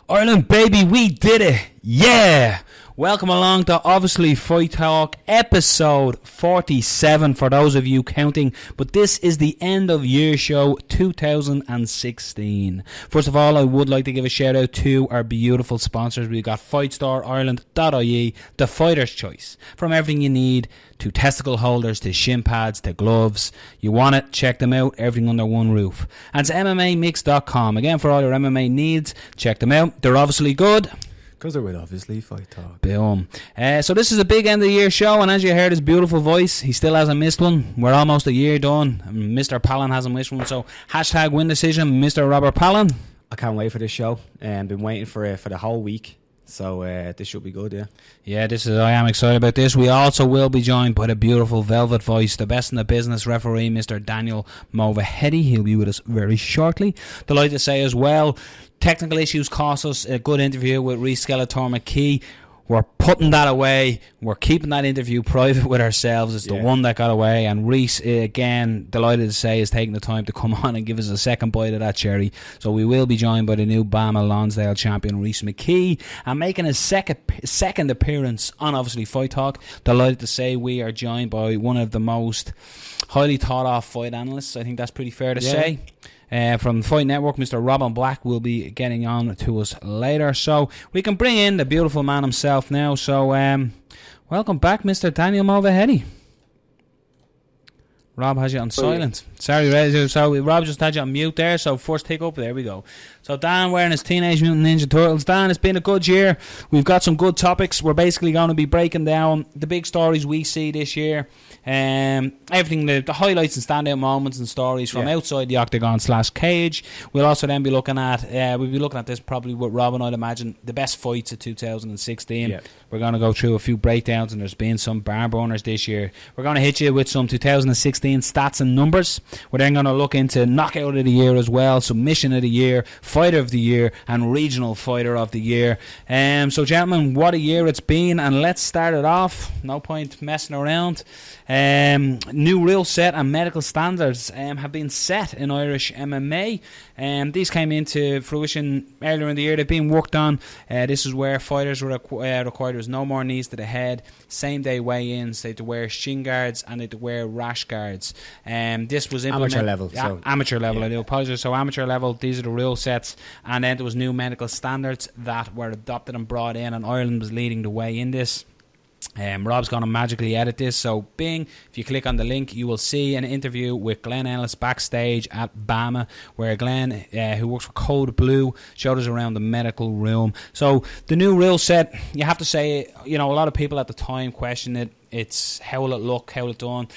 Ireland, baby, we did it. Yeah. Welcome along to Obviously Fight Talk episode 47 for those of you counting. But this is the end of year show 2016. First of all, I would like to give a shout out to our beautiful sponsors. We've got FightStarIreland.ie, the fighter's choice. From everything you need, to testicle holders, to shin pads, to gloves. You want it, check them out, everything under one roof. And it's MMAmix.com. Again, for all your MMA needs, check them out. They're obviously good. Because they're with Obviously Fight Talk. Boom. So this is a big end of the year show, and as you heard his beautiful voice, he still hasn't missed one. We're almost a year done. Mr. Palin hasn't missed one, so hashtag win decision, Mr. Robert Palin. I can't wait for this show. Been waiting for the whole week. So this should be good, yeah. Yeah, I am excited about this. We also will be joined by the beautiful velvet voice, the best in the business referee, Mr. Daniel Movahedi. He'll be with us very shortly. Delighted to say as well, technical issues cost us a good interview with Rhys McKee. We're putting that away. We're keeping that interview private with ourselves. It's the one that got away. And Rhys, again, delighted to say, is taking the time to come on and give us a second bite of that cherry. So we will be joined by the new BAMMA Lonsdale champion, Rhys McKee. And making his second appearance on Obviously Fight Talk. Delighted to say we are joined by one of the most highly thought of fight analysts. I think that's pretty fair to say. From the Fight Network, Mr. Robin Black will be getting on to us later. So we can bring in the beautiful man himself now. So welcome back, Mr. Daniel Movahedi. Rob has you on silent. Sorry, so Rob just had you on mute there. So first take up, there we go. So Dan wearing his Teenage Mutant Ninja Turtles. Dan, it's been a good year. We've got some good topics. We're basically going to be breaking down the big stories we see this year. Everything, the highlights and standout moments and stories from outside the octagon / cage. We'll also then be looking at this probably with Rob and I'd imagine the best fights of 2016. We're going to go through a few breakdowns, and there's been some barn burners this year. We're going to hit you with some 2016 stats and numbers. We're then going to look into knockout of the year as well, submission of the year, fighter of the year, and regional fighter of the year. So gentlemen, what a year it's been, and let's start it off. No point messing around. New rule set and medical standards have been set in Irish MMA. These came into fruition earlier in the year. They've been worked on. This is where fighters were required. There's no more knees to the head. Same day weigh-ins. They had to wear shin guards and they had to wear rash guards. This was amateur level. Amateur level. I do apologize. So amateur level. These are the rule sets. And then there was new medical standards that were adopted and brought in, and Ireland was leading the way in this. Rob's going to magically edit this, so Bing, if you click on the link, you will see an interview with Glenn Ellis backstage at BAMMA, where Glenn, who works for Code Blue, showed us around the medical room. So the new rule set, you have to say, a lot of people at the time questioned it. It's how will it look, how will it done.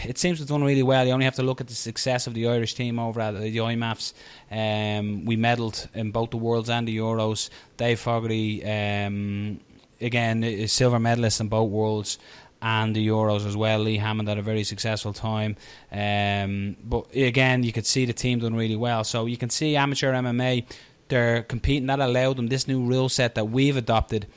It seems it's done really well. You only have to look at the success of the Irish team over at the IMAFs. We medalled in both the Worlds and the Euros. Dave Fogarty, again, a silver medalist in both Worlds and the Euros as well. Lee Hammond had a very successful time. But again, you could see the team doing really well. So you can see amateur MMA, they're competing. That allowed them, this new rule set that we've adopted,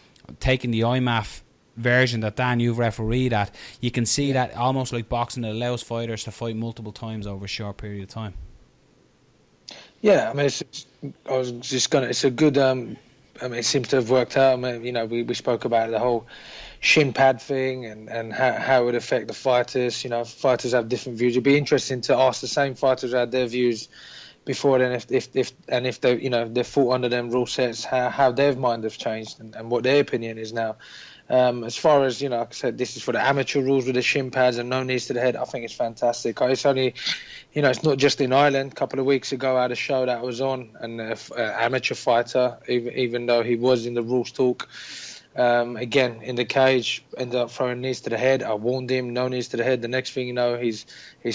taking the IMAF version that Dan, you've refereed at, you can see that almost like boxing, it allows fighters to fight multiple times over a short period of time. Yeah, I mean, it's a good... it seems to have worked out. We spoke about the whole shin pad thing and how it would affect the fighters. Fighters have different views. It'd be interesting to ask the same fighters who had their views before then, if they fought under them rule sets, how their mind has changed and what their opinion is now. As far as, like I said, this is for the amateur rules with the shin pads and no knees to the head. I think it's fantastic. It's only, it's not just in Ireland. A couple of weeks ago, I had a show that I was on, and an amateur fighter, even though he was in the rules talk, again, in the cage, ended up throwing knees to the head. I warned him, no knees to the head. The next thing you know, he's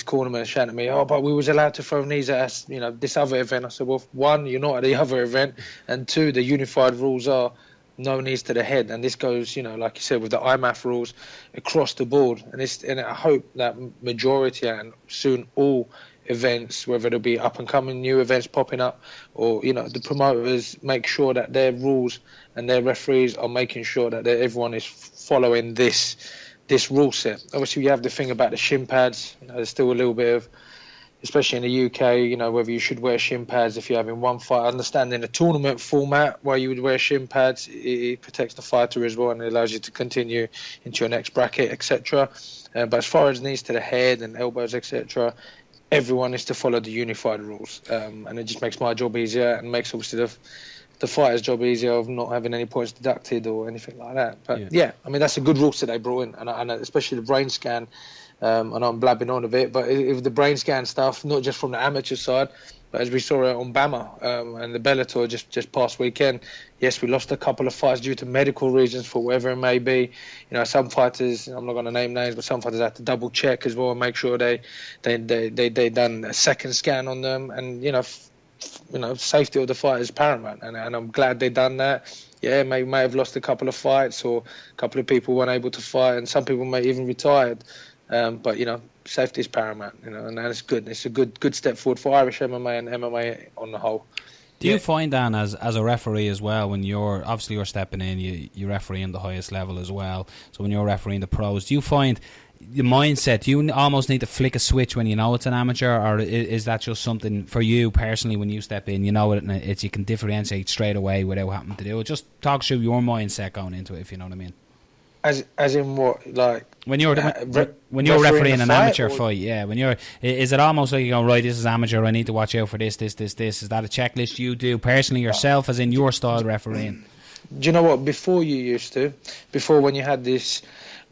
calling me and shouting at me, but we was allowed to throw knees at us, this other event. I said, well, one, you're not at the other event, and two, the unified rules are no knees to the head, and this goes, like you said, with the IMAF rules across the board. And I hope that majority and soon all events, whether it'll be up and coming new events popping up, or the promoters make sure that their rules and their referees are making sure that everyone is following this rule set. Obviously, you have the thing about the shin pads. There's still a little bit of especially in the UK, whether you should wear shin pads if you're having one fight. I understand in a tournament format why you would wear shin pads, it protects the fighter as well, and it allows you to continue into your next bracket, etc. But as far as knees to the head and elbows, etc., everyone is to follow the unified rules, and it just makes my job easier and makes obviously the fighter's job easier of not having any points deducted or anything like that. But yeah, I mean, that's a good rule that they brought in, and especially the brain scan. I know I'm blabbing on a bit, but if the brain scan stuff, not just from the amateur side, but as we saw it on BAMMA and the Bellator just past weekend, yes, we lost a couple of fights due to medical reasons for whatever it may be. Some fighters, I'm not going to name names, but some fighters had to double check as well and make sure they done a second scan on them, and safety of the fight is paramount, and I'm glad they done that. Yeah, may have lost a couple of fights, or a couple of people weren't able to fight, and some people may even retired. But safety is paramount, and that's good. It's a good step forward for Irish MMA and MMA on the whole. Do you find, Dan, as a referee as well, when you're stepping in, you referee in the highest level as well, so when you're refereeing the pros, do you find the mindset, do you almost need to flick a switch when you know it's an amateur, or is that just something for you personally when you step in, it, and you can differentiate straight away without having to do it? Just talk through your mindset going into it, if you know what I mean. As in what, like when you're refereeing an amateur fight, yeah. Is it almost like you go, right, this is amateur, I need to watch out for this? Is that a checklist you do personally yourself, as in your style refereeing? Do you know what? Before when you had this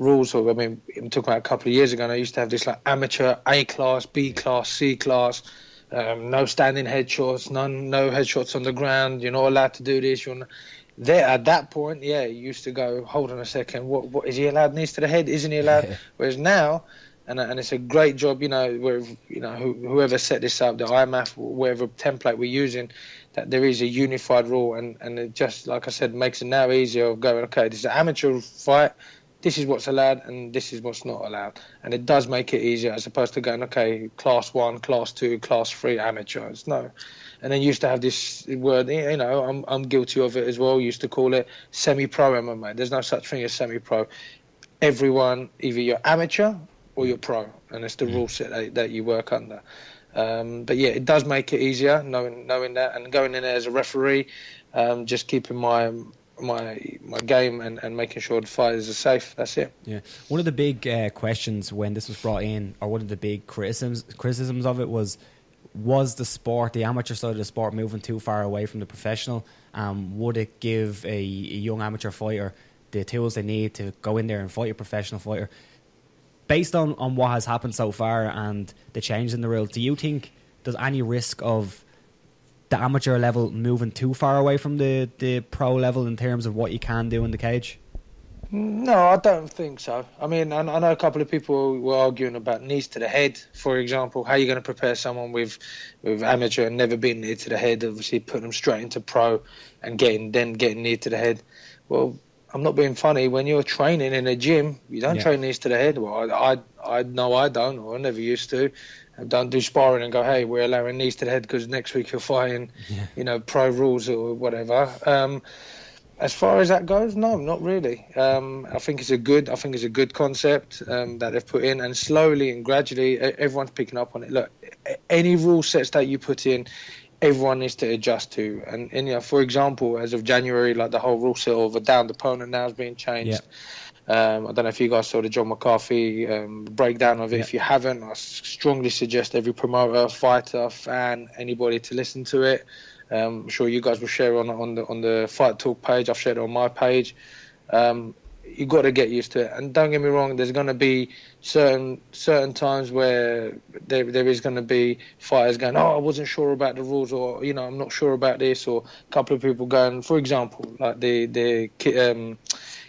rules, I'm talking about a couple of years ago, and I used to have this like amateur A class, B class, C class. No standing headshots, no headshots on the ground. You're not allowed to do this. There at that point, you used to go, hold on a second, what is he allowed knees to the head? Isn't he allowed? Yeah. Whereas now, and it's a great job, where whoever set this up, the IMAF, whatever template we're using, that there is a unified rule, and it just, like I said, makes it now easier of going, okay, this is an amateur fight, this is what's allowed and this is what's not allowed, and it does make it easier as opposed to going, okay, class 1, class 2, class 3 amateur. No. And then used to have this word, I'm guilty of it as well, used to call it semi-pro MMA. There's no such thing as semi-pro. Everyone, either you're amateur or you're pro, and it's the rule set that you work under. But yeah, it does make it easier knowing that, and going in there as a referee, just keeping my game and making sure the fighters are safe. That's it. Yeah. One of the big questions when this was brought in, or one of the big criticisms of it was the sport, the amateur side of the sport, moving too far away from the professional? Would it give a young amateur fighter the tools they need to go in there and fight a professional fighter? Based on what has happened so far and the change in the rules, do you think there's any risk of the amateur level moving too far away from the pro level in terms of what you can do in the cage? No, I don't think so. I know a couple of people were arguing about knees to the head, for example. How are you going to prepare someone with amateur and never been knee to the head, obviously put them straight into pro and getting knee to the head? Well, I'm not being funny. When you're training in a gym, you don't train knees to the head. Well, I know I don't, or I never used to. I don't do sparring and go, hey, we're allowing knees to the head because next week you're fighting, pro rules or whatever. As far as that goes, no, not really. I think it's a good concept that they've put in, and slowly and gradually everyone's picking up on it. Look, any rule sets that you put in, everyone needs to adjust to. And for example, as of January, like the whole rule set of a downed opponent now is being changed. I don't know if you guys saw the John McCarthy breakdown of it. If you haven't, I strongly suggest every promoter, fighter, fan, anybody to listen to it. I'm sure you guys will share on the Fight Talk page. I've shared it on my page. You've got to get used to it. And don't get me wrong, there's going to be certain times where there is going to be fighters going, I wasn't sure about the rules, or I'm not sure about this, or a couple of people going, for example, like the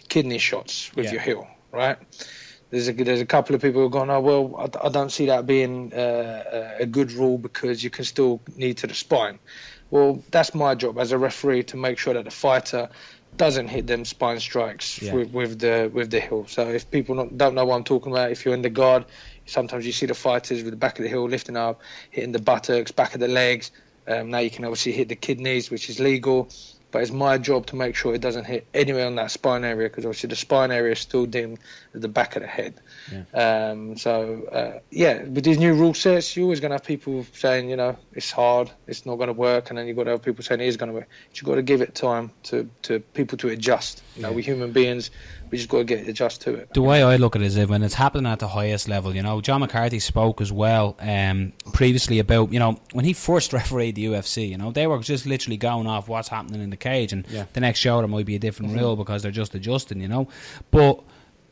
kidney shots with your heel, right? There's a couple of people who are going, I don't see that being a good rule because you can still knee to the spine. Well, that's my job as a referee to make sure that the fighter doesn't hit them spine strikes with the heel. So if people don't know what I'm talking about, if you're in the guard, sometimes you see the fighters with the back of the heel lifting up, hitting the buttocks, back of the legs. Now you can obviously hit the kidneys, which is legal. but it's my job to make sure it doesn't hit anywhere on that spine area, because obviously the spine area is still deemed at the back of the head. With these new rule sets, you're always going to have people saying, you know, it's hard, it's not going to work, and then you've got to have people saying it is going to work. You've got to give it time to people to adjust. You know, we're human beings, we just got to adjust to it. The way I look at it is when it's happening at the highest level, you know, John McCarthy spoke as well previously about, you know, when he first refereed the UFC, you know, they were just literally going off what's happening in the cage, and the next show there might be a different rule because they're just adjusting, you know. But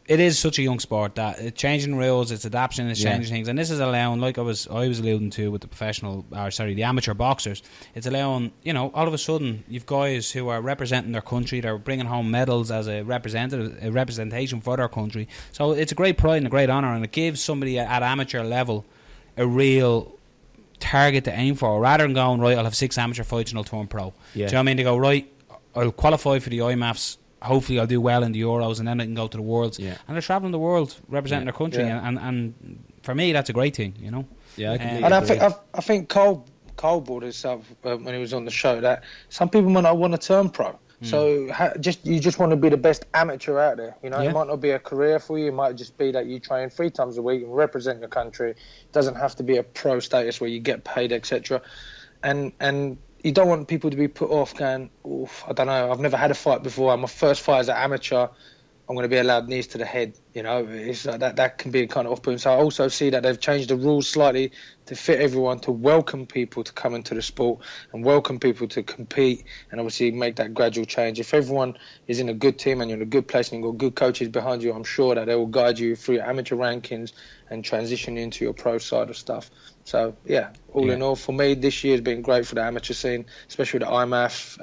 it is such a young sport that it's changing rules, it's adaptation, it's changing things, and this is allowing, like I was alluding to with the amateur boxers, it's allowing, you know, all of a sudden you've guys who are representing their country, they're bringing home medals as a representation for their country. So it's a great pride and a great honour, and it gives somebody at amateur level a real target to aim for, rather than going, right, I'll have 6 amateur fights and I'll turn pro. Do you know what I mean? They go, right, I'll qualify for the IMAFs, hopefully I'll do well in the Euros, and then I can go to the Worlds. And they're travelling the world representing their country, and for me that's a great thing, you know. I think Cole brought this up when he was on the show, that some people might not want to turn pro. So you just want to be the best amateur out there, you know. It might not be a career for you, it might just be that you train 3 times a week and represent your country. It doesn't have to be a pro status where you get paid, etc. And you don't want people to be put off going, oof, I don't know, I've never had a fight before, my first fight as an amateur, I'm going to be allowed knees to the head, you know. It's like that can be kind of off-putting. So I also see that they've changed the rules slightly to fit everyone, to welcome people to come into the sport and welcome people to compete, and obviously make that gradual change. If everyone is in a good team and you're in a good place and you've got good coaches behind you, I'm sure that they will guide you through your amateur rankings and transition into your pro side of stuff. So, all in all, for me, this year has been great for the amateur scene, especially with the IMAF,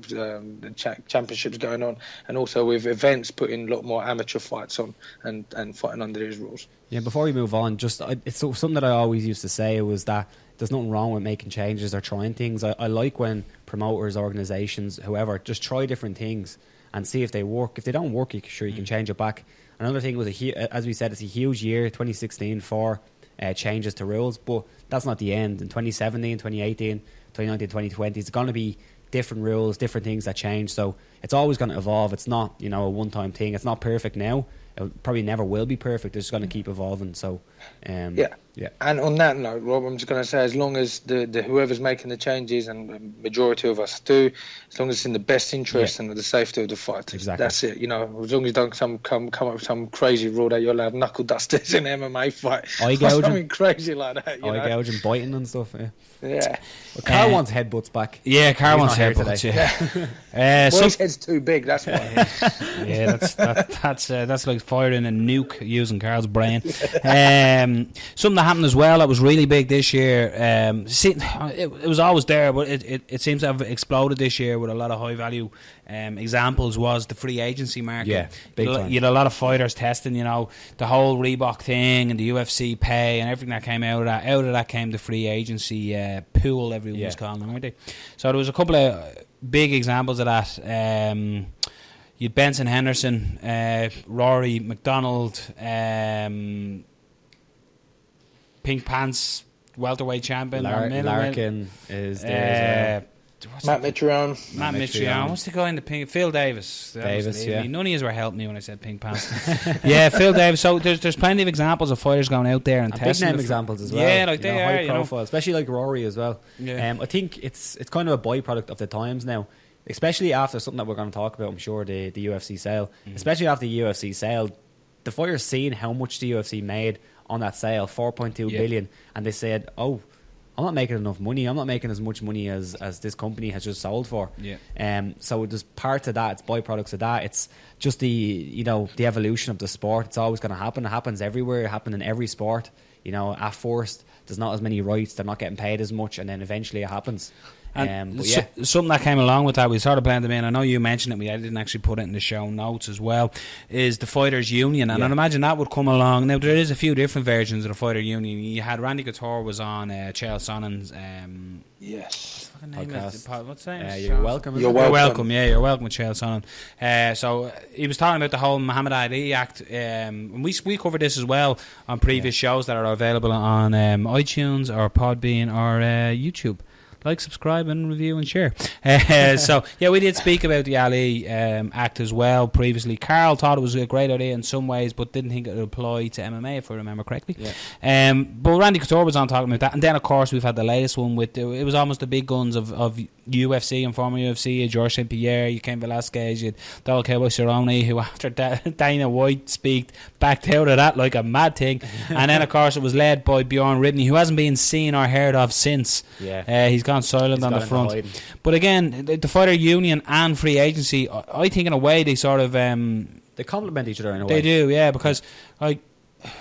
the championships going on, and also with events putting a lot more amateur fights on and fighting under these rules. Yeah, before we move on, it's something that I always used to say was that there's nothing wrong with making changes or trying things. I like when promoters, organisations, whoever, just try different things and see if they work. If they don't work, you can change it back. Another thing was, as we said, it's a huge year, 2016, for changes to rules, but that's not the end. In 2017, 2018, 2019, 2020, it's going to be different rules, different things that change, so it's always going to evolve. It's not, you know, a one-time thing. It's not perfect now. It probably never will be perfect. It's going to keep evolving. So, And on that note, Rob, I'm just going to say, as long as the whoever's making the changes, and the majority of us do, as long as it's in the best interest and the safety of the fight, that's it. You know, as long as you don't come up with some crazy rule that you're allowed knuckle dusters in an MMA fight, eye gouging, something crazy like that. Eye gouging, biting and stuff. Yeah. Well, Carl wants headbutts back. Yeah, Carl wants headbutts. His head's too big. That's why. That's like firing a nuke using Carl's brain. Something that happened as well that was really big this year. It was always there, but it seems to have exploded this year with a lot of high value examples. Was the free agency market? Yeah, big time. You had a lot of fighters testing, you know, the whole Reebok thing and the UFC pay and everything that came out of that. Out of that came the free agency pool, everyone was calling them, weren't they? So there was a couple of big examples of that. You'd Benson Henderson, Rory McDonald, Pink Pants welterweight champion. Larkin is there. Matt Mitrione. What's the guy in the pink? Phil Davis. Yeah. None of you were helping me when I said Pink Pants. Phil Davis. So there's plenty of examples of fighters going out there and testing. Big name examples as well. Yeah, like they are, high profile, especially like Rory as well. Yeah. I think it's kind of a byproduct of the times now, especially after something that we're going to talk about, I'm sure, the UFC sale. Especially after the UFC sale, the fighters seen how much the UFC made on that sale, 4.2 billion, and they said, "Oh, I'm not making enough money. I'm not making as much money as this company has just sold for." So there's parts of that. It's byproducts of that. It's just the evolution of the sport. It's always going to happen. It happens everywhere. It happens in every sport. You know, at first there's not as many rights. They're not getting paid as much, and then eventually it happens. Something that came along with that, we sort of blend them in. I know you mentioned it, I didn't actually put it in the show notes as well, is the Fighters Union, and I'd imagine that would come along. Now there is a few different versions of the Fighter Union. You had Randy Couture was on Chael Sonnen's podcast. What's that? You're welcome. You're welcome. Yeah, you're welcome with Chael Sonnen. So he was talking about the whole Muhammad Ali Act. And we covered this as well on previous shows that are available on iTunes or Podbean or YouTube. like, subscribe, and review and share. So yeah, we did speak about the Ali act as well previously. Carl thought it was a great idea in some ways, but didn't think it would apply to MMA, if I remember correctly. But Randy Couture was on talking about that, and then of course we've had the latest one with it was almost the big guns of UFC and former UFC, Georges St. Pierre, you Cain Velasquez, you Donald Cowboy Cerrone, who after Dana White speaked, backed out of that like a mad thing. And then of course it was led by Bjorn Ribney, who hasn't been seen or heard of since. He's gone silent on the front. But again, the fighter union and free agency, I think in a way they sort of they complement each other in a way. They do, yeah, because like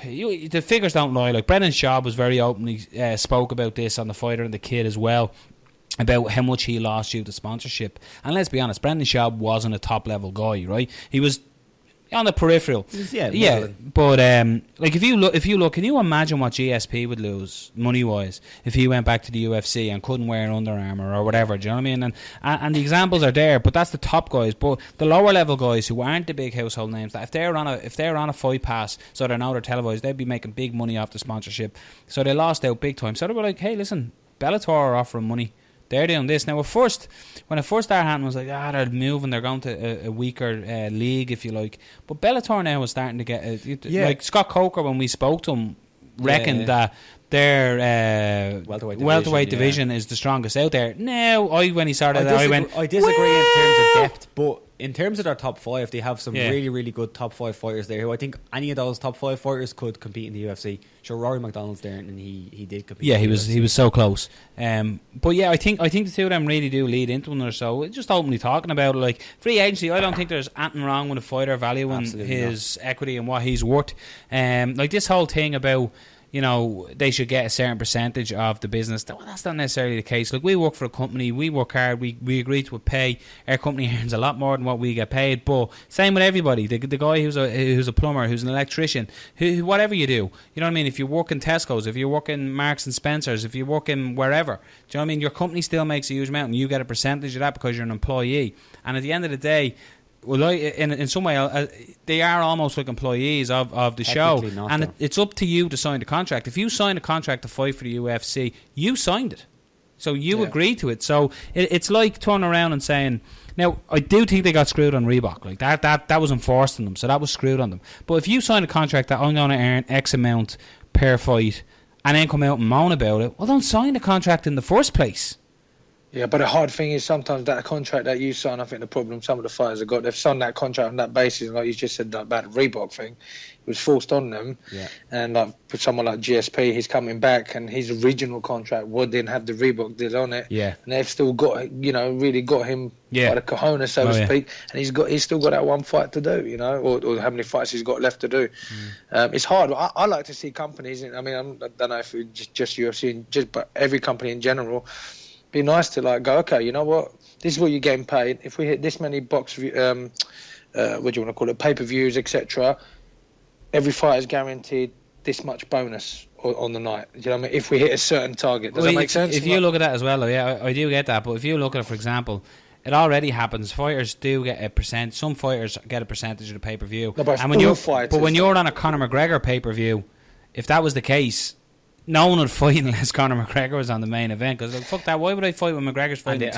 the figures don't lie. Like Brendan Schaub was very openly spoke about this on The Fighter and the Kid as well, about how much he lost due to sponsorship. And let's be honest, Brendan Schaub wasn't a top level guy, right? He was on the peripheral. But like if you look, can you imagine what GSP would lose money wise if he went back to the UFC and couldn't wear Under Armour or whatever? Do you know what I mean? And the examples are there, but that's the top guys. But the lower level guys who aren't the big household names, that if they're on a fight pass, so they're televised, they'd be making big money off the sponsorship. So they lost out big time. So they were like, hey, listen, Bellator are offering money. They're doing this. Now, when it first started happening, I was like, they're moving, they're going to a weaker league, if you like. But Bellator now is starting to get... like Scott Coker, when we spoke to him, reckoned that their welterweight division is the strongest out there. Now, when he started I disagree in terms of depth, but in terms of their top five, they have some really, really good top five fighters there who I think any of those top five fighters could compete in the UFC. Sure, Rory McDonald's there, and he did compete. Yeah, he was so close. But yeah, I think the two of them really do lead into one another. So just openly talking about it, like free agency, I don't think there's anything wrong with a fighter valuing his equity and what he's worth. Like this whole thing about, you know, they should get a certain percentage of the business. Well, that's not necessarily the case. Like, we work for a company, we work hard, we agree to a pay. Our company earns a lot more than what we get paid. But same with everybody. The guy who's a plumber, who's an electrician, who whatever you do, you know what I mean? If you work in Tesco's, if you work in Marks and Spencer's, if you work in wherever, do you know what I mean? Your company still makes a huge amount, and you get a percentage of that because you're an employee. And at the end of the day, well, in some way, they are almost like employees of the show, and it's up to you to sign the contract. If you sign a contract to fight for the UFC, you signed it, so you agreed to it. So it's like turning around and saying, now I do think they got screwed on Reebok, like that was enforced on them, so that was screwed on them. But if you sign a contract that I'm going to earn X amount per fight, and then come out and moan about it, well, don't sign the contract in the first place. Yeah, but the hard thing is sometimes that contract that you sign, I think the problem some of the fighters have got, they've signed that contract on that basis, like you just said about the Reebok thing. It was forced on them. Yeah. And like for someone like GSP, he's coming back and his original contract didn't have the Reebok deal on it. Yeah. And they've still got, really got him by the cojones, so to speak. And he's still got that one fight to do, or how many fights he's got left to do. It's hard. I like to see companies, I don't know if it's just UFC, but every company in general, be nice to go, okay, you know what? This is what you're getting paid. If we hit this many what do you want to call it, pay-per-views, etc., every fight is guaranteed this much bonus on the night. Do you know what I mean? If we hit a certain target. Does that make sense? If you look at that as well, I do get that. But if you look at it, for example, it already happens. Fighters do get a percent. Some fighters get a percentage of the pay-per-view. No, but when you're on a Conor McGregor pay-per-view, if that was the case, no one would fight unless Conor McGregor was on the main event, because fuck that, why would I fight when McGregor's fighting?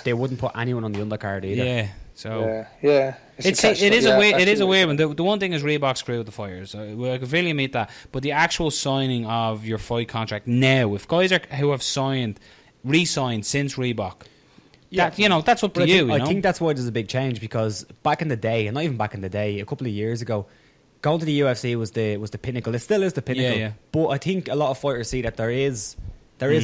They wouldn't put anyone on the undercard either. Yeah, so it is a weird one. The one thing is Reebok screwed the fighters. I can really admit that, but the actual signing of your fight contract now, if guys who have re-signed since Reebok, that's up to you. I think that's why there's a big change, because back in the day, and not even back in the day, a couple of years ago, going to the UFC was the pinnacle. It still is the pinnacle. Yeah. But I think a lot of fighters see that there is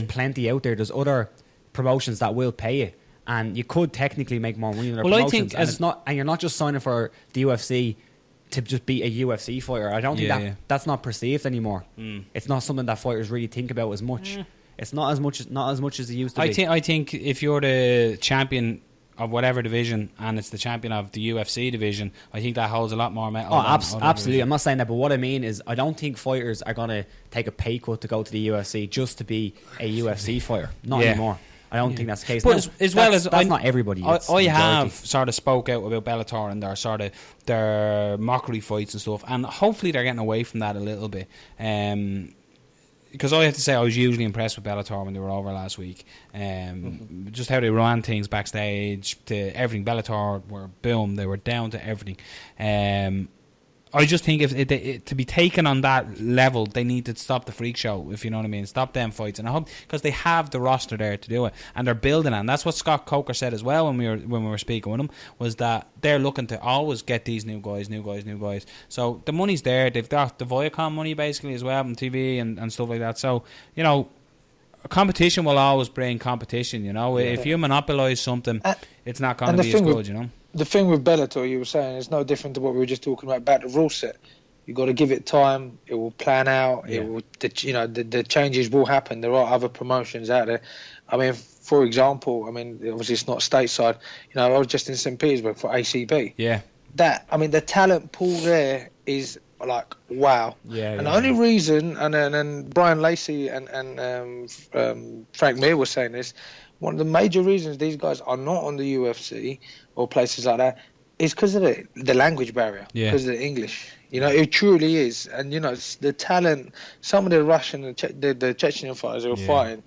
plenty out there. There's other promotions that will pay you, and you could technically make more money in their promotions. And you're not just signing for the UFC to just be a UFC fighter. I don't think that's not perceived anymore. It's not something that fighters really think about as much. It's not as much as it used to be. I think if you're the champion of whatever division and it's the champion of the UFC division, I think that holds a lot more metal. Absolutely. I'm not saying that, but what I mean is I don't think fighters are going to take a pay cut to go to the UFC just to be a UFC fighter. Not anymore. I don't think that's the case. But that's not everybody. I have sort of spoke out about Bellator and their mockery fights and stuff, and hopefully they're getting away from that a little bit. because I have to say I was hugely impressed with Bellator when they were over last week. Just how they ran things backstage to everything. Bellator were boom, they were down to everything. I just think if to be taken on that level, they need to stop the freak show, if you know what I mean. Stop them fights, and I hope, because they have the roster there to do it, and they're building it. And that's what Scott Coker said as well when we were speaking with him, was that they're looking to always get these new guys. So the money's there. They've got the Viacom money basically as well, and TV and stuff like that. So competition will always bring competition. If you monopolise something, it's not going to be as good. The thing with Bellator, you were saying, is no different to what we were just talking about the rule set. You got to give it time. It will plan out. Yeah. It will, the changes will happen. There are other promotions out there. I mean, for example, obviously it's not stateside. I was just in St. Petersburg for ACB. Yeah. The talent pool there is like wow. Yeah. And the only reason, and Brian Lacey and Frank Mir were saying this, one of the major reasons these guys are not on the UFC or places like that is because of the language barrier, because of the English. It truly is. And, it's the talent, some of the Russian, the Chechenian fighters who are fighting,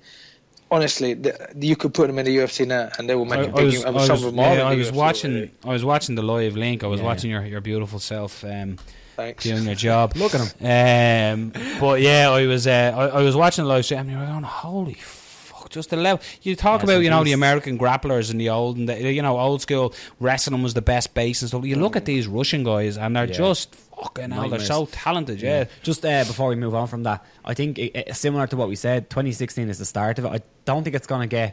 honestly, you could put them in the UFC now and they will make a big... I was watching the live link. I was watching your beautiful self Thanks. doing your job. Look at him. But yeah, I was watching the live stream and you were going, holy fuck. Just the level you talk about, the American grapplers and the old school wrestling was the best base and stuff. You look at these Russian guys and they're just fucking hell, they're so talented. Just before we move on from that, I think similar to what we said, 2016 is the start of it. I don't think it's going to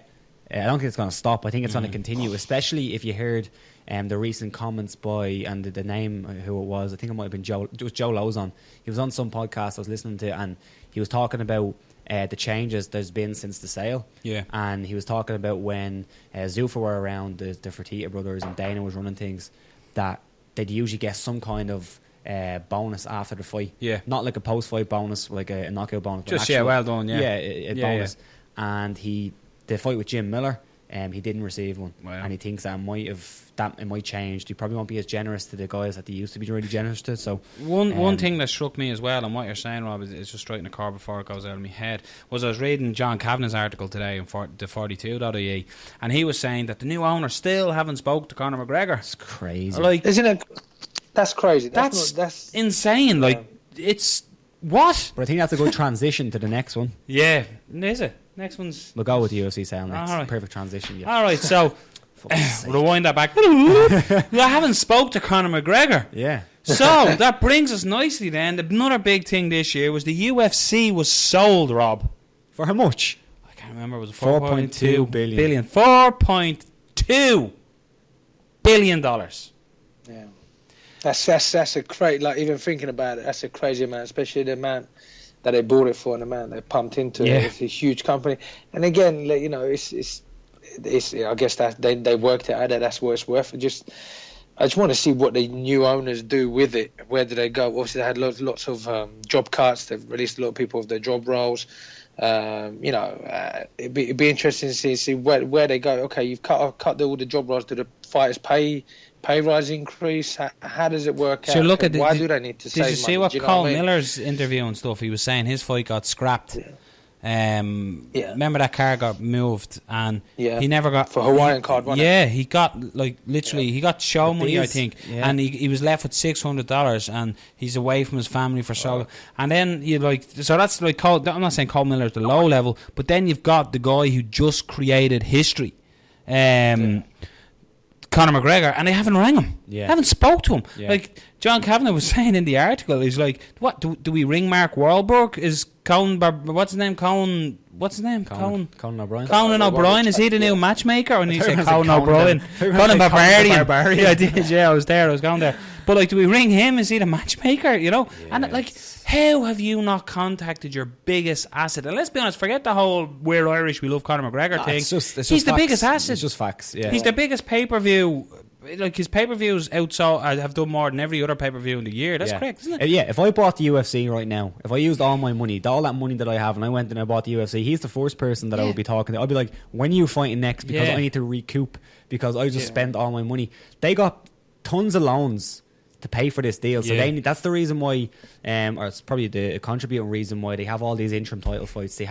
stop. I think it's going to continue, especially if you heard the recent comments by, and the name who it was, I think it might have been Joe. It was Joe Lozon. He was on some podcast I was listening to, and he was talking about the changes there's been since the sale. Yeah. And he was talking about when Zuffa were around, the Fertitta brothers, and Dana was running things, that they'd usually get some kind of bonus after the fight. Yeah. Not like a post-fight bonus, like a knockout bonus. Just, well done, a bonus. Yeah. And the fight with Jim Miller, he didn't receive one. Wow. And he thinks that it might change. He probably won't be as generous to the guys that they used to be really generous to. So one thing that struck me as well, and what you're saying, Rob, is just striking a chord before it goes out of my head, was I was reading John Kavanagh's article today in the 42.ie, and he was saying that the new owner still haven't spoke to Conor McGregor. It's crazy. Isn't it? That's crazy. That's insane. It's what? But I think that's a good transition to the next one. Yeah, is it? Next one's... We'll go with the UFC sale next. Right. Perfect transition. Yeah. All right, so... we'll rewind that back. I haven't spoke to Conor McGregor. Yeah. So, that brings us nicely then. Another big thing this year was the UFC was sold, Rob. For how much? I can't remember. It was $4.2 billion. $4.2 billion. Yeah. That's a crazy, even thinking about it, that's a crazy amount, especially the amount that they bought it for and the amount they pumped into it. It's a huge company. And again, it's I guess that they worked it out that that's what it's worth. I just want to see what the new owners do with it. Where do they go? Obviously, they had lots of job cuts. They've released a lot of people of their job roles. It'd be interesting to see where they go. Okay, you've cut all the job roles. Do the fighters pay rise increase? How does it work out? Look at why do they need to save money? Did you see what Cole Miller's interview and stuff? He was saying his fight got scrapped. Remember that car got moved and he never got for Hawaiian card, wasn't it? He got he got show money, I think, and he was left with $600 and he's away from his family for so long. And then so that's Cole. I'm not saying Cole Miller's the low level, but then you've got the guy who just created history, Conor McGregor, and they haven't rang him. Haven't spoke to him. Like John Kavanagh was saying in the article, he's like, what do we ring Mark Wahlberg? Is what's his name? Conan O'Brien. Conan O'Brien, is he the new matchmaker? Or he said Conan O'Brien. Conan Barbarian. Yeah, I did. Yeah, I was there. I was going there. But do we ring him? Is he the matchmaker? And how have you not contacted your biggest asset? And let's be honest, forget the whole "we're Irish, we love Conor McGregor" thing. He's the biggest asset. It's just facts. Yeah. He's the biggest pay-per-view. His pay-per-views outside have done more than every other pay-per-view in the year. That's correct, isn't it? If I bought the UFC right now, if I used all my money, all that money that I have, and I went and I bought the UFC, he's the first person that I would be talking to. I'd be like, when are you fighting next? Because I need to recoup, because I just spent all my money. They got tons of loans to pay for this deal. So Yeah. that's the reason why, or it's probably the contributing reason why they have all these interim title fights. They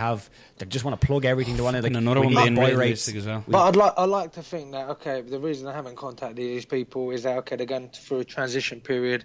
just want to plug everything. They want to, like, another we one need being buy realistic rates as well. But I like to think that, okay, the reason I haven't contacted these people is that, okay, they're going through a transition period.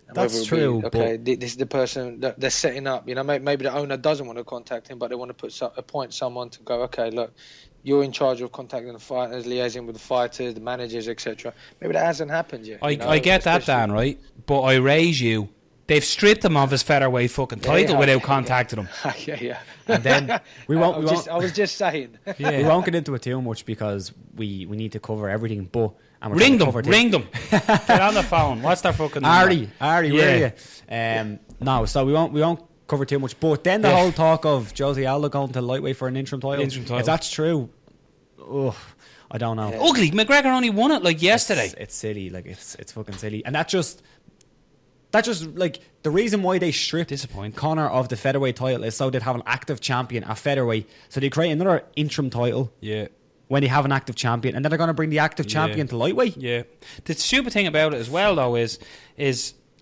And That's whether it be, true, okay, this is the person that they're setting up. You know, maybe the owner doesn't want to contact him, but they want to appoint someone to go, okay, look, you're in charge of contacting the fighters, liaising with the fighters, the managers, etc. Maybe that hasn't happened yet. I get that, Dan, right? But I raise you. They've stripped him of his featherweight fucking title without contacting him. Yeah. and then we won't. I was just saying. We won't get into it too much because we need to cover everything. But Ring them. Get on the phone. What's their fucking Ari, where Yeah. are you? No, so we won't cover too much. But then the whole talk of Jose Aldo going to lightweight for an interim title. If that's true, I don't know. Ugly. McGregor only won it like yesterday. It's silly. Like it's fucking silly. And that just like the reason why they stripped Conor of the featherweight title is so they'd have an active champion at featherweight. So they create another interim title. Yeah. When they have an active champion, and then they're going to bring the active champion to lightweight. Yeah. The stupid thing about it as well, though, is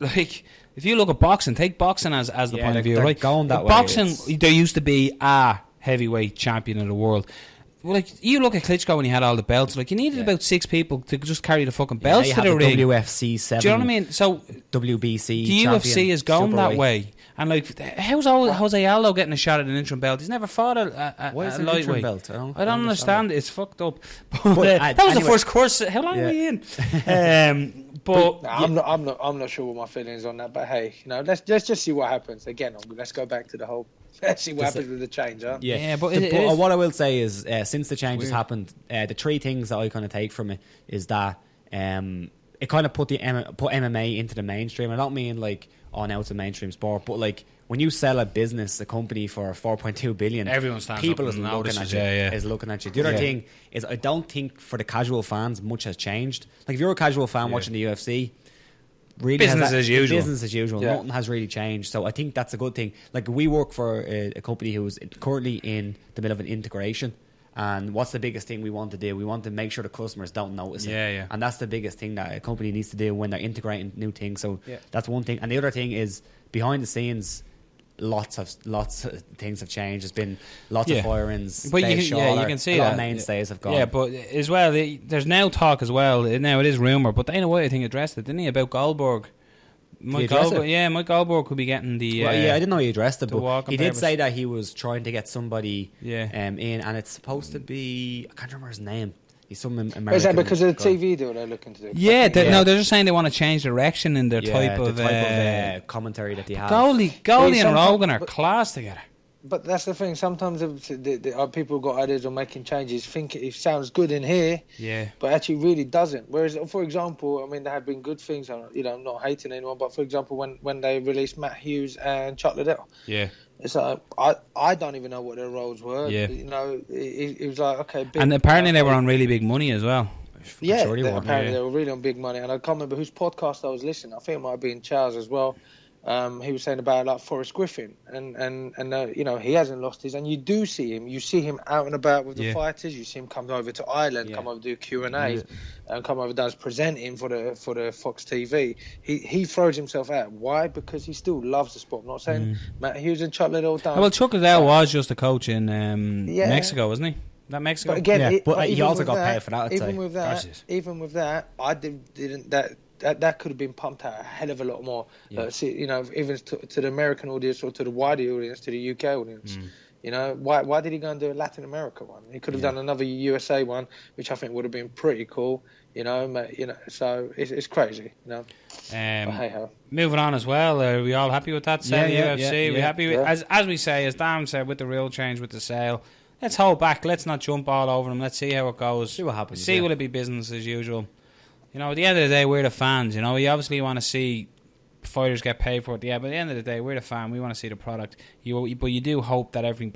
like, if you look at boxing, take boxing as the point of view, right? Going that way. Boxing, there used to be a heavyweight champion of the world. Like, you look at Klitschko when he had all the belts. Like, you needed about 6 people to just carry the fucking belts to the ring. UFC 7. Do you know what I mean? So WBC. The UFC is going that way. And like, how's Jose Aldo getting a shot at an interim belt? He's never fought a an lightweight interim belt? I don't understand it. It's fucked up. But, that was the first course. How long were you in? But I'm not sure what my feelings on that. But hey, let's just see what happens. Again, let's go back to the whole. Let's see what happens with the change, huh? Yeah, but what I will say is, since the change has happened, the 3 things that I kind of take from it is that it kind of put MMA into the mainstream. I don't mean like, now it's a mainstream sport, but like when you sell a company for 4.2 billion, everyone stands people up is looking at you. Is looking at you. The other thing is, I don't think for the casual fans much has changed. Like if you're a casual fan watching the UFC. Really business as usual. Business as usual. Yeah. Nothing has really changed. So I think that's a good thing. Like we work for a company who's currently in the middle of an integration. And what's the biggest thing we want to do? We want to make sure the customers don't notice it. Yeah. And that's the biggest thing that a company needs to do when they're integrating new things. So that's one thing. And the other thing is behind the scenes, lots of things have changed. There's been lots of firings. But you can see a lot that of mainstays have gone. Yeah, but as well, there's now talk as well. Now it is rumour, but Dana White I think addressed it, didn't he, about Goldberg? Mike Goldberg could be getting the. I didn't know he addressed it, but he did papers. say that he was trying to get somebody in, and it's supposed to be, I can't remember his name. He's some American. Is that because of the TV deal they're looking to do? No, they're just saying they want to change direction in their type of commentary that they have. Goldie and Rogan are class together. But that's the thing. Sometimes people got ideas on making changes, think it sounds good in here, but actually really doesn't. Whereas, for example, I mean, there have been good things. I'm not hating anyone, but for example, when they released Matt Hughes and Chuck Liddell, it's like I don't even know what their roles were. It was like, okay, and apparently they were on really big money as well. Apparently they were really on big money, and I can't remember whose podcast I was listening. I think it might have been Charles as well. He was saying about like Forrest Griffin, and he hasn't lost his. And you do see him. You see him out and about with the fighters. You see him come over to Ireland, come over do Q&As, and come over does presenting for the Fox TV. He throws himself out. Why? Because he still loves the sport. I'm not saying Matt Hughes and Chuck Liddell done. Well, Chuck Liddell was just a coach in Mexico, wasn't he? That Mexico. But again, but he also got paid for that. Even with that, I didn't that could have been pumped out a hell of a lot more. Even to the American audience or to the wider audience, to the UK audience. Why did he go and do a Latin America one? He could have done another USA one, which I think would have been pretty cool. So it's crazy. Hey ho. Moving on as well. Are we all happy with that sale? UFC. We happy with as we say, as Dan said, with the real change with the sale. Let's hold back. Let's not jump all over them. Let's see how it goes. See what happens. Will it be business as usual? At the end of the day, we're the fans. You obviously want to see fighters get paid for it. Yeah, but at the end of the day, we're the fan. We want to see the product. But you do hope that everything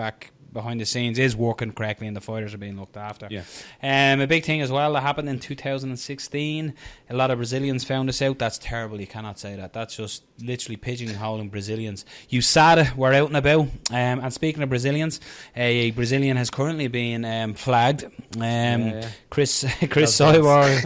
behind the scenes is working correctly and the fighters are being looked after. Yeah. A big thing as well that happened in 2016, a lot of Brazilians found this out. That's terrible, you cannot say that. That's just literally pigeonholing Brazilians. USADA were out and about, and speaking of Brazilians, a Brazilian has currently been flagged. Chris Cyborg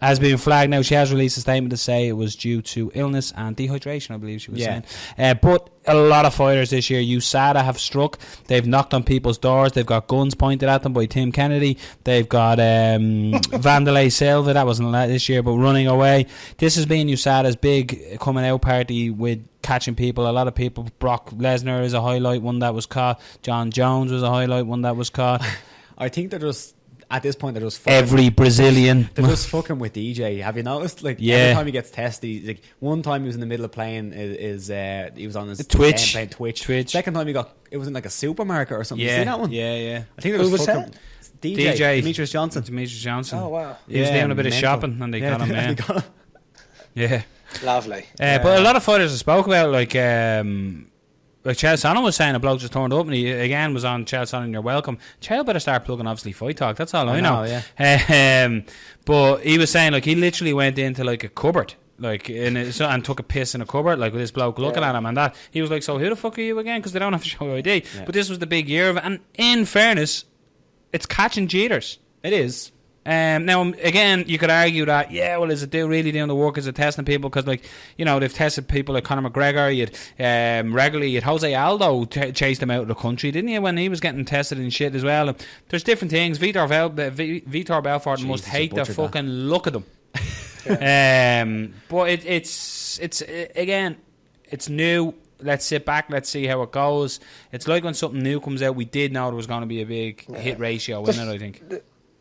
has been flagged now. She has released a statement to say it was due to illness and dehydration, I believe she was saying. But a lot of fighters this year, USADA have struck. They've knocked on people's doors. They've got guns pointed at them by Tim Kennedy. They've got Vanderlei Silva, that wasn't this year, but running away. This has been USADA's big coming out party with catching people. A lot of people. Brock Lesnar is a highlight, one that was caught. John Jones was a highlight, one that was caught. I think they're just, at this point, they're just fucking, every Brazilian. they're just fucking with DJ. Have you noticed? Like, every time he gets tested, like, one time he was in the middle of playing he was on his Twitch. playing Twitch. Second time it was in like a supermarket or something. You Yeah, seen that one? yeah. I think it was was fucking that? DJ Demetrius Johnson. Demetrius Johnson. Oh, wow. He was doing a bit of mental. shopping and they got him. they got him. Yeah. Lovely. But a lot of fighters I spoke about, like Chael Sonnen was saying, a bloke just turned up and he again was on Chael Sonnen, you're welcome. Chael better start plugging obviously Fight Talk, that's all I know. But he was saying, like, he literally went into like a cupboard, like and took a piss in a cupboard, like with this bloke looking at him, and that he was like, so who the fuck are you again, because they don't have to show ID. But this was the big year of it, and in fairness, it's catching cheaters. It is. Now again, you could argue that is it really doing the work? Is it testing people? Because, like, you know, they've tested people like Conor McGregor. You'd regularly, Jose Aldo chased him out of the country, didn't you, when he was getting tested and shit as well? And there's different things. Vitor Belfort must hate the fucking look of them. But it's again, it's new. Let's sit back. Let's see how it goes. It's like when something new comes out, we did know there was going to be a big hit ratio in it, I think.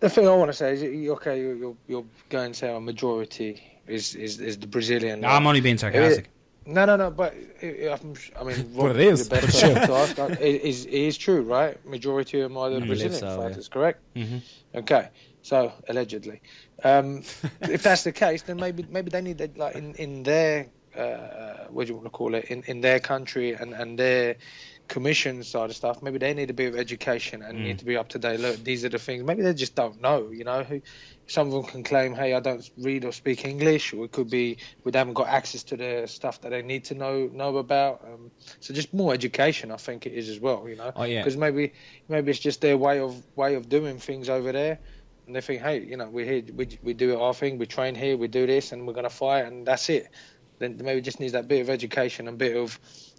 The thing I want to say is, you're going to say a majority is the Brazilian. No, I'm only being sarcastic. No, but I mean, but it is. The best person to ask it is true, right? Majority of them are the Brazilian fighters, correct? Mm-hmm. Okay, so allegedly, if that's the case, then maybe they need that, like, in their what do you want to call it, in their country and their commission side of stuff, maybe they need a bit of education and need to be up to date. Look, these are the things. Maybe they just don't know, you know. Some of them can claim, hey, I don't read or speak English, or it could be they haven't got access to the stuff that they need to know about. So just more education, I think it is as well, you know. Oh, yeah. Because maybe it's just their way of doing things over there, and they think, hey, you know, we're here, we do our thing, we train here, we do this, and we're gonna fight, and that's it. Then maybe just needs that bit of education and bit of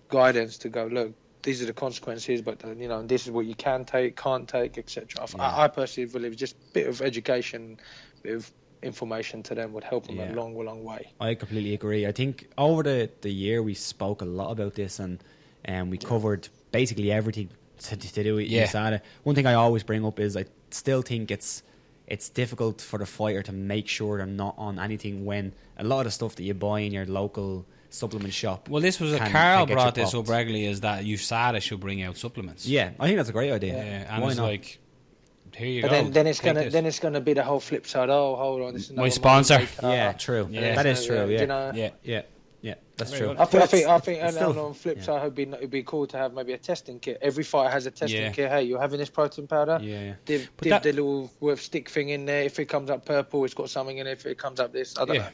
guidance to go, look, these are the consequences, but you know, this is what you can take, can't take, etc. I personally believe just a bit of education, bit of information to them would help them a long way. I completely agree. I think over the year we spoke a lot about this, and we covered basically everything to do with USADA. One thing I always bring up is I still think it's difficult for the fighter to make sure they're not on anything when a lot of the stuff that you buy in your local supplement shop. Well, this was Carl brought this up regularly, is that USADA should bring out supplements. Yeah, I think that's a great idea. And why it's not? like, here you but go. Then it's gonna be the whole flip side. Oh, hold on, this is my sponsor. Yeah, true. Yeah. That is true. Yeah, you know, yeah, that's true. I think, and on the flip side, it'd be cool to have maybe a testing kit. Every fighter has a testing kit. Hey, you're having this protein powder. Dip the little stick thing in there. If it comes up purple, it's got something in it. If it comes up this, I don't know.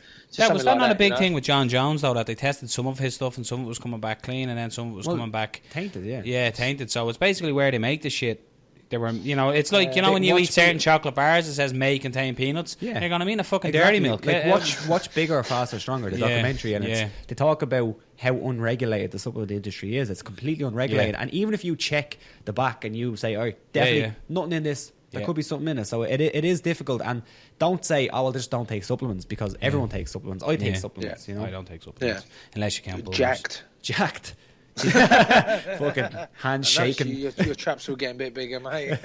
Was that not a big thing with John Jones, though, that they tested some of his stuff and some of it was coming back clean and then some of it was coming back tainted? Tainted. So it's basically where they make the shit. They were, you know, it's like, you know, when you eat certain chocolate bars, it says may contain peanuts. Yeah, they're gonna mean a fucking dairy milk. Like watch Bigger, Faster, Stronger, the documentary, and they talk about how unregulated the supplement industry is. It's completely unregulated, and even if you check the back and you say, "All right, definitely nothing in this," there could be something in it. So it is difficult, and don't say, "Oh, well, just don't take supplements," because everyone takes supplements. I take supplements, you know. I don't take supplements unless you can't. Jacked. Fucking hands shaking. Your traps will get a bit bigger, mate.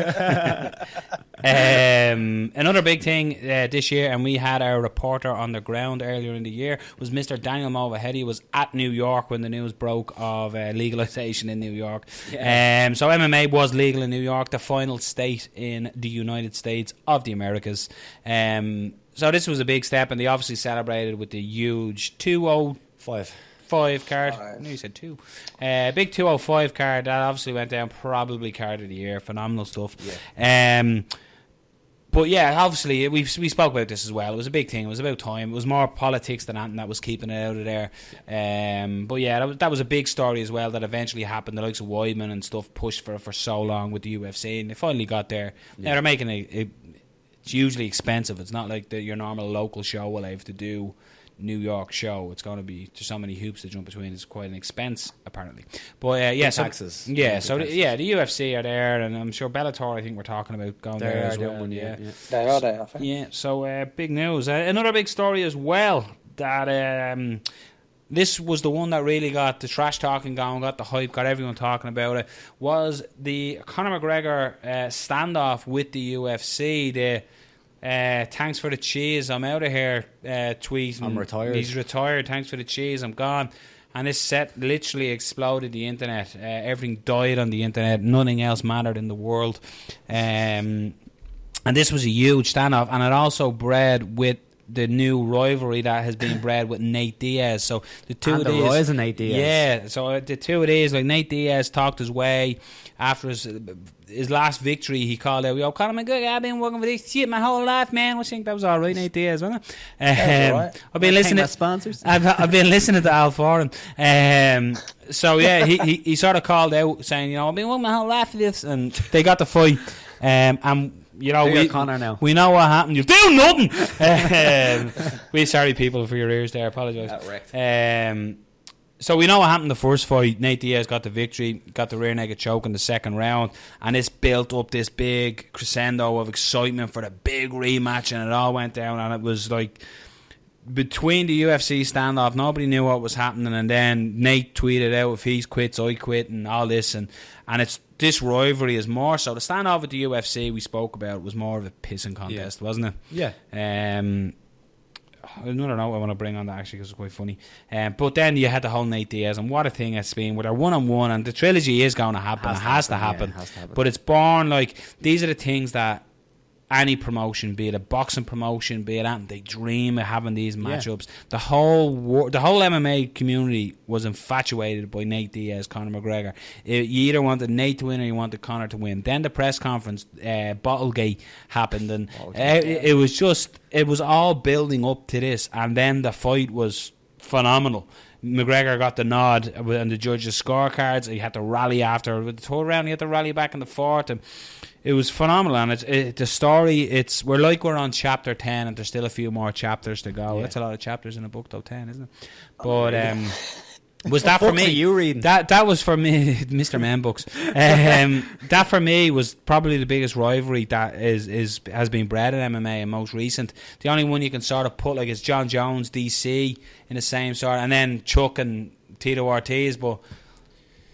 Another big thing this year, and we had our reporter on the ground earlier in the year, was Mr. Daniel Movahedi was at New York when the news broke of legalization in New York. So MMA was legal in New York, the final state in the United States of the Americas. So this was a big step, and they obviously celebrated with the huge 205 205 card. I knew you said 2. Big 205 card. That obviously went down. Probably card of the year. Phenomenal stuff. Yeah. But yeah, obviously we spoke about this as well. It was a big thing. It was about time. It was more politics than anything that was keeping it out of there. But yeah, that was a big story as well. That eventually happened. The likes of Weidman and stuff pushed for so long with the UFC, and they finally got there. Now they're making it's hugely expensive. It's not like your normal local show will have to do New York show. It's going to be, there's so many hoops to jump between. It's quite an expense apparently. But yeah, so taxes. Yeah, so the UFC are there, and I'm sure Bellator, I think we're talking about going there as well. Yeah, they are there, I think. Yeah, so big news. Another big story as well, that this was the one that really got the trash talking going, got the hype, got everyone talking about it, was the Conor McGregor standoff with the UFC. The thanks for the cheese, I'm out of here tweet. I'm retired. He's retired, thanks for the cheese, I'm gone. And this set literally exploded the internet. Everything died on the internet. Nothing else mattered in the world. And this was a huge standoff. And it also bred with the new rivalry that has been bred with Nate Diaz. So the two and of the these, rise of Nate Diaz. Yeah, so the two of these, like Nate Diaz talked his way after his last victory. He called out, "Yo, Conor McGregor, I've been working for this shit my whole life, man." I think that was all right, Nate Diaz, wasn't it? Right. I've been listening to sponsors. I've been listening to Al Foran. So yeah, he sort of called out saying, "You know, I've been working my whole life for this," and they got the fight. And you know, Conor now. We know what happened. You do nothing. We sorry people for your ears there. Apologise. So we know what happened the first fight. Nate Diaz got the victory, got the rear naked choke in the second round, and this built up this big crescendo of excitement for the big rematch, and it all went down, and it was like between the UFC standoff, nobody knew what was happening, and then Nate tweeted out, "If he quits, I quit," and all this, and it's this rivalry is more so. The standoff with the UFC we spoke about was more of a pissing contest, wasn't it? Yeah. Another note I want to bring on that actually because it's quite funny. But then you had the whole Nate Diaz, and what a thing it's been with their one-on-one, and the trilogy is going to happen. It has to happen. But it's born like these are the things that any promotion, be it a boxing promotion, be it that, they dream of having these matchups. The whole MMA community was infatuated by Nate Diaz, Conor McGregor. You either wanted Nate to win or you wanted Conor to win. Then the press conference, Bottlegate happened, and it was all building up to this, and then the fight was phenomenal. McGregor got the nod on the judges' scorecards. He had to rally after the third round. He had to rally back in the fourth, and it was phenomenal. And the story. We're on chapter 10, and there's still a few more chapters to go. Yeah. That's a lot of chapters in a book, though. 10, isn't it? But was that for me? You reading? That was for me, Mr. Men books. That for me was probably the biggest rivalry that has been bred in MMA and most recent. The only one you can sort of put like is John Jones, DC in the same sort, and then Chuck and Tito Ortiz, but.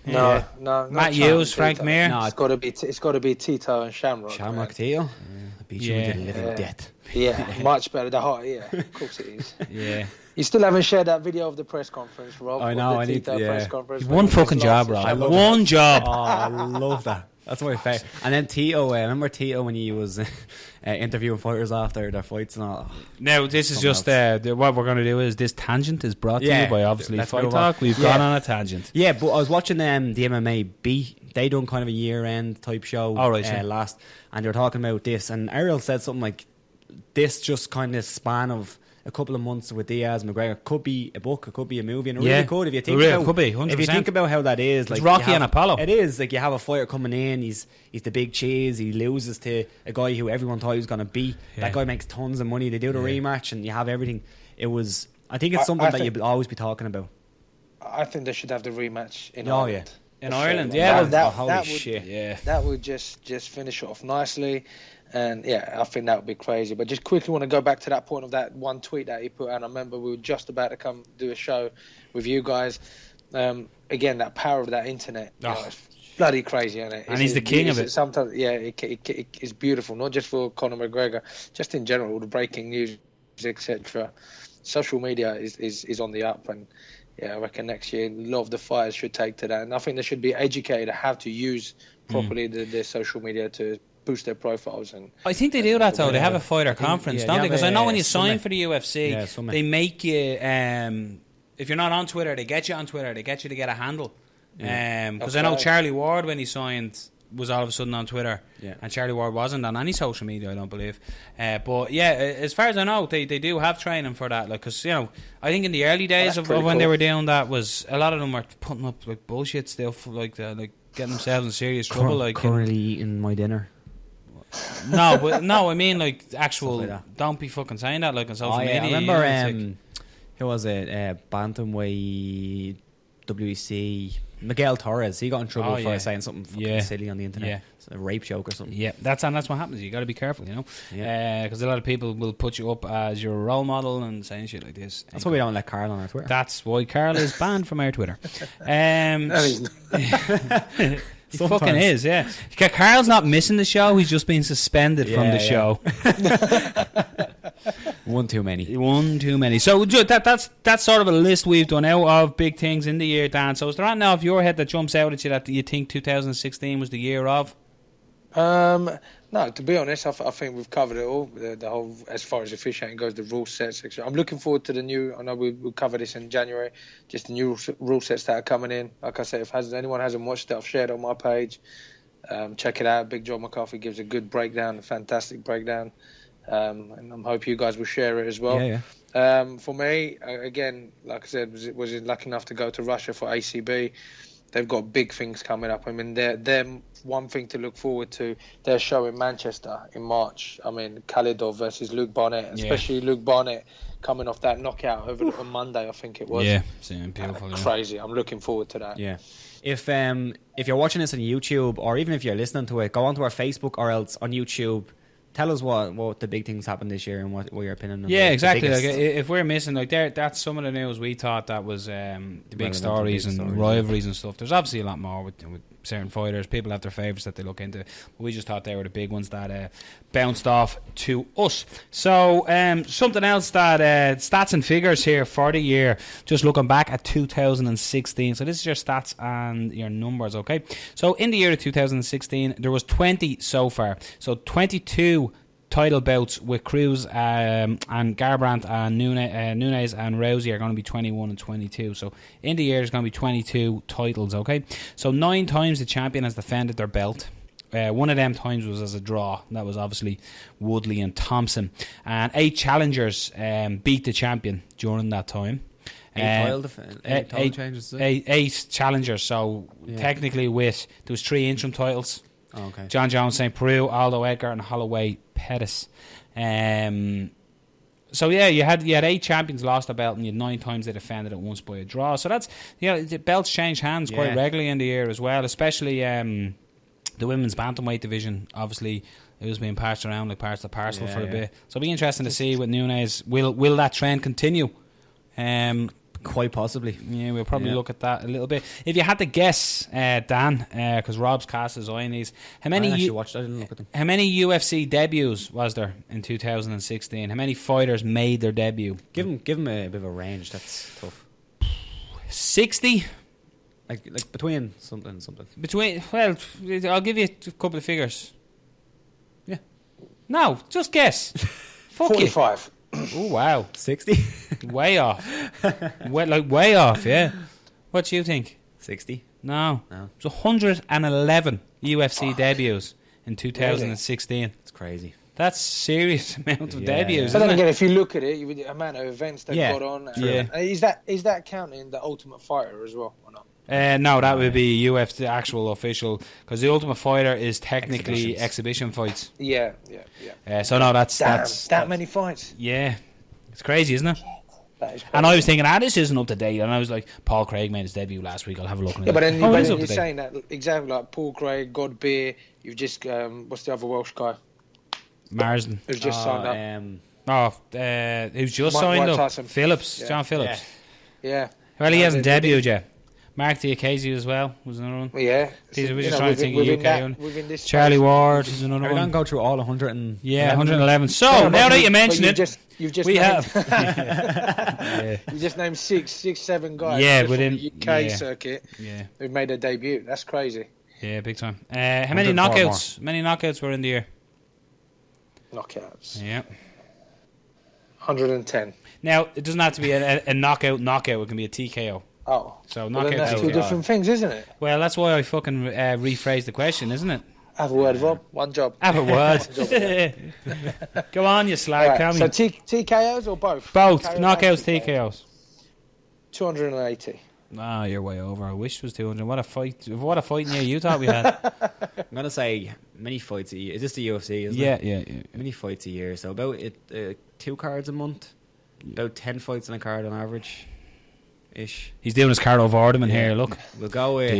No, Matt Hughes, Frank Mir. No, it's got to be Tito and Shamrock. Shamrock Tito. I beat you with a living death. Yeah, much better. Of course it is. Yeah. You still haven't shared that video of the press conference, Rob. I know. I need to. Press conference. One fucking job, Rob. One job. Oh, I love that. That's my favourite. And then Tito, remember Tito when he was interviewing fighters after their fights and all? Now, this is just what we're going to do is this tangent is brought to you by obviously Fight Talk. We've gone on a tangent. Yeah, but I was watching the MMA Beat. They done kind of a year-end type show last, and they were talking about this, and Ariel said something like, this just kind of span of a couple of months with Diaz McGregor could be a book, it could be a movie, and it really could if you think about, could be, 100%. If you think about how that is, like it's Rocky and Apollo. It is like you have a fighter coming in, he's the big cheese, he loses to a guy who everyone thought he was going to beat. That guy makes tons of money. They do the rematch, and you have everything. I think it's something that you'll always be talking about. I think they should have the rematch in Ireland. In Ireland, that would just finish it off nicely. And yeah, I think that would be crazy. But just quickly want to go back to that point of that one tweet that he put out. I remember we were just about to come do a show with you guys. Again, that power of that internet. You know, it's bloody crazy, isn't it? And he's the king of it. Sometimes, it's beautiful, not just for Conor McGregor, just in general, all the breaking news, etc. Social media is on the up, and I reckon next year a lot of the fighters should take to that. And I think they should be educated how to use properly their social media to boost their profiles. And I think they do that though. They have a fighter conference, don't they? Because I know when you sign for the UFC, they make you if you're not on Twitter, they get you on Twitter. They get you to get a handle. Because Okay. I know Charlie Ward, when he signed, was all of a sudden on Twitter. Yeah. And Charlie Ward wasn't on any social media, I don't believe. But yeah, as far as I know, they do have training for that. Like, because, I think in the early days of when they were doing that, was a lot of them were putting up like bullshit stuff, like getting themselves in serious trouble. Like currently eating my dinner. No, I mean like actual. Stuff like that. Don't be fucking saying that like on social media. I remember. It's like, Who was it? Bantamweight WEC. Miguel Torres. He got in trouble for saying something fucking silly on the internet. Yeah. It's a rape joke or something. Yeah, that's what happens. You got to be careful, Yeah. because a lot of people will put you up as your role model and saying shit like this. That's why we don't let Carl on our Twitter. That's why Carl is banned from our Twitter. He fucking is, yeah. Carl's not missing the show. He's just been suspended from the show. One too many. One too many. So that's sort of a list we've done out of big things in the year, Dan. So is there anything now off your head that jumps out at you that you think 2016 was the year of? No, to be honest, I think we've covered it all. The whole, as far as officiating goes, the rule set section. I'm looking forward to the new. I know we'll cover this in January. Just the new rule sets that are coming in. Like I said, if anyone hasn't watched it, I've shared it on my page. Check it out. Big John McCarthy gives a good breakdown, a fantastic breakdown, and I hope you guys will share it as well. Yeah. For me, again, like I said, was lucky enough to go to Russia for ACB. They've got big things coming up. I mean, they're one thing to look forward to. Their show in Manchester in March. I mean, Khalidov versus Luke Barnett, especially Luke Barnett coming off that knockout on Monday, I think it was. Yeah, beautiful. Crazy. I'm looking forward to that. Yeah. If you're watching this on YouTube, or even if you're listening to it, go onto our Facebook or else on YouTube. Tell us what the big things happened this year and what your opinion on exactly. the Like if we're missing that's some of the news we thought that was the big stories and rivalries and stuff. There's obviously a lot more with certain fighters. People have their favourites that they look into, but we just thought they were the big ones that bounced off to us. So something else that stats and figures here for the year, just looking back at 2016. So this is your stats and your numbers, okay? So in the year of 2016 there was 20 so far, so 22 title bouts with Cruz and Garbrandt and Nunes and Rousey are going to be 21 and 22. So in the year there's going to be 22 titles, okay? So 9 times the champion has defended their belt. One of them times was as a draw. That was obviously Woodley and Thompson. And 8 challengers beat the champion during that time. 8 title changes. 8 challengers. So technically there was 3 interim titles. Oh, okay. John Jones, St. Peru, Aldo Edgar, and Holloway Pettis. So yeah, you had 8 champions lost a belt, and you had 9 times they defended it once by a draw. So that's the belts change hands quite regularly in the year as well, especially the women's bantamweight division. Obviously, it was being passed around like parts of the parcel for a bit. So it'll be interesting to see with Nunes. Will that trend continue? Quite possibly. Yeah, we'll probably look at that a little bit. If you had to guess, Dan, because Rob's cast his eye on these, how many? I actually watched. I didn't look at them. How many UFC debuts was there in 2016? How many fighters made their debut? Give him a bit of a range. That's tough. 60. Like between something. Between. Well, I'll give you a couple of figures. Yeah. No, just guess. Fuck 45. Oh wow, 60. Way off. Way off. Yeah. What do you think? 60. No. It's 111 UFC debuts in 2016. It's crazy. That's serious amount of debuts. But then isn't again, it? if you look at it, the amount of events they've got on. Is that counting the Ultimate Fighter as well or not? No, that would be UFC actual official, because the Ultimate Fighter is technically exhibition fights. Yeah. So no, that's that many fights. Yeah, it's crazy, isn't it? That is crazy. And I was thinking, this isn't up to date. And I was like, Paul Craig made his debut last week. I'll have a look. Yeah, but then it is you're up to date. saying that exactly like Paul Craig, God Beer. You've just what's the other Welsh guy? Marsden. Who's just signed up? Who's just signed up? Tyson. Phillips, Yeah. John Phillips. Yeah. Well, he hasn't debuted yet. Mark Diacazi as well was another one. Yeah. We're just trying to think of UK one. This Charlie space, Ward is another Are we one. going to go through all 100 and 111. So now that you mention it, you've just we named, have. You just named six, 7 guys. Yeah, just within from the UK circuit. Yeah, who've made their debut. That's crazy. yeah, big time. How many knockouts? Many knockouts were in the year? Knockouts. Yeah. 110. Now, it doesn't have to be a knockout. It can be a TKO. Oh. So Well, then knockout that's TKO. two different things, isn't it? Well, that's why I fucking rephrased the question, isn't it? Have a word, Rob. One job. Have a word. Go on, you slag. Right, Tell so me. TKOs or both? Both. TKOs Knockouts, and TKOs. 280. Ah, you're way over. I wish it was 200. What a fight. What a fighting year you thought we had. I'm going to say many fights a year. Is this the UFC, isn't Yeah, it? yeah. Many fights a year. So about 2 cards a month. About 10 fights on a card on average. Ish. He's doing his Carlo Vorderman here, look. We'll go with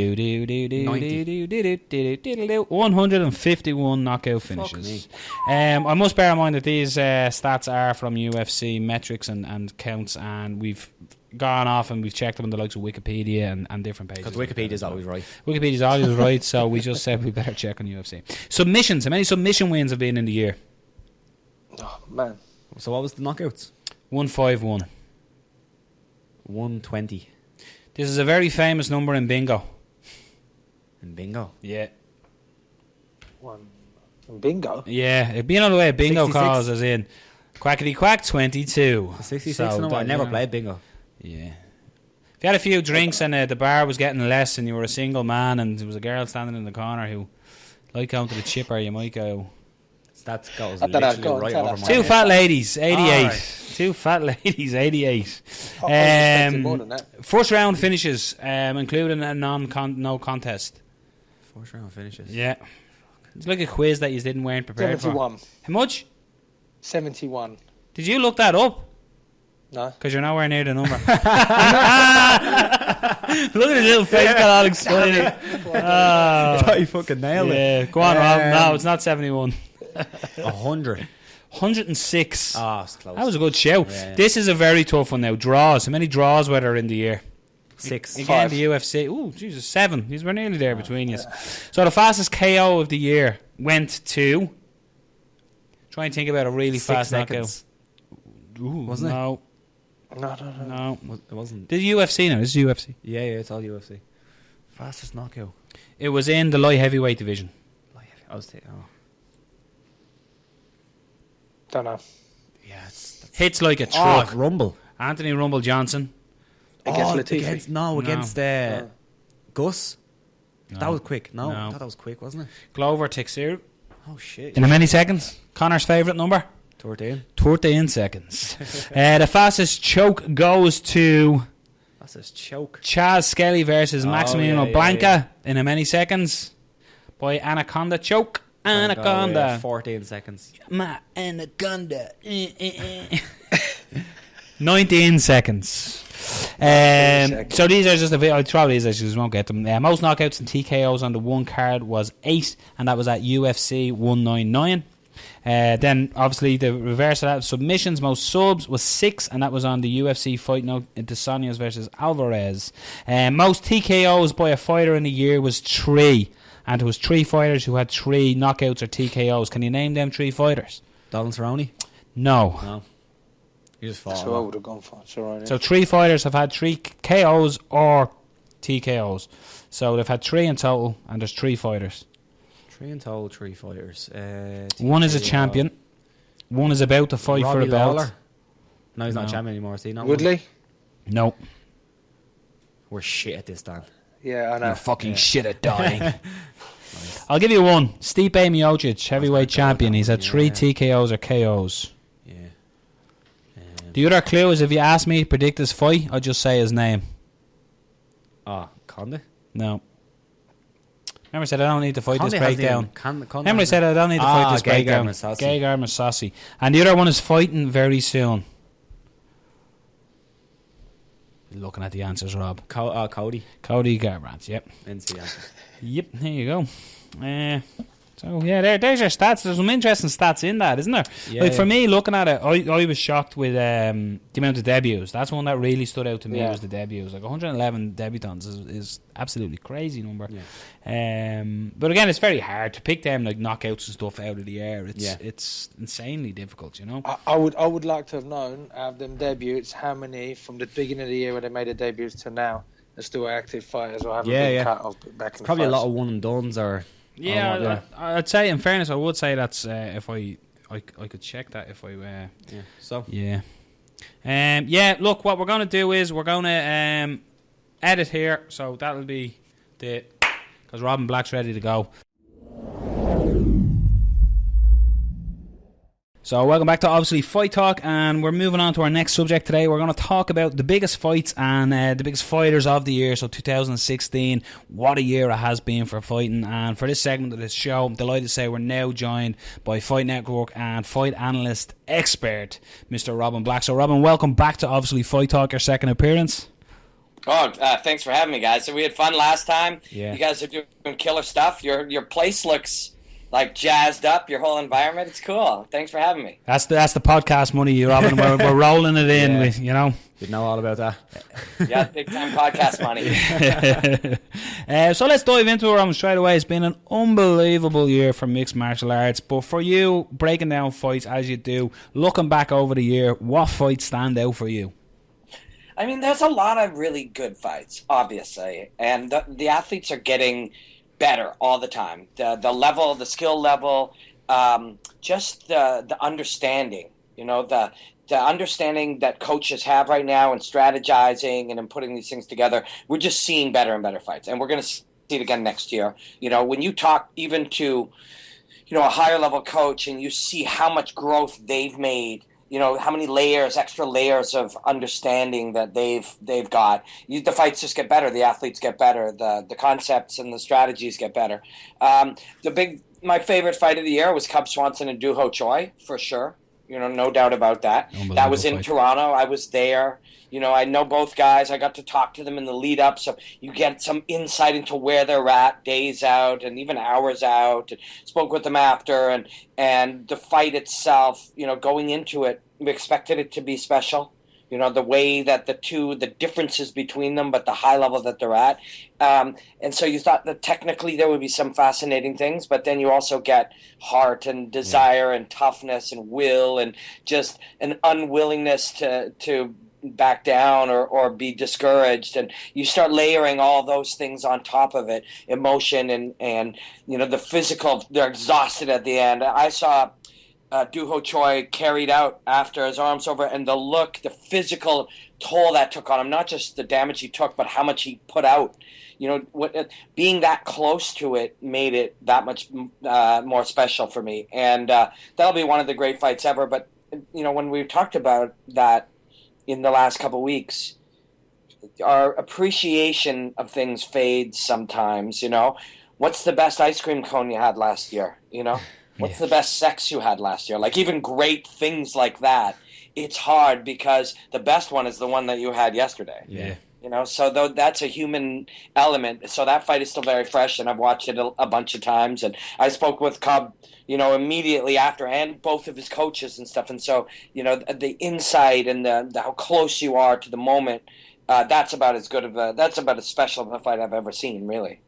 151 knockout finishes. I must bear in mind that these stats are from UFC metrics and counts, and we've gone off and we've checked them on the likes of Wikipedia and different pages. because Wikipedia's always right. Wikipedia's always right, so we just said we better check on UFC. Submissions. How many submission wins have been in the year? Oh, man. So what was the knockouts? 151. 120 This is a very famous number in bingo. in bingo. Yeah. One. Bingo. Yeah, it'd be another way of bingo 66. calls as in quackity quack 22. 66 So number. I that, never yeah. played bingo. Yeah. If you had a few drinks and the bar was getting less and you were a single man and there was a girl standing in the corner who liked going to the chipper, you might go... That goes I don't know, literally go on, right tell over us. my Two head. fat ladies, 88. Alright. Two fat ladies, 88. I was expecting more than that. First round finishes, including a no contest. First round finishes. Yeah. It's like a quiz that you weren't prepared 71. for. How much? 71. Did you look that up? No. Because you're nowhere near the number. Look at his little face, got all excited. I thought you fucking nailed Yeah, go on, Rob. No, it's not 71. 100. 106. Ah, it's close. That was a good show. Yeah. This is a very tough one now. Draws. How many draws were there in the year? 6. Again, 5. the UFC. Ooh, Jesus, 7. These were nearly there between you. So the fastest KO of the year went to... Try and think about a really 6 fast seconds. knockout. Ooh, Wasn't it? no, No. no. It wasn't. This is UFC now. This is UFC. Yeah, it's all UFC. Fastest knockout. It was in the light heavyweight division. I was thinking, Don't know. yeah, Hits like a truck. Rumble. Anthony Rumble Johnson. Against Latifi. Against No. Gus. No. That was quick. No, No. I thought that was quick, wasn't it? Glover Teixeira. Oh shit. In how many seconds? Connor's favourite number? 13. 13 seconds. The fastest choke goes to That's his choke. Chaz Skelly versus Maximiliano yeah, Blanca in how many seconds? By Anaconda choke. Anaconda. 14 seconds. My anaconda. 19 seconds. So these are just a bit. I'll throw these as you won't get them. Most knockouts and TKOs on the one card was 8, and that was at UFC 199. Then obviously the reverse of that, submissions, most subs was 6, and that was on the UFC fight note into Sonias versus Alvarez. Most TKOs by a fighter in a year was 3, and there was 3 fighters who had 3 knockouts or TKOs. Can you name them 3 fighters? Donald Cerrone? No. No. You just That's fall. what I would have gone for. It's all right. So 3 fighters have had 3 KOs or TKOs. So they've had 3 in total, and there's 3 fighters. 3 in total, 3 fighters. One is a TKO. champion. One is about to fight for Robbie a belt. Lawler? No, he's not No. a champion anymore, is he? Not Woodley? No. We're shit at this, Dan. Yeah, I know. You're fucking shit at dying. I'll give you one. Stipe Miocic, heavyweight champion. He's had 3 Yeah. TKOs or KOs. Yeah. The other clue is if you ask me to predict his fight, I'll just say his name. Conde? No. Remember I said I don't need to fight this Conde hasn't breakdown. even- Conde Remember I said I don't need to fight this Gegard breakdown. Mousasi. Gegard Mousasi. And the other one is fighting very soon. Looking at the answers, Rob. Cody. Cody Garbrandt, yep. Didn't see the answers. Yep, there you go. So, yeah, there's your stats. There's some interesting stats in that, isn't there? Yeah, like, for yeah. me, looking at it, I was shocked with the amount of debuts. That's one that really stood out to me, was the debuts. Like, 111 debutants is absolutely crazy number. Yeah. But again, it's very hard to pick them, like, knockouts and stuff out of the air. Yeah. It's insanely difficult, you know? I would like to have known out of them debuts how many from the beginning of the year when they made their debuts to now are still active fighters or haven't been cut off back in Probably the a lot of one and dones or. Yeah, I'd say, in fairness, I would say that's if I I could check that if I yeah. So yeah. Yeah, look, what we're going to do is we're going to edit here, so that'll be the, because Robin Black's ready to go. So welcome back to obviously Fight Talk, and we're moving on to our next subject today. We're going to talk about the biggest fights and the biggest fighters of the year. So 2016, what a year it has been for fighting. And for this segment of this show, I'm delighted to say we're now joined by Fight Network and fight analyst expert, Mr. Robin Black. So Robin, welcome back to obviously Fight Talk, your second appearance. Oh, thanks for having me, guys. So we had fun last time. Yeah. You guys are doing killer stuff. Your place looks like jazzed up, your whole environment. It's cool. Thanks for having me. That's the podcast money, Robin. We're rolling it in, with, you know. you know all about that. Yeah, big time podcast money. So let's dive into it, Robin, straight away. It's been an unbelievable year for mixed martial arts. But for you, breaking down fights as you do, looking back over the year, what fights stand out for you? I mean, there's a lot of really good fights, obviously, and the athletes are getting better all the time. The level, the skill level, just the understanding, the understanding that coaches have right now in strategizing and in putting these things together. We're just seeing better and better fights, and we're going to see it again next year. When you talk even to, a higher level coach and you see how much growth they've made, how many extra layers of understanding that they've got. The fights just get better. The athletes get better. The concepts and the strategies get better. My favorite fight of the year was Cub Swanson and Doo Ho Choi, for sure. No doubt about that. That was in Toronto. I was there. I know both guys. I got to talk to them in the lead up, so you get some insight into where they're at, days out and even hours out. And spoke with them after, and the fight itself, going into it, we expected it to be special. The way that the differences between them, but the high level that they're at. And so you thought that technically there would be some fascinating things, but then you also get heart and desire and toughness and will and just an unwillingness to back down or be discouraged. And you start layering all those things on top of it, emotion and the physical, they're exhausted at the end. I saw Doo Ho Choi carried out after his arms over, and the physical toll that took on him, not just the damage he took, but how much he put out. Being that close to it made it that much more special for me. And that'll be one of the great fights ever. But, when we talked about that in the last couple of weeks, our appreciation of things fades sometimes, What's the best ice cream cone you had last year, What's the best sex you had last year? Like, even great things like that, it's hard because the best one is the one that you had yesterday. Yeah. So that's a human element. So that fight is still very fresh, and I've watched it a bunch of times. And I spoke with Cub, immediately after, and both of his coaches and stuff. And so, the insight and the how close you are to the moment, that's about as special of a fight I've ever seen, really.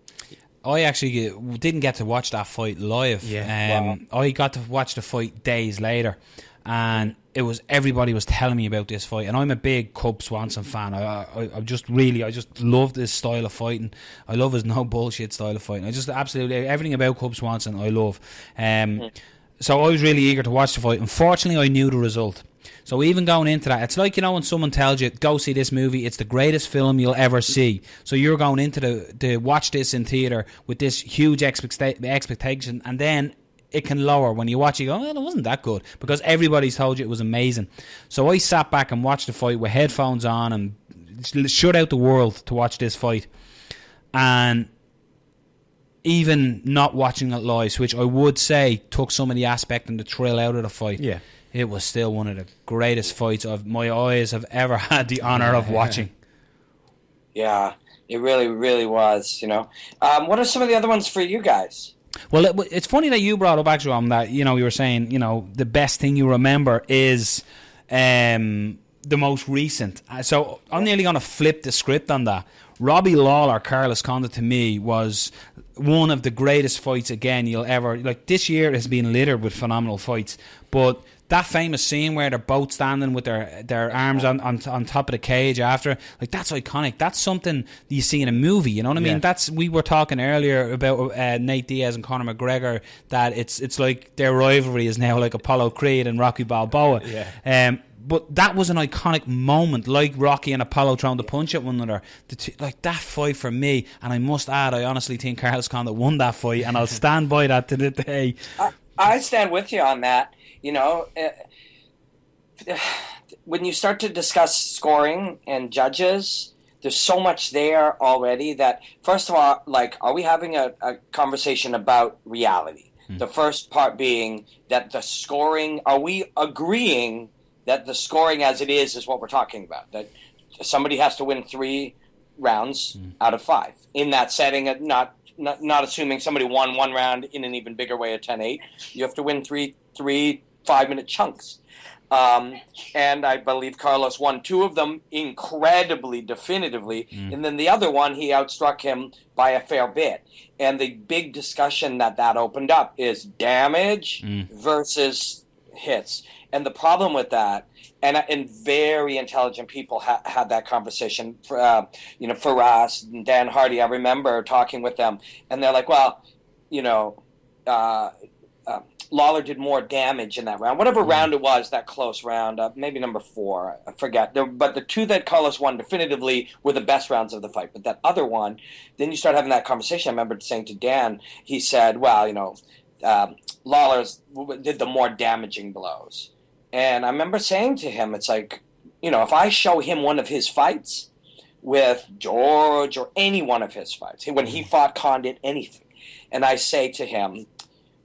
I actually didn't get to watch that fight live. Yeah. I got to watch the fight days later, and everybody was telling me about this fight. And I'm a big Cub Swanson fan. I just love this style of fighting. I love his no bullshit style of fighting. I just absolutely everything about Cub Swanson I love. So I was really eager to watch the fight. Unfortunately, I knew the result. So even going into that, it's like, when someone tells you, go see this movie, it's the greatest film you'll ever see. So you're going into the watch this in theatre with this huge expectation, and then it can lower when you watch it. You go, well, it wasn't that good, because everybody's told you it was amazing. So I sat back and watched the fight with headphones on and shut out the world to watch this fight. And even not watching it live, which I would say took some of the aspect and the thrill out of the fight. Yeah. It was still one of the greatest fights of my eyes have ever had the honour of watching. Yeah, it really, really was, What are some of the other ones for you guys? Well, it's funny that you brought up, actually, on that, you were saying, the best thing you remember is the most recent. So I'm nearly going to flip the script on that. Robbie Lawler, Carlos Condit, to me, was one of the greatest fights, again, you'll ever... Like, this year has been littered with phenomenal fights, but that famous scene where they're both standing with their arms on top of the cage after, like, that's iconic. That's something you see in a movie, you know what I mean? We were talking earlier about Nate Diaz and Conor McGregor, that it's like their rivalry is now like Apollo Creed and Rocky Balboa. But that was an iconic moment, like Rocky and Apollo throwing the punch at one another. Like, that fight for me, and I must add, I honestly think Carlos Condit won that fight, and I'll stand by that to the day. I stand with you on that. You know, when you start to discuss scoring and judges, there's so much there already that, first of all, like, are we having a conversation about reality? The first part being that the scoring, are we agreeing that the scoring as it is what we're talking about? That somebody has to win 3 rounds out of 5 in that setting, not assuming somebody won 1 round in an even bigger way at 10-8. You have to win 3 5-minute chunks. And I believe Carlos won 2 of them incredibly definitively, and then the other one he outstruck him by a fair bit. And the big discussion that opened up is damage versus hits. And the problem with that, and very intelligent people had that conversation. Faraz and Dan Hardy, I remember talking with them, and they're like, well, Lawler did more damage in that round. Whatever round it was, that close round, maybe number 4, I forget. But the 2 that Carlos won definitively were the best rounds of the fight. But that other one, then you start having that conversation. I remember saying to Dan, he said, well, Lawler did the more damaging blows. And I remember saying to him, it's like, if I show him one of his fights with George or any one of his fights, when he fought Condit, anything, and I say to him,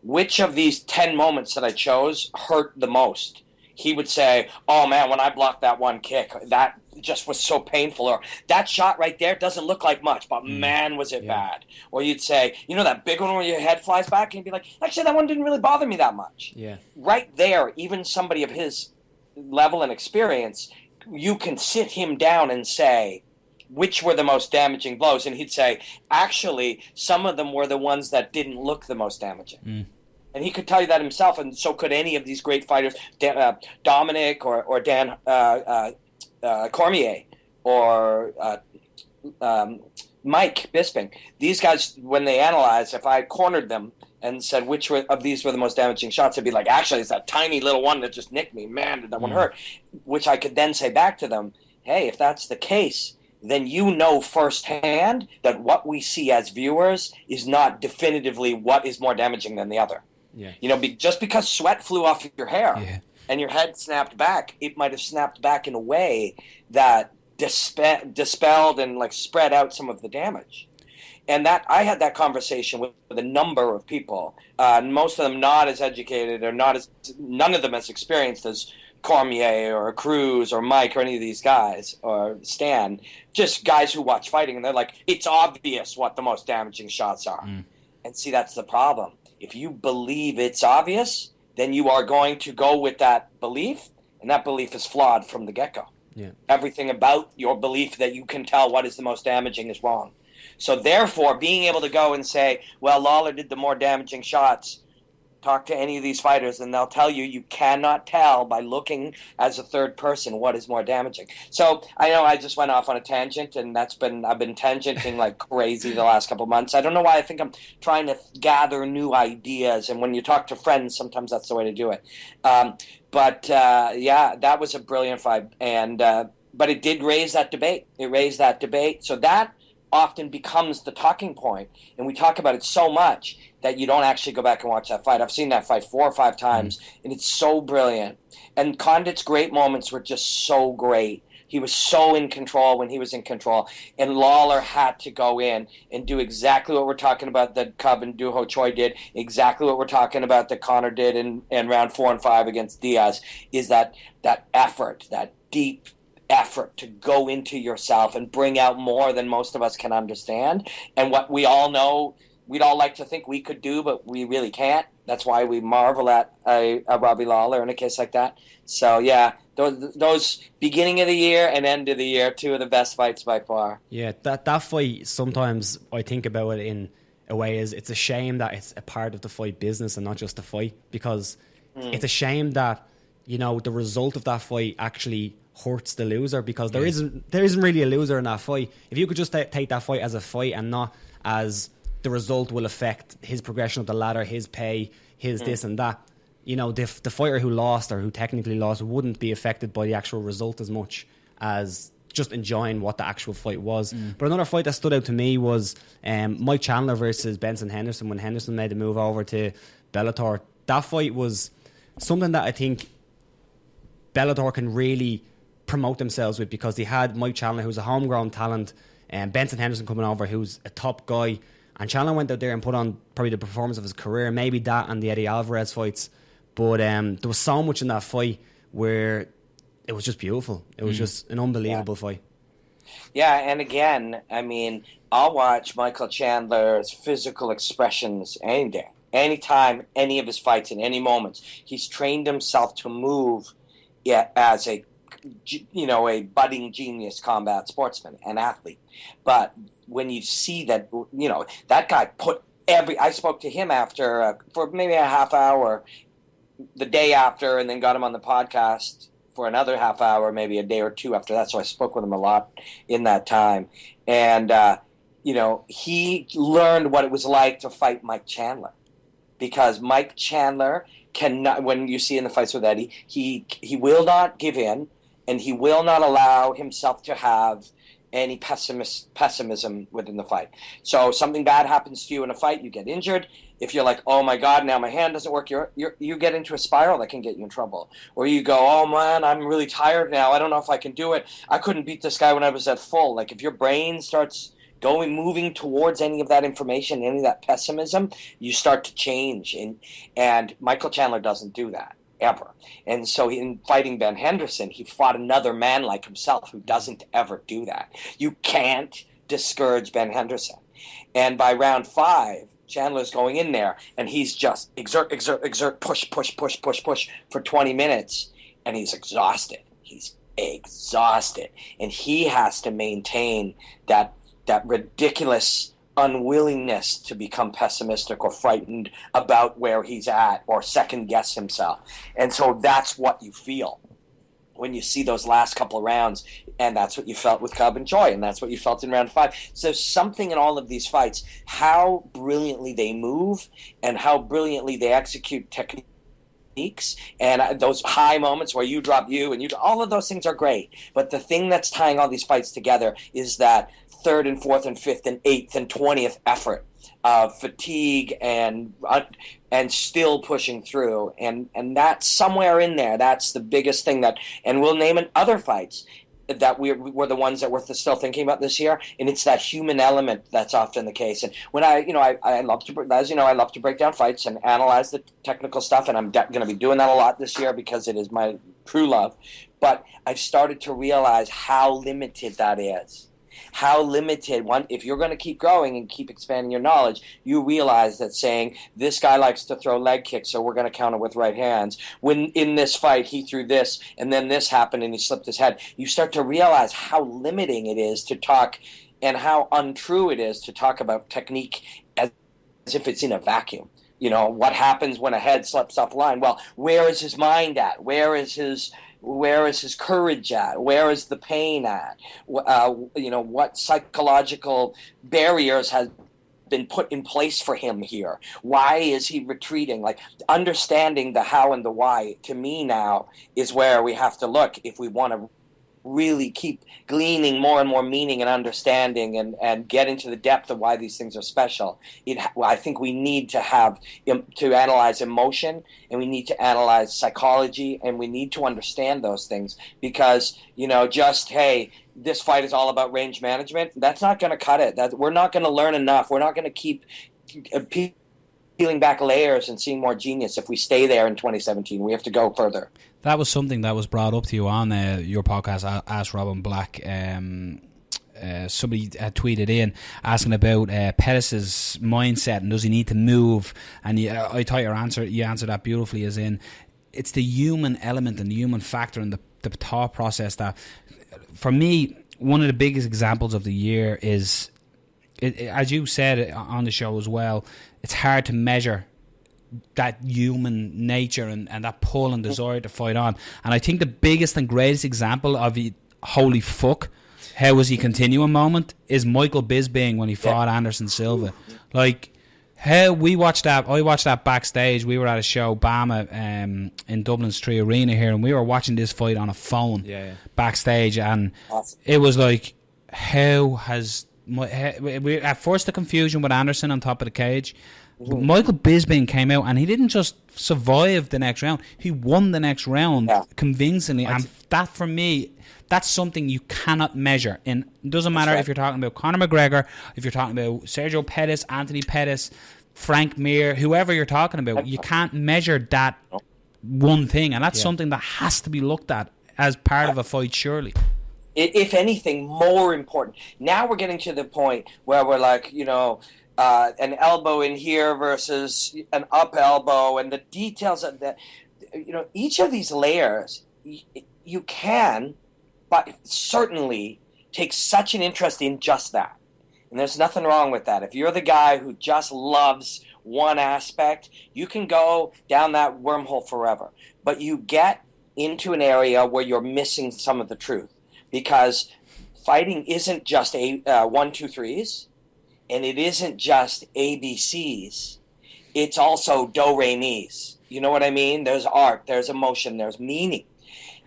which of these 10 moments that I chose hurt the most? He would say, oh man, when I blocked that one kick, that just was so painful. Or that shot right there doesn't look like much, but man, was it bad. Or you'd say, that big one where your head flies back, and you'd be like, actually, that one didn't really bother me that much. Yeah. Right there, even somebody of his level and experience, you can sit him down and say, which were the most damaging blows? And he'd say, actually, some of them were the ones that didn't look the most damaging. And he could tell you that himself, and so could any of these great fighters, Dominic or Dan Cormier or Mike Bisping. These guys, when they analyze, if I cornered them and said which of these were the most damaging shots, it'd be like, actually, it's that tiny little one that just nicked me. Man, did that one hurt? Which I could then say back to them, hey, if that's the case, then you know firsthand that what we see as viewers is not definitively what is more damaging than the other. Yeah. Just because sweat flew off your hair and your head snapped back, it might have snapped back in a way that dispelled and like spread out some of the damage. And that I had that conversation with a number of people, most of them not as educated or none of them as experienced as Cormier or Cruz or Mike or any of these guys or Stan, just guys who watch fighting, and they're like, it's obvious what the most damaging shots are. And see, that's the problem. If you believe it's obvious, then you are going to go with that belief, and that belief is flawed from the get-go. Yeah. Everything about your belief that you can tell what is the most damaging is wrong. So therefore, being able to go and say, well, Lawler did the more damaging shots, talk to any of these fighters, and they'll tell you you cannot tell by looking as a third person what is more damaging. So I know I just went off on a tangent, and I've been tangenting like crazy the last couple of months. I don't know why. I think I'm trying to gather new ideas, and when you talk to friends, sometimes that's the way to do it. But that was a brilliant fight, and but it did raise that debate. So that often becomes the talking point, and we talk about it so much that you don't actually go back and watch that fight. I've seen that fight 4 or 5 times, and it's so brilliant. And Condit's great moments were just so great. He was so in control when he was in control, and Lawler had to go in and do exactly what we're talking about that Cub and Doo Ho Choi did, exactly what we're talking about that Conor did in round 4 and 5 against Diaz, is that effort, that deep effort to go into yourself and bring out more than most of us can understand, and what we all know we'd all like to think we could do, but we really can't. That's why we marvel at a Robbie Lawler in a case like that. So yeah, those beginning of the year and end of the year, 2 of the best fights by far. Yeah, that fight, sometimes I think about it in a way is it's a shame that it's a part of the fight business and not just the fight, because it's a shame that the result of that fight actually hurts the loser, because there isn't really a loser in that fight. If you could just take that fight as a fight and not as the result will affect his progression of the ladder, his pay, his this and that, the fighter who lost or who technically lost wouldn't be affected by the actual result as much as just enjoying what the actual fight was. But another fight that stood out to me was Mike Chandler versus Benson Henderson, when Henderson made the move over to Bellator. That fight was something that I think Bellator can really promote themselves with, because they had Mike Chandler, who's a homegrown talent, and Benson Henderson coming over, who's a top guy. And Chandler went out there and put on probably the performance of his career, maybe that and the Eddie Alvarez fights. But there was so much in that fight where it was just beautiful. It was just an unbelievable fight. Yeah, and again, I mean, I'll watch Michael Chandler's physical expressions any day, anytime, any of his fights, in any moments. He's trained himself to move as a budding genius combat sportsman and athlete. But when you see that, that guy put I spoke to him after for maybe a half hour the day after, and then got him on the podcast for another half hour, maybe a day or two after that. So I spoke with him a lot in that time. And, he learned what it was like to fight Mike Chandler, because Mike Chandler cannot, when you see in the fights with Eddie, he will not give in, and he will not allow himself to have any pessimism within the fight. So something bad happens to you in a fight, you get injured. If you're like, oh my God, now my hand doesn't work, you get into a spiral that can get you in trouble. Or you go, oh man, I'm really tired now, I don't know if I can do it. I couldn't beat this guy when I was at full. Like, if your brain starts moving towards any of that information, any of that pessimism, you start to change. And Michael Chandler doesn't do that, ever. And so in fighting Ben Henderson, he fought another man like himself who doesn't ever do that. You can't discourage Ben Henderson. And by round 5, Chandler's going in there, and he's just exert, push for 20 minutes, and he's exhausted. He's exhausted. And he has to maintain that ridiculous unwillingness to become pessimistic or frightened about where he's at or second guess himself. And so that's what you feel when you see those last couple of rounds, and that's what you felt with Cub and Choi, and that's what you felt in round 5. So something in all of these fights, how brilliantly they move and how brilliantly they execute techniques, and those high moments where you drop all of those things are great. But the thing that's tying all these fights together is that 3rd and 4th and 5th and 8th and 20th effort of fatigue and still pushing through, and that's somewhere in there. That's the biggest thing and we'll name in other fights that we're the ones that we're still thinking about this year, and it's that human element that's often the case. And when I love to, as you know, I love to break down fights and analyze the technical stuff, and I'm going to be doing that a lot this year because it is my true love. But I've started to realize how limited that is. How limited if you're going to keep growing and keep expanding your knowledge, you realize that saying this guy likes to throw leg kicks, so we're going to counter with right hands. When in this fight he threw this and then this happened and he slipped his head, you start to realize how limiting it is to talk, and how untrue it is to talk about technique as if it's in a vacuum. What happens when a head slips offline? Well, where is his mind at? Where is his courage at? Where is the pain at? What psychological barriers has been put in place for him here? Why is he retreating? Like, understanding the how and the why, to me now, is where we have to look if we want to really keep gleaning more and more meaning and understanding and get into the depth of why these things are special. I think we need to analyze emotion, and we need to analyze psychology, and we need to understand those things, because hey, this fight is all about range management, that's not going to cut it. We're not going to learn enough. We're not going to keep peeling back layers and seeing more genius if we stay there in 2017. We have to go further. That was something that was brought up to you on your podcast, Ask Robin Black. Somebody had tweeted in asking about Pettis' mindset and does he need to move? And I thought you answered that beautifully, as in it's the human element and the human factor and the thought process that, for me, one of the biggest examples of the year is, as you said on the show as well, it's hard to measure that human nature and that pull and desire to fight on. And I think the biggest and greatest example of it, holy fuck, how was he continuing moment, is Michael Bisping when he fought Anderson Silva. Like, how we watched that, I watched that backstage. We were at a show, BAMMA, in Dublin's 3 Arena here, and we were watching this fight on a phone backstage, and it was like, how has... at first the confusion with Anderson on top of the cage, but Michael Bisping came out and he didn't just survive the next round, he won the next round convincingly. And that, for me, that's something you cannot measure. And it doesn't matter if you're talking about Conor McGregor, if you're talking about Sergio Pettis, Anthony Pettis, Frank Mir, whoever you're talking about, you can't measure that one thing, and that's something that has to be looked at as part of a fight, surely. If anything, more important. Now we're getting to the point where we're like, an elbow in here versus an up elbow, and the details of that. Each of these layers, you can, but certainly take such an interest in just that. And there's nothing wrong with that. If you're the guy who just loves one aspect, you can go down that wormhole forever. But you get into an area where you're missing some of the truth. Because fighting isn't just 1, 2, 3s, and it isn't just ABCs. It's also do, re, mi's. You know what I mean? There's art, there's emotion, there's meaning.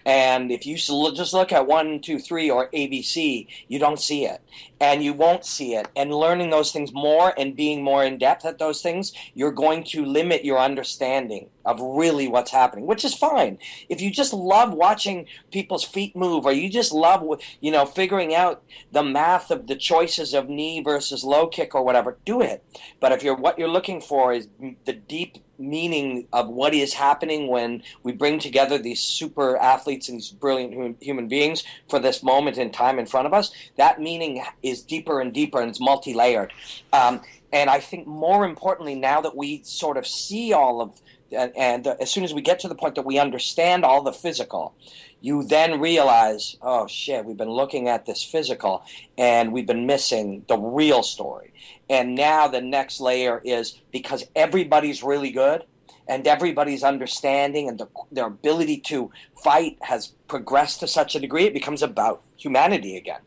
And if you just look at 1, 2, 3 or ABC, you don't see it. And you won't see it. And learning those things more and being more in depth at those things, you're going to limit your understanding of really what's happening, which is fine. If you just love watching people's feet move, or you just love, figuring out the math of the choices of knee versus low kick or whatever, do it. But if what you're looking for is the deep meaning of what is happening when we bring together these super athletes and these brilliant human beings for this moment in time in front of us, that meaning is deeper and deeper, and it's multi-layered. And I think more importantly, now that we sort of see all of, and as soon as we get to the point that we understand all the physical, you then realize, oh shit, we've been looking at this physical and we've been missing the real story. And now the next layer is, because everybody's really good and everybody's understanding and their ability to fight has progressed to such a degree, it becomes about humanity again.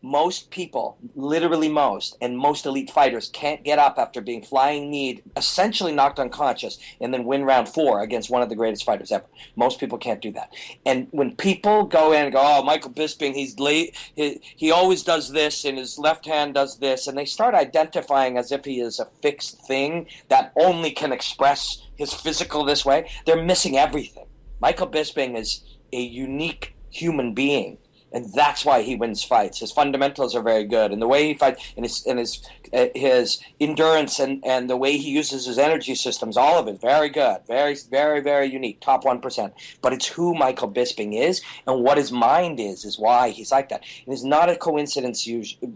Most people, literally most, and most elite fighters can't get up after being flying kneed, essentially knocked unconscious, and then win round 4 against one of the greatest fighters ever. Most people can't do that. And when people go in and go, oh, Michael Bisping, he's late, he always does this, and his left hand does this, and they start identifying as if he is a fixed thing that only can express his physical this way, they're missing everything. Michael Bisping is a unique human being. And that's why he wins fights. His fundamentals are very good, and the way he fights, and his endurance, and the way he uses his energy systems, all of it, very good, very, very, very unique, top 1%. But it's who Michael Bisping is, and what his mind is why he's like that. And it's not a coincidence.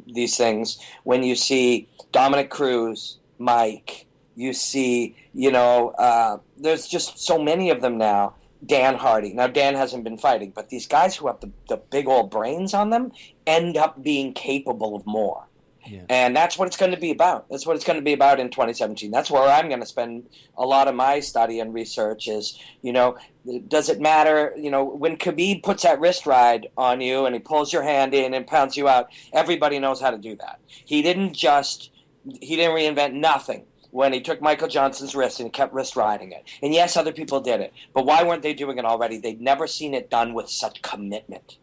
These things, when you see Dominic Cruz, Mike, you see, there's just so many of them now. Dan Hardy. Now, Dan hasn't been fighting, but these guys who have the big old brains on them end up being capable of more. Yeah. And that's what it's going to be about. That's what it's going to be about in 2017. That's where I'm going to spend a lot of my study and research is, does it matter, when Khabib puts that wrist ride on you and he pulls your hand in and pounds you out, everybody knows how to do that. He didn't reinvent nothing when he took Michael Johnson's wrist and kept wrist riding it. And yes, other people did it. But why weren't they doing it already? They'd never seen it done with such commitment.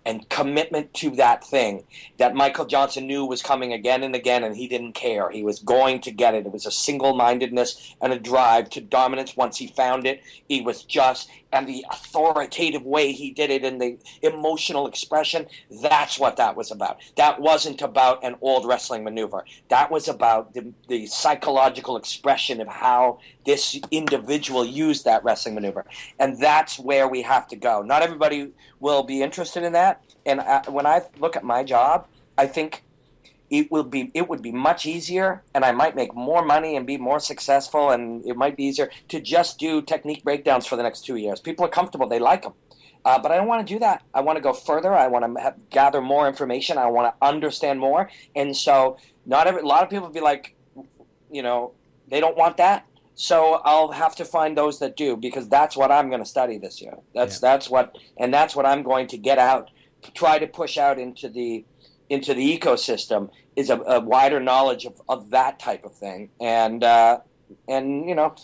And commitment to that thing that Michael Johnson knew was coming again and again, and he didn't care. He was going to get it. It was a single-mindedness and a drive to dominance. Once he found it, he was just, and the authoritative way he did it and the emotional expression, that's what that was about. That wasn't about an old wrestling maneuver. That was about the psychological expression of how this individual used that wrestling maneuver. And that's where we have to go. Not everybody will be interested in that. And when I look at my job, I think it would be much easier, and I might make more money and be more successful, and it might be easier to just do technique breakdowns for the next 2 years. People are comfortable. They like them. But I don't want to do that. I want to go further. I want to gather more information. I want to understand more. And so a lot of people be like, They don't want that. So I'll have to find those that do, because that's what I'm going to study this year. That's what I'm going to get out, try to push out into the ecosystem, is a wider knowledge of that type of thing. And you know,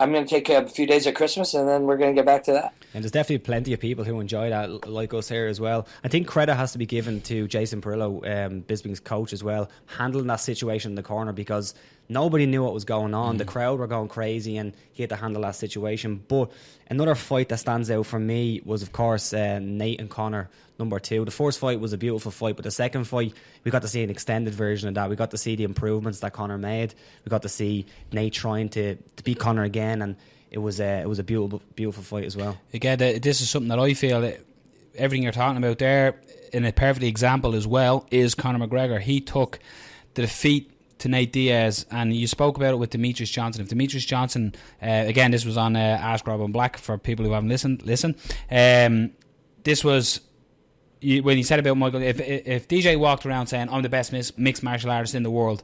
I'm going to take a few days at Christmas, and then we're going to get back to that. And there's definitely plenty of people who enjoy that, like us here as well. I think credit has to be given to Jason Perillo, Bisping's coach as well, handling that situation in the corner, because nobody knew what was going on. The crowd were going crazy, and he had to handle that situation. But another fight that stands out for me was, of course, Nate and Conor, number 2. The first fight was a beautiful fight, but the second fight, we got to see an extended version of that. We got to see the improvements that Conor made. We got to see Nate trying to beat Conor again, and it was a beautiful fight as well. Again, this is something that I feel that everything you're talking about there, in a perfect example as well, is Conor McGregor. He took the defeat to Nate Diaz, and you spoke about it with Demetrius Johnson. If Demetrius Johnson, again, this was on Ask Rob on Black for people who haven't listened. This was when he said about Michael. If DJ walked around saying, "I'm the best mixed martial artist in the world,"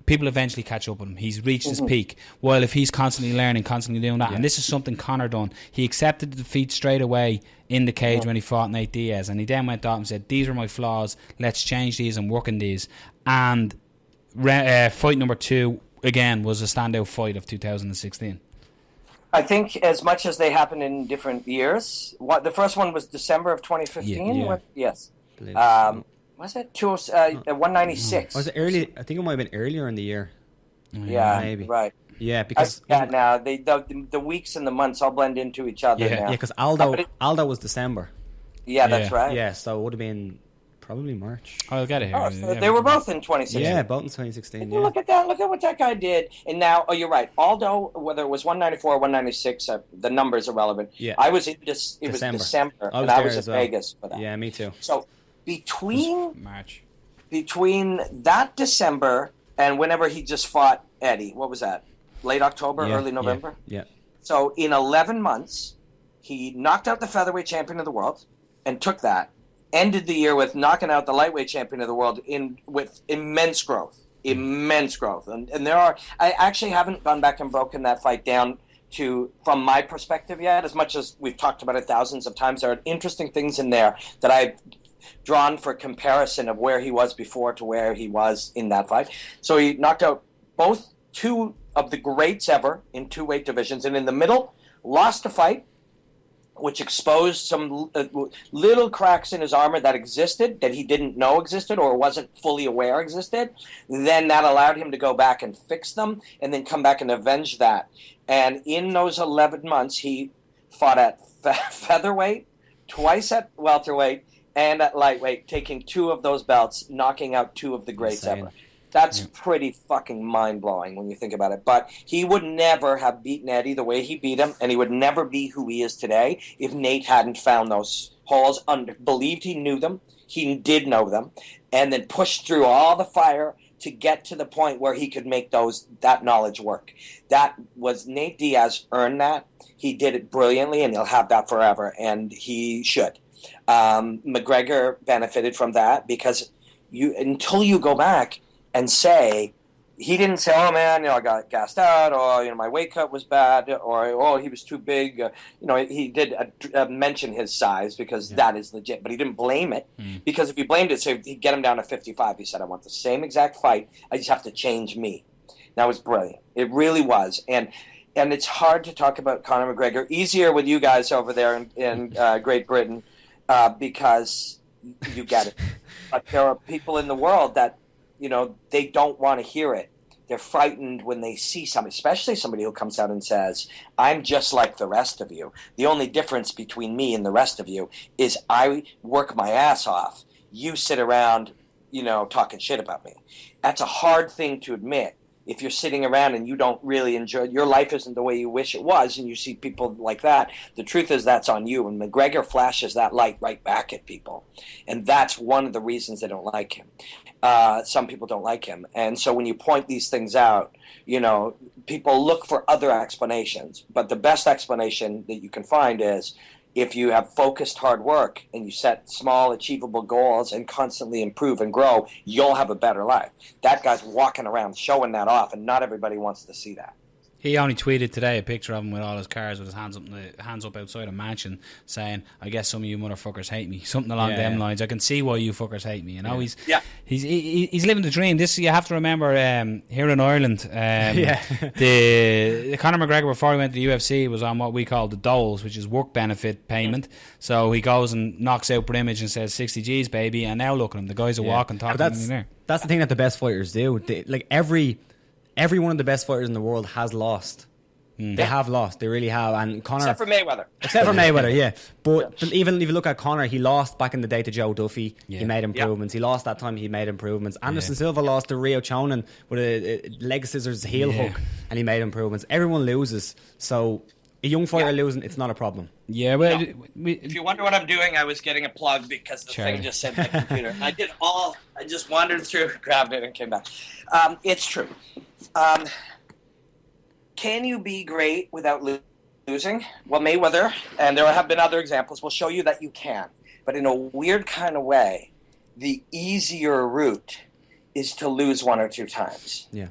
people eventually catch up with him. He's reached his peak. While if he's constantly learning, constantly doing that, and this is something Conor done. He accepted the defeat straight away in the cage when he fought Nate Diaz, and he then went out and said, "These are my flaws. Let's change these and work on these." And fight number 2 again was a standout fight of 2016. I think as much as they happen in different years. The first one was December of 2015. Yeah. Yes. Was it 196? Was it early? I think it might have been earlier in the year. Yeah, maybe. Right. Yeah, because now the weeks and the months all blend into each other. Yeah, because Aldo was December. Yeah, that's right. Yeah, so it would have been probably March. I'll get it here. So they were both in 2016. Yeah, both in 2016. Yeah. Look at that! Look at what that guy did. And now, you're right. Aldo, whether it was 194 or 196, the numbers are relevant. Yeah. I was in December. It was December, and I was in Vegas for that. Yeah, me too. So between March, between that December and whenever he just fought Eddie, what was that? Late October, early November. Yeah. So in 11 months, he knocked out the featherweight champion of the world and took that. Ended the year with knocking out the lightweight champion of the world with immense growth. And there are, I actually haven't gone back and broken that fight down from my perspective yet, as much as we've talked about it thousands of times. There are interesting things in there that I've drawn for comparison of where he was before to where he was in that fight. So he knocked out both 2 of the greats ever in 2 weight divisions, and in the middle, lost a fight which exposed some little cracks in his armor that existed, that he didn't know existed or wasn't fully aware existed. Then that allowed him to go back and fix them and then come back and avenge that. And in those 11 months, he fought at featherweight, twice at welterweight, and at lightweight, taking 2 of those belts, knocking out 2 of the greats ever. That's pretty fucking mind-blowing when you think about it. But he would never have beaten Eddie the way he beat him, and he would never be who he is today if Nate hadn't found those holes, believed he knew them, he did know them, and then pushed through all the fire to get to the point where he could make that knowledge work. That was Nate Diaz earned that. He did it brilliantly, and he'll have that forever, and he should. McGregor benefited from that because until you go back and say, he didn't say, "Oh man, I got gassed out," or my weight cut was bad, or "Oh, he was too big." He did mention his size because that is legit, but he didn't blame it because if he blamed it, say he'd get him down to 55. He said, "I want the same exact fight. I just have to change me." That was brilliant. It really was, and it's hard to talk about Conor McGregor. Easier with you guys over there in Great Britain because you get it. But there are people in the world that, they don't want to hear it. They're frightened when they see somebody, especially somebody who comes out and says, "I'm just like the rest of you. The only difference between me and the rest of you is I work my ass off. You sit around, talking shit about me." That's a hard thing to admit. If you're sitting around and you don't really enjoy, your life isn't the way you wish it was, and you see people like that, the truth is that's on you. And McGregor flashes that light right back at people. And that's one of the reasons they don't like him. Some people don't like him. And so when you point these things out, people look for other explanations. But the best explanation that you can find is If you have focused hard work and you set small, achievable goals and constantly improve and grow, you'll have a better life. That guy's walking around showing that off, and not everybody wants to see that. He only tweeted today a picture of him with all his cars with his hands up outside a mansion, saying, "I guess some of you motherfuckers hate me." Something along them lines. I can see why you fuckers hate me. You know, he's living the dream. This you have to remember. Here in Ireland, the Conor McGregor before he went to the UFC was on what we call the doles, which is work benefit payment. So he goes and knocks out Brimage and says 60 G's, baby. And now look at him. The guys are walking, talking. That's the thing that the best fighters do. Every one of the best fighters in the world has lost. They have lost. They really have. And Conor, except for Mayweather. Yeah. But even if you look at Conor, he lost back in the day to Joe Duffy. Yeah. He made improvements. He lost that time. He made improvements. Anderson Silva lost to Rio Chonin with a leg scissors heel hook, and he made improvements. Everyone loses. So a young fighter losing, it's not a problem. Yeah, well, if you wonder what I'm doing, I was getting a plug because the thing just said my computer. I just wandered through, grabbed it, and came back. It's true. Can you be great without losing? Well, Mayweather, and there have been other examples, will show you that you can. But in a weird kind of way, the easier route is to lose one or two times. Yeah.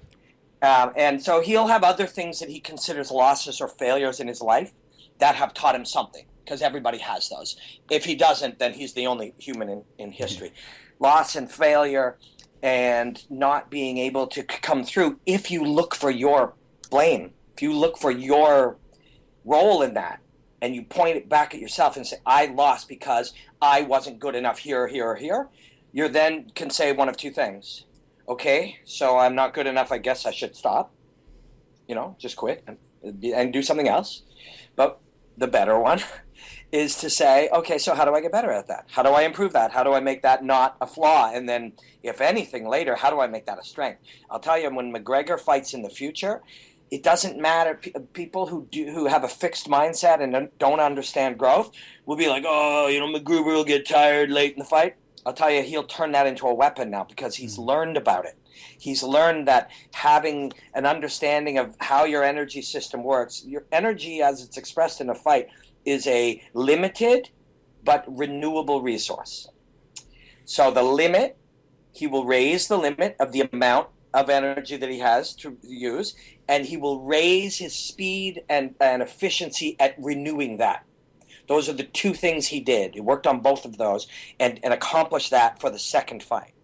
And so he'll have other things that he considers losses or failures in his life that have taught him something, because everybody has those. If he doesn't, then he's the only human in history. Loss and failure and not being able to come through, if you look for your blame, if you look for your role in that, and you point it back at yourself and say, I lost because I wasn't good enough here, here, or here, you then can say one of two things. Okay, so I'm not good enough, I guess I should stop. Just quit and do something else. But the better one is to say, okay, so how do I get better at that? How do I improve that? How do I make that not a flaw? And then, if anything, later, how do I make that a strength? I'll tell you, when McGregor fights in the future, it doesn't matter. People who have a fixed mindset and don't understand growth will be like, McGregor will get tired late in the fight. I'll tell you, he'll turn that into a weapon now because he's learned about it. He's learned that having an understanding of how your energy system works, your energy as it's expressed in a fight, is a limited but renewable resource. So the limit, he will raise the limit of the amount of energy that he has to use, and he will raise his speed and efficiency at renewing that. Those are the two things he did. He worked on both of those and accomplished that for the second fight.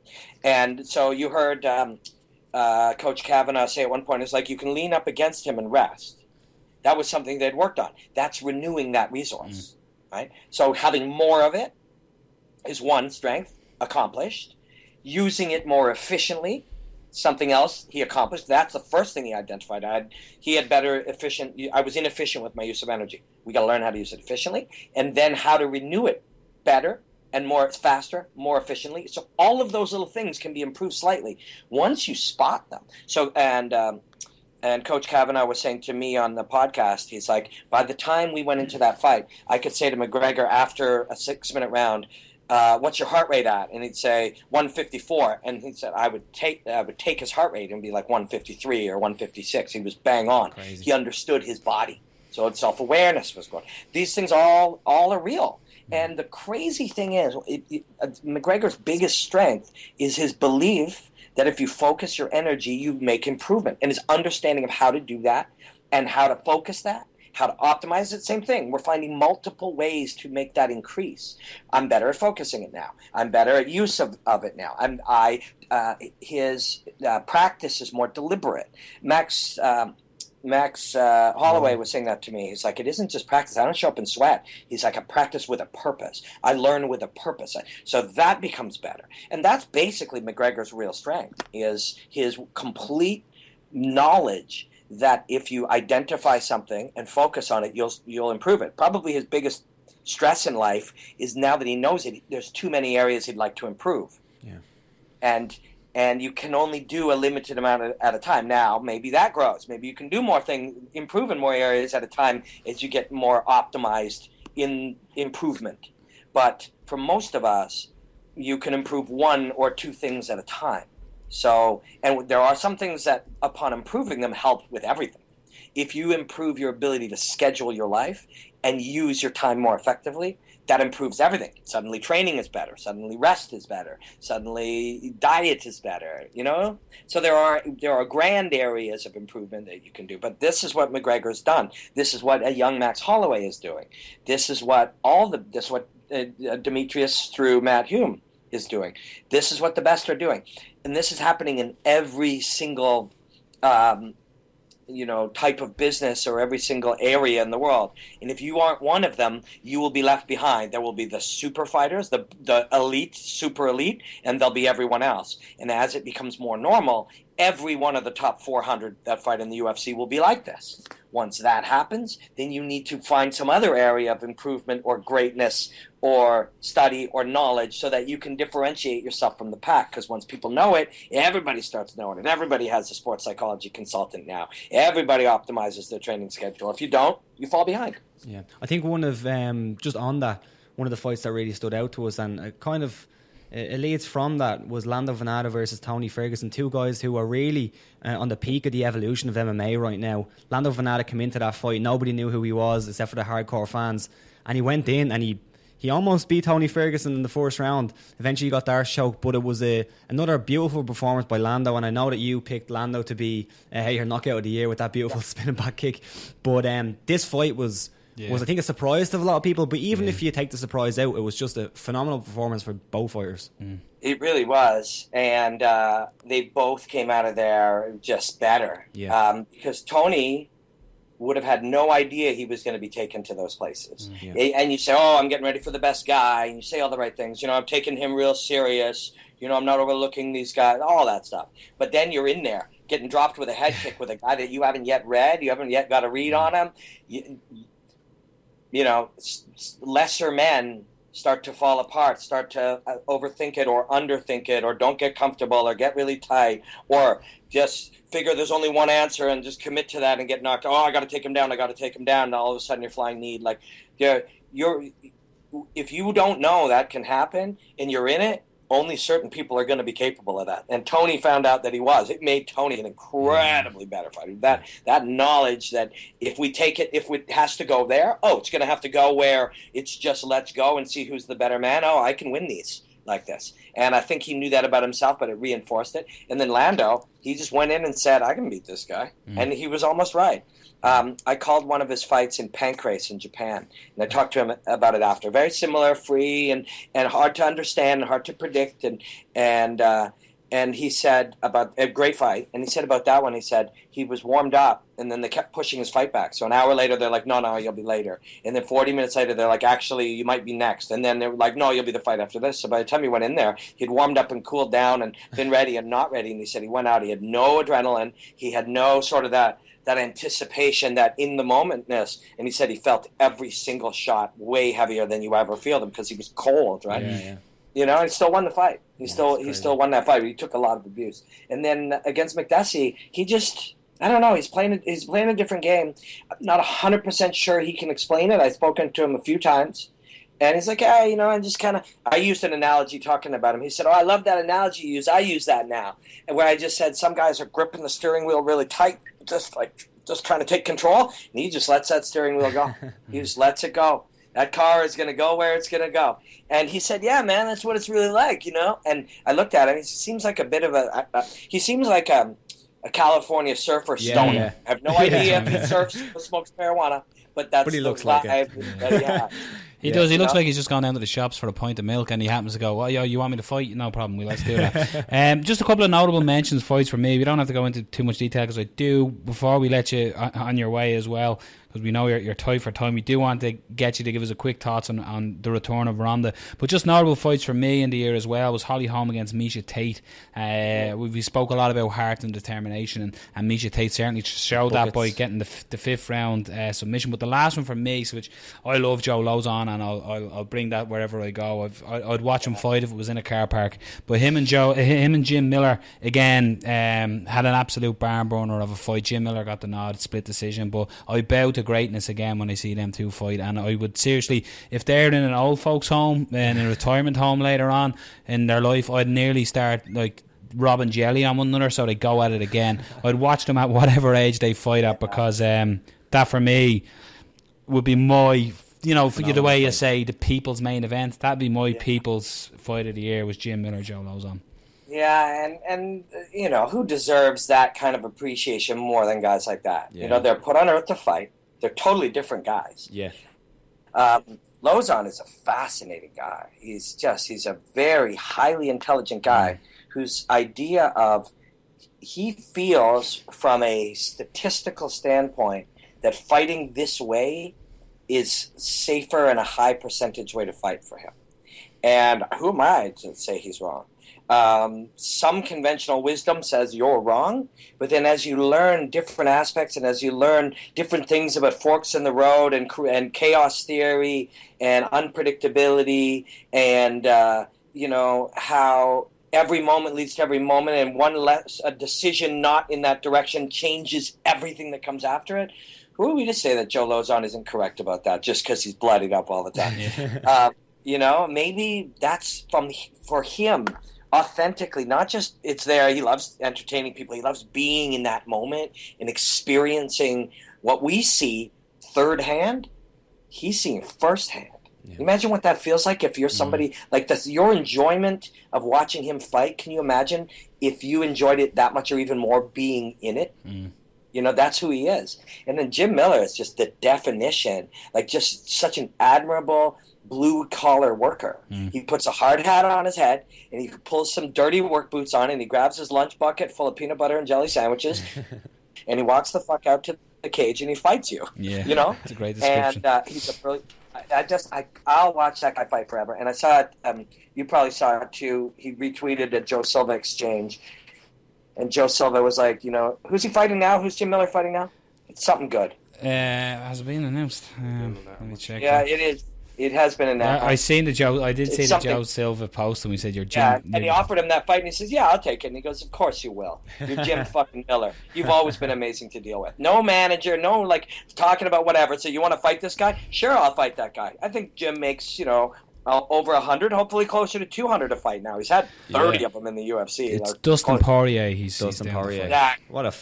And so you heard Coach Kavanaugh say at one point, it's like you can lean up against him and rest. That was something they'd worked on. That's renewing that resource, right? So having more of it is one strength accomplished. Using it more efficiently, something else he accomplished. That's the first thing he identified. I was inefficient with my use of energy. We got to learn how to use it efficiently, and then how to renew it better and faster, more efficiently. So all of those little things can be improved slightly once you spot them. So and Coach Kavanaugh was saying to me on the podcast, he's like, by the time we went into that fight, I could say to McGregor after a 6-minute round, what's your heart rate at? And he'd say 154, and he said I would take his heart rate and be like 153 or 156. He was bang on. Crazy. He understood his body, so its self-awareness was going. These things all are real. And the crazy thing is, McGregor's biggest strength is his belief that if you focus your energy, you make improvement, and his understanding of how to do that and how to focus that. How to optimize it, same thing. We're finding multiple ways to make that increase. I'm better at focusing it now. I'm better at use of it now. His practice is more deliberate. Max Holloway was saying that to me. He's like, it isn't just practice. I don't show up in sweat. He's like, I practice with a purpose. I learn with a purpose. So that becomes better. And that's basically McGregor's real strength, is his complete knowledge that if you identify something and focus on it, you'll improve it. Probably his biggest stress in life is now that he knows it, there's too many areas he'd like to improve. Yeah. And you can only do a limited amount at a time. Now, maybe that grows. Maybe you can do more things, improve in more areas at a time as you get more optimized in improvement. But for most of us, you can improve one or two things at a time. So, and there are some things that, upon improving them, help with everything. if you improve your ability to schedule your life and use your time more effectively, that improves everything. Suddenly training is better. Suddenly rest is better. Suddenly diet is better, you know? So there are grand areas of improvement that you can do. But this is what McGregor's done. This is what a young Max Holloway is doing. This is what Demetrius through Matt Hume is doing. This is what the best are doing. And this is happening in every single type of business or every single area in the world. And if you aren't one of them, you will be left behind. There will be the super fighters, the elite, super elite, and there'll be everyone else. And as it becomes more normal, every one of the top 400 that fight in the UFC will be like this. Once that happens, then you need to find some other area of improvement or greatness or study or knowledge so that you can differentiate yourself from the pack. Because once people know it, everybody starts knowing it. Everybody has a sports psychology consultant now. Everybody optimizes their training schedule. If you don't, you fall behind. Yeah, I think one of just on that, one of the fights that really stood out to us and kind of it leads from that was Lando Venata versus Tony Ferguson, two guys who are really on the peak of the evolution of MMA right now. Lando Venata came into that fight, nobody knew who he was except for the hardcore fans, and he went in and he almost beat Tony Ferguson in the first round. Eventually he got the arse choke, but it was another beautiful performance by Lando, and I know that you picked Lando to be your knockout of the year with that beautiful spinning back kick, but this fight was I think a surprise to a lot of people, but even if you take the surprise out, it was just a phenomenal performance for both fighters. It really was, and they both came out of there just better, because Tony would have had no idea he was going to be taken to those places. And you say, I'm getting ready for the best guy, and you say all the right things, I'm taking him real serious, I'm not overlooking these guys, all that stuff. But then you're in there getting dropped with a head kick with a guy that you haven't yet read, you haven't yet got a read on him. Lesser men start to fall apart, start to overthink it or underthink it, or don't get comfortable or get really tight, or just figure there's only one answer and just commit to that and get knocked. I got to take him down. And all of a sudden you're flying knee. Like, you're if you don't know that can happen and you're in it, only certain people are going to be capable of that. And Tony found out that he was. It made Tony an incredibly better fighter. That knowledge that if it has to go there, it's going to have to go where it's just let's go and see who's the better man. I can win these like this. And I think he knew that about himself, but it reinforced it. And then Lando, he just went in and said, I can beat this guy. And he was almost right. I called one of his fights in Pancrase in Japan, and I talked to him about it after. Very similar, free, and hard to understand, and hard to predict, and he said about a great fight. And he said about that one, he said he was warmed up, and then they kept pushing his fight back. So an hour later, they're like, no, you'll be later. And then 40 minutes later, they're like, actually, you might be next. And then they were like, no, you'll be the fight after this. So by the time he went in there, he'd warmed up and cooled down and been ready and not ready. And he said he went out, he had no adrenaline, he had no sort of that anticipation, that in the momentness, and he said he felt every single shot way heavier than you ever feel them because he was cold, right? And he still won the fight. He still won that fight. He took a lot of abuse, and then against McDessie, he just, I don't know. He's playing a different game. I'm not 100% sure he can explain it. I've spoken to him a few times, and he's like, and just kind of. I used an analogy talking about him. He said, I love that analogy you use. I use that now, and where I just said some guys are gripping the steering wheel really tight, just trying to take control, and he just lets that steering wheel go. He just lets it go. That car is going to go where it's going to go. And he said, yeah, man, that's what it's really like, And I looked at him. He seems like a bit of he seems like a California surfer stoner. Yeah. I have no idea if he surfs or smokes marijuana, but he looks like it. He does. He looks like he's just gone down to the shops for a pint of milk, and he happens to go, you want me to fight? No problem. Let's do that. Just a couple of notable mentions, fights for me. We don't have to go into too much detail because I do, before we let you on your way as well, because we know you're tight for time. We do want to get you to give us a quick thoughts on the return of Ronda. But just notable fights for me in the year as well was Holly Holm against Miesha Tate. We spoke a lot about heart and determination, and Miesha Tate certainly showed that by getting the fifth round submission. But the last one for me, which I love Joe Lozon, and I'll bring that wherever I go. I'd watch him fight if it was in a car park. But him and Jim Miller again had an absolute barn burner of a fight. Jim Miller got the nod, split decision. But I bow to greatness again when I see them two fight, and I would seriously, if they're in an old folks home and in a retirement home later on in their life, I'd nearly start like robbing jelly on one another, so they go at it again. I'd watch them at whatever age they fight at, because that for me would be my, you know, for you the way you say the people's main event, that'd be my people's fight of the year, was Jim Miller, Joe Lozon. Yeah, and you know, who deserves that kind of appreciation more than guys like that? Yeah. You know, they're put on earth to fight. They're totally different guys. Yeah. Lozon is a fascinating guy. He's a very highly intelligent guy whose idea of, he feels from a statistical standpoint that fighting this way is safer and a high percentage way to fight for him. And who am I to say he's wrong? Some conventional wisdom says you're wrong, but then as you learn different aspects and as you learn different things about forks in the road and chaos theory and unpredictability and you know, how every moment leads to every moment, and a decision not in that direction changes everything that comes after it. Who are we to say that Joe Lozon isn't correct about that just because he's bloodied up all the time? You know, maybe that's for him authentically, not just it's there. He loves entertaining people. He loves being in that moment and experiencing what we see third hand. He's seeing firsthand. Yeah. Imagine what that feels like if you're somebody like this. Your enjoyment of watching him fight. Can you imagine if you enjoyed it that much or even more being in it? You know, that's who he is. And then Jim Miller is just the definition, like just such an admirable blue-collar worker. He puts a hard hat on his head, and he pulls some dirty work boots on, and he grabs his lunch bucket full of peanut butter and jelly sandwiches, and he walks the fuck out to the cage, and he fights you. Yeah, you know? It's a great description. And he's a brilliant... I'll watch that guy fight forever. And I saw it, you probably saw it too, he retweeted a Joe Silva exchange, and Joe Silva was like, you know, who's he fighting now? Who's Jim Miller fighting now? It's something good. Has it been announced? Let me check. Yeah, it is. It has been announced. I seen the Joe. I did see the Joe Silva post, and we said, "You're Jim." Yeah, and he offered him that fight, and he says, "Yeah, I'll take it." And he goes, "Of course you will. You're Jim fucking Miller. You've always been amazing to deal with. No manager, no like talking about whatever. So you want to fight this guy? Sure, I'll fight that guy. I think Jim makes, you know, over 100, hopefully closer to 200 a fight now. He's had 30 of them in the UFC. It's like, Dustin Poirier. He's Dustin Poirier. Zach, what a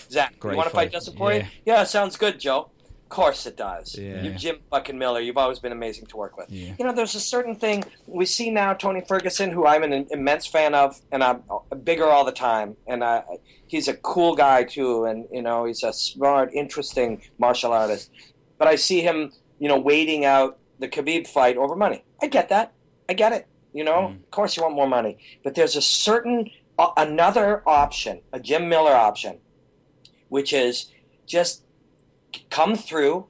great you want to fight Dustin Poirier? Yeah, sounds good, Joe. Of course it does. Yeah. You're Jim fucking Miller. You've always been amazing to work with. Yeah. You know, there's a certain thing we see now. Tony Ferguson, who I'm an immense fan of, and I'm bigger all the time. And he's a cool guy too, and you know, he's a smart, interesting martial artist. But I see him, you know, waiting out the Khabib fight over money. I get that. I get it. You know, of course you want more money, but there's a certain another option, a Jim Miller option, which is just come through,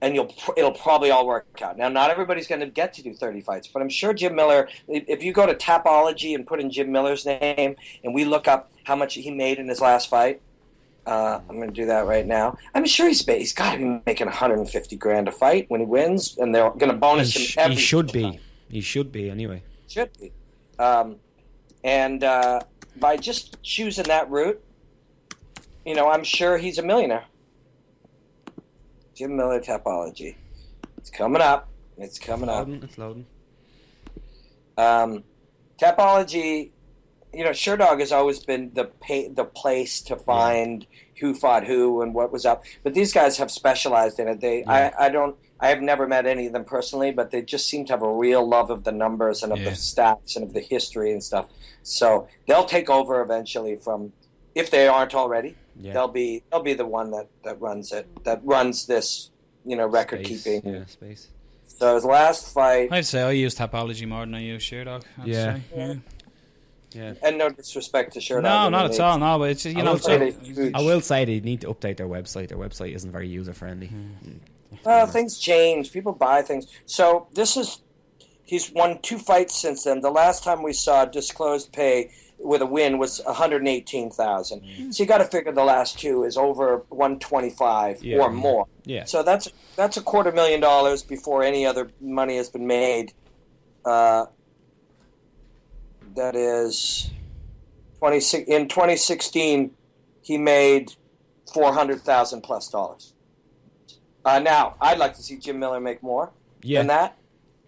and it'll probably all work out. Now, not everybody's going to get to do 30 fights, but I'm sure Jim Miller, if you go to Tapology and put in Jim Miller's name, and we look up how much he made in his last fight, I'm going to do that right now. I'm sure he's got to be making $150,000 a fight when he wins, and they're going to bonus him every He should be. Time. He should be, anyway. Should be. And by just choosing that route, you know, I'm sure he's a millionaire. Jim Miller Tapology. It's coming up. It's loading. Tapology, you know, Sherdog has always been the place to find who fought who and what was up. But these guys have specialized in it. I have never met any of them personally, but they just seem to have a real love of the numbers and of the stats and of the history and stuff. So they'll take over eventually if they aren't already. Yeah. They'll be the one that runs it, that runs this, you know, record keeping. Yeah, space. So his last fight, I'd say I use Tapology more than I use Sherdog. Yeah. And no disrespect to Sherdog. No, not at all. No, but it's, you know, I will say they need to update their website. Their website isn't very user friendly. Well, things change. People buy things. So he's won 2 fights since then. The last time we saw disclosed pay with a win was $118,000. So you got to figure the last 2 is over $125 or more. Yeah. So that's $250,000 before any other money has been made. That is in 2016 he made $400,000 plus. Now I'd like to see Jim Miller make more than that.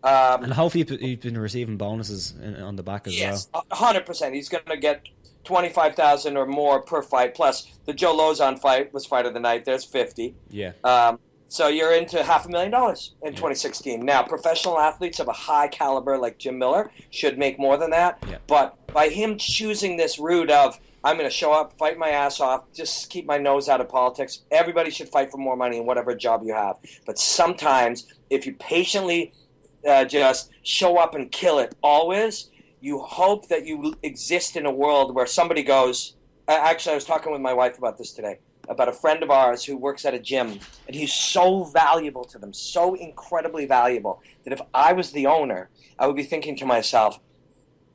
And hopefully he's been receiving bonuses on the back as well. 100%. He's going to get 25,000 or more per fight. Plus, the Joe Lozon fight was fight of the night. There's 50. Yeah. So you're into $500,000 in 2016. Now, professional athletes of a high caliber like Jim Miller should make more than that. Yeah. But by him choosing this route of, I'm going to show up, fight my ass off, just keep my nose out of politics. Everybody should fight for more money in whatever job you have. But sometimes, if you patiently just show up and kill it always, you hope that you exist in a world where somebody goes, actually, I was talking with my wife about this today, about a friend of ours who works at a gym, and he's so valuable to them, so incredibly valuable, that if I was the owner, I would be thinking to myself,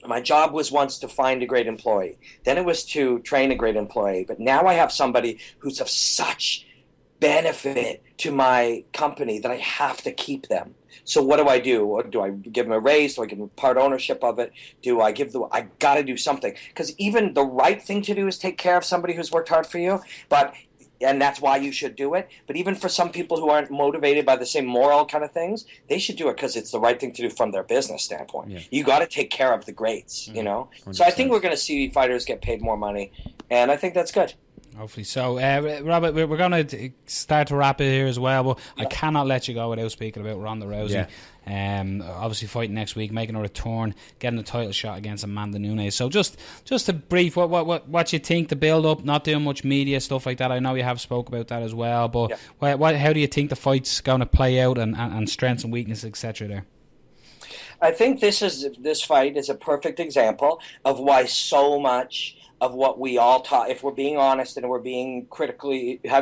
my job was once to find a great employee. Then it was to train a great employee. But now I have somebody who's of such benefit to my company that I have to keep them. So what do? Do I give them a raise? Do I give them part ownership of it? I got to do something. Because even the right thing to do is take care of somebody who's worked hard for you. And that's why you should do it. But even for some people who aren't motivated by the same moral kind of things, they should do it because it's the right thing to do from their business standpoint. Yeah. You got to take care of the greats, you know? 100%. So I think we're going to see fighters get paid more money, and I think that's good. Hopefully so. Robert, we're going to start to wrap it here as well, but I cannot let you go without speaking about Ronda Rousey. Obviously fighting next week, making a return, getting a title shot against Amanda Nunes. So just a brief, what you think, the build-up, not doing much media, stuff like that. I know you have spoke about that as well, but how do you think the fight's going to play out and strengths and weaknesses, etc. there? I think this fight is a perfect example of why so much of what we all taught, if we're being honest and we're being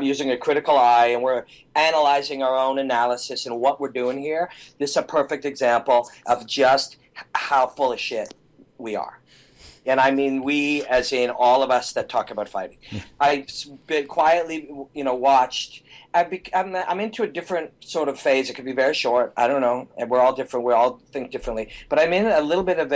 using a critical eye and we're analyzing our own analysis and what we're doing here, this is a perfect example of just how full of shit we are. And I mean we, as in all of us that talk about fighting. I've been quietly, watched. I'm into a different sort of phase. It could be very short. I don't know. And we're all different. We all think differently. But I'm in a little bit of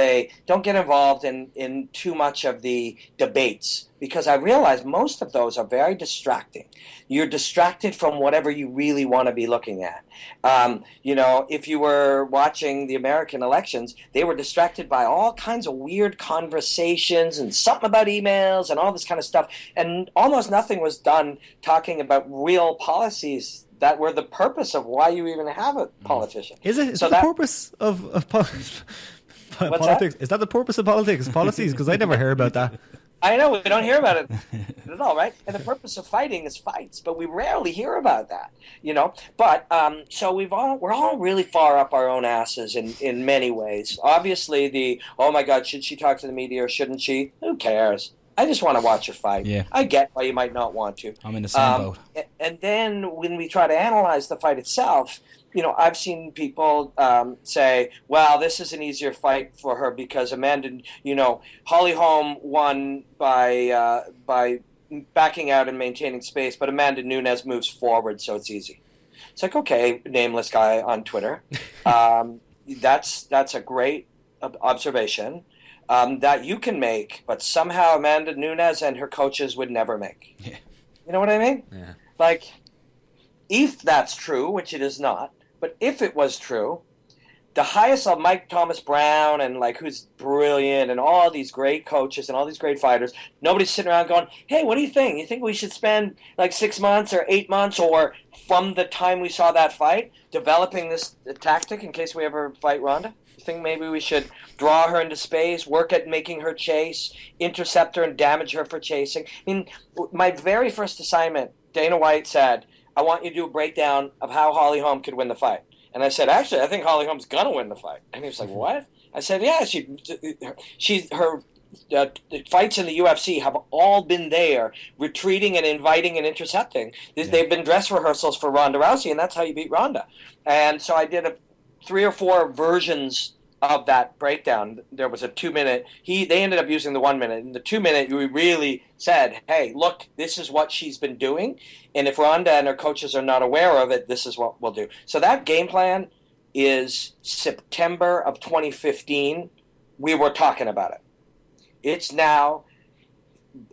don't get involved in too much of the debates, because I realize most of those are very distracting. You're distracted from whatever you really want to be looking at. If you were watching the American elections, they were distracted by all kinds of weird conversations and something about emails and all this kind of stuff. And almost nothing was done talking about real policies that were the purpose of why you even have a politician. Is that the purpose of politics? Is that the purpose of politics? Policies? Because I never hear about that. I know, we don't hear about it at all, right? And the purpose of fighting is fights, but we rarely hear about that, But so we're all really far up our own asses in many ways. Obviously, oh my God, should she talk to the media or shouldn't she? Who cares? I just want to watch her fight. Yeah. I get why you might not want to. I'm in the same boat. And then when we try to analyze the fight itself, I've seen people say, well, this is an easier fight for her because Amanda, Holly Holm won by backing out and maintaining space, but Amanda Nunes moves forward, so it's easy. It's like, okay, nameless guy on Twitter. That's a great observation that you can make, but somehow Amanda Nunes and her coaches would never make. Yeah. You know what I mean? Yeah. Like, if that's true, which it is not, but if it was true, the highest of Mike Thomas Brown and who's brilliant and all these great coaches and all these great fighters, nobody's sitting around going, hey, what do you think? You think we should spend 6 months or 8 months or from the time we saw that fight developing this tactic in case we ever fight Ronda? You think maybe we should draw her into space, work at making her chase, intercept her and damage her for chasing? I mean, my very first assignment, Dana White said, I want you to do a breakdown of how Holly Holm could win the fight. And I said, actually, I think Holly Holm's going to win the fight. And he was like, what? I said, yeah, her fights in the UFC have all been there, retreating and inviting and intercepting. They've been dress rehearsals for Ronda Rousey, and that's how you beat Ronda. And so I did 3 or 4 versions of that breakdown. There was a 2-minute. They ended up using the 1 minute. In the 2-minute, we really said, hey, look, this is what she's been doing. And if Ronda and her coaches are not aware of it, this is what we'll do. So that game plan is September of 2015. We were talking about it. It's now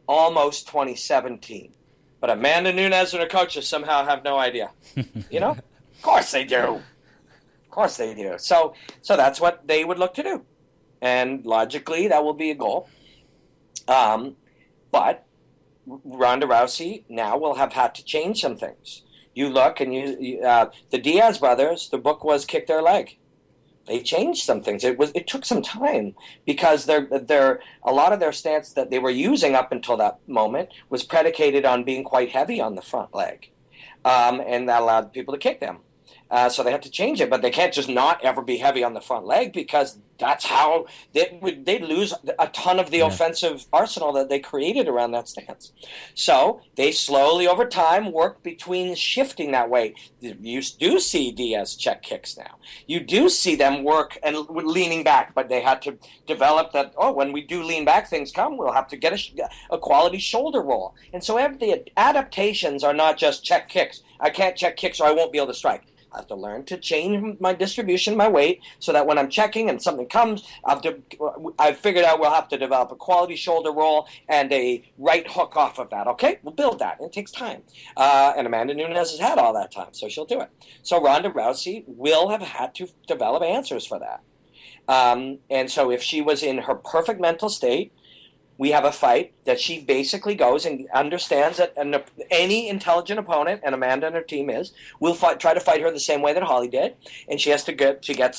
almost 2017. But Amanda Nunes and her coaches somehow have no idea. Of course they do. Of course they do. So that's what they would look to do. And logically, that will be a goal. But Ronda Rousey now will have had to change some things. You look and the Diaz brothers, the book was Kick Their Leg. They changed some things. It took some time because a lot of their stance that they were using up until that moment was predicated on being quite heavy on the front leg, and that allowed people to kick them. So they had to change it, but they can't just not ever be heavy on the front leg because that's how they'd lose a ton of the offensive arsenal that they created around that stance. So they slowly over time work between shifting that way. You do see Diaz check kicks now. You do see them work and leaning back, but they had to develop that, when we do lean back, things come, we'll have to get a quality shoulder roll. And so the adaptations are not just check kicks. I can't check kicks or I won't be able to strike. I have to learn to change my distribution, my weight, so that when I'm checking and something comes, I've figured out we'll have to develop a quality shoulder roll and a right hook off of that. Okay, we'll build that. It takes time. And Amanda Nunes has had all that time, so she'll do it. So Ronda Rousey will have had to develop answers for that. And so if she was in her perfect mental state, we have a fight that she basically goes and understands that any intelligent opponent, and Amanda and her team will try to fight her the same way that Holly did, and she gets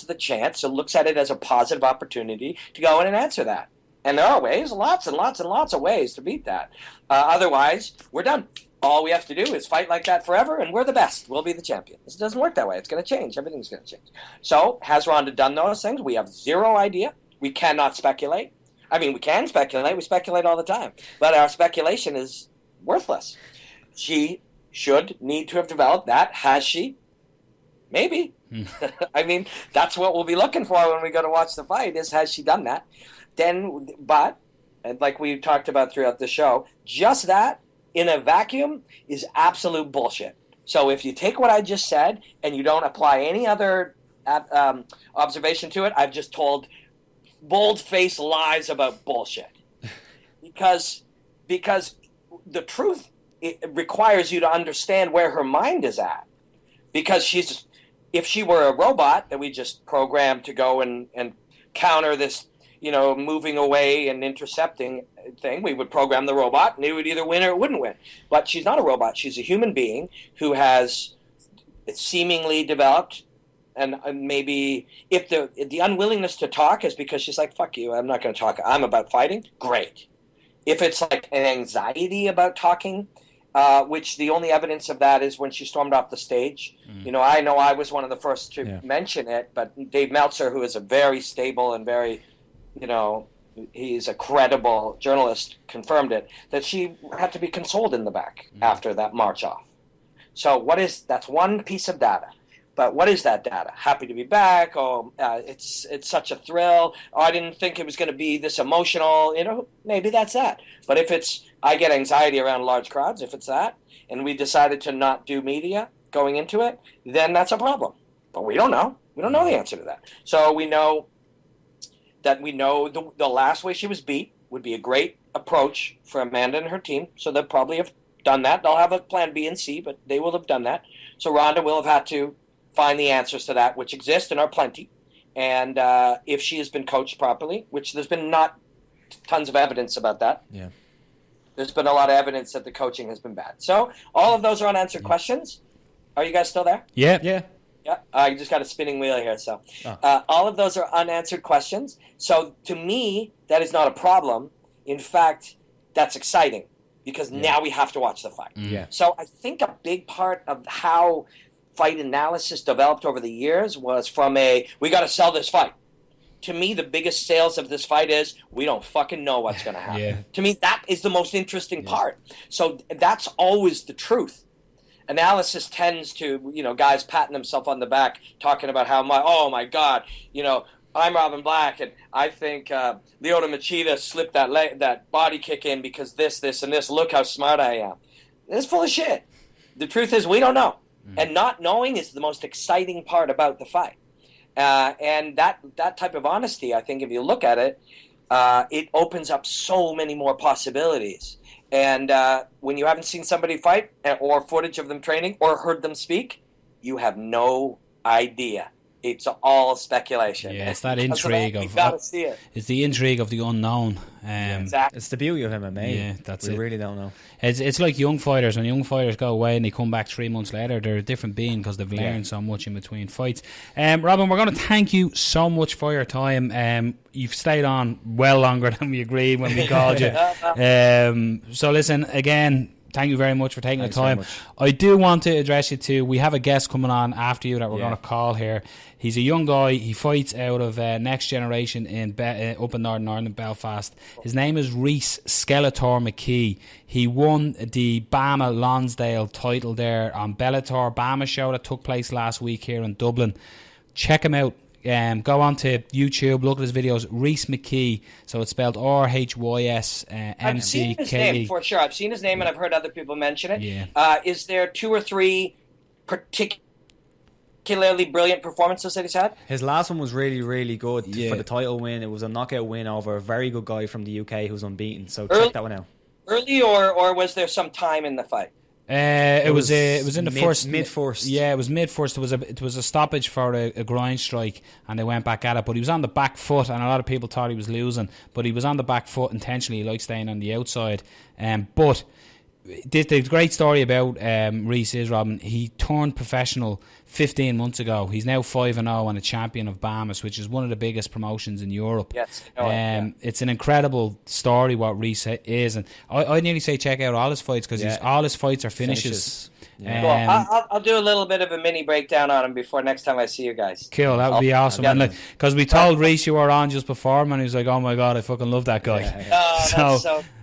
the chance, so looks at it as a positive opportunity to go in and answer that. And there are ways, lots and lots and lots of ways to beat that. Otherwise, we're done. All we have to do is fight like that forever, and we're the best. We'll be the champion. This doesn't work that way. It's going to change. Everything's going to change. So has Ronda done those things? We have zero idea. We cannot speculate. I mean, we can speculate. We speculate all the time. But our speculation is worthless. She should need to have developed that. Has she? Maybe. I mean, that's what we'll be looking for when we go to watch the fight is, has she done that? But, and like we talked about throughout the show, just that in a vacuum is absolute bullshit. So if you take what I just said and you don't apply any other observation to it, I've just told bold-faced lies about bullshit. Because the truth requires you to understand where her mind is at. Because if she were a robot that we just programmed to go and counter this, moving away and intercepting thing, we would program the robot and it would either win or it wouldn't win. But she's not a robot. She's a human being who has seemingly developed. And maybe if the unwillingness to talk is because she's like, fuck you, I'm not going to talk. I'm about fighting. Great. If it's like an anxiety about talking, which the only evidence of that is when she stormed off the stage. I know I was one of the first to mention it, but Dave Meltzer, who is a very stable and very, he's a credible journalist, confirmed it, that she had to be consoled in the back after that march off. So that's one piece of data. But what is that data? Happy to be back. It's such a thrill. I didn't think it was going to be this emotional. Maybe that's that. But if it's, I get anxiety around large crowds, if it's that, and we decided to not do media going into it, then that's a problem. But we don't know. We don't know the answer to that. So we know that the last way she was beat would be a great approach for Amanda and her team. So they'll probably have done that. They'll have a plan B and C, but they will have done that. So Ronda will have had to find the answers to that, which exist and are plenty. And if she has been coached properly, which there's been not tons of evidence about that. Yeah. There's been a lot of evidence that the coaching has been bad. So all of those are unanswered questions. Are you guys still there? Yeah. Yeah. Yeah. I just got a spinning wheel here. So all of those are unanswered questions. So to me, that is not a problem. In fact, that's exciting because now we have to watch the fight. Yeah. So I think a big part of how fight analysis developed over the years was from we got to sell this fight. To me, the biggest sales of this fight is we don't fucking know what's going to happen. Yeah. To me, that is the most interesting part. So that's always the truth. Analysis tends to, guys patting themselves on the back, talking about how my God, I'm Robin Black, and I think Lyoto Machida slipped that body kick in because this, and this. Look how smart I am. It's full of shit. The truth is we don't know. And not knowing is the most exciting part about the fight. And that type of honesty, I think, if you look at it, it opens up so many more possibilities. And when you haven't seen somebody fight or footage of them training or heard them speak, you have no idea it's all speculation. Yeah, it's that intrigue you gotta see it. It's the intrigue of the unknown. Exactly. It's the beauty of MMA. Yeah, that's we it. really don't know. It's like young fighters. When young fighters go away and they come back 3 months later, they're a different being because they've learned so much in between fights. Robin, we're going to thank you so much for your time. You've stayed on well longer than we agreed when we called you. So listen, again, thank you very much for taking the time. I do want to address you too. We have a guest coming on after you that we're going to call here. He's a young guy. He fights out of Next Generation in up in Northern Ireland, Belfast. His name is Rhys McKee. He won the BAMMA Lonsdale title there on Bellator BAMMA show that took place last week here in Dublin. Check him out. Go on to YouTube, look at his videos. Rhys McKee, so it's spelled RHYS MCKE. I've seen his name for sure. I've seen his name and I've heard other people mention it. Yeah. Is there 2 or 3 particularly brilliant performances that he's had? His last one was really, really good for the title win. It was a knockout win over a very good guy from the UK who's unbeaten. So check that one out. Early or was there some time in the fight? It was in the mid-first. Yeah, it was mid-first. It was a stoppage for a groin strike, and they went back at it. But he was on the back foot, and a lot of people thought he was losing. But he was on the back foot intentionally. He likes staying on the outside. But the great story about Rhys is, Robin, he turned professional 15 months ago. He's now 5-0 and a champion of BAMMA, which is one of the biggest promotions in Europe. Yes, it's an incredible story what Rhys is, and I'd nearly say check out all his fights because all his fights are finishes. Yeah. Cool. I'll do a little bit of a mini breakdown on him before next time I see you guys. Cool, that would be awesome. And because we told Rhys you were on just before him, and he was like, "Oh my god, I fucking love that guy."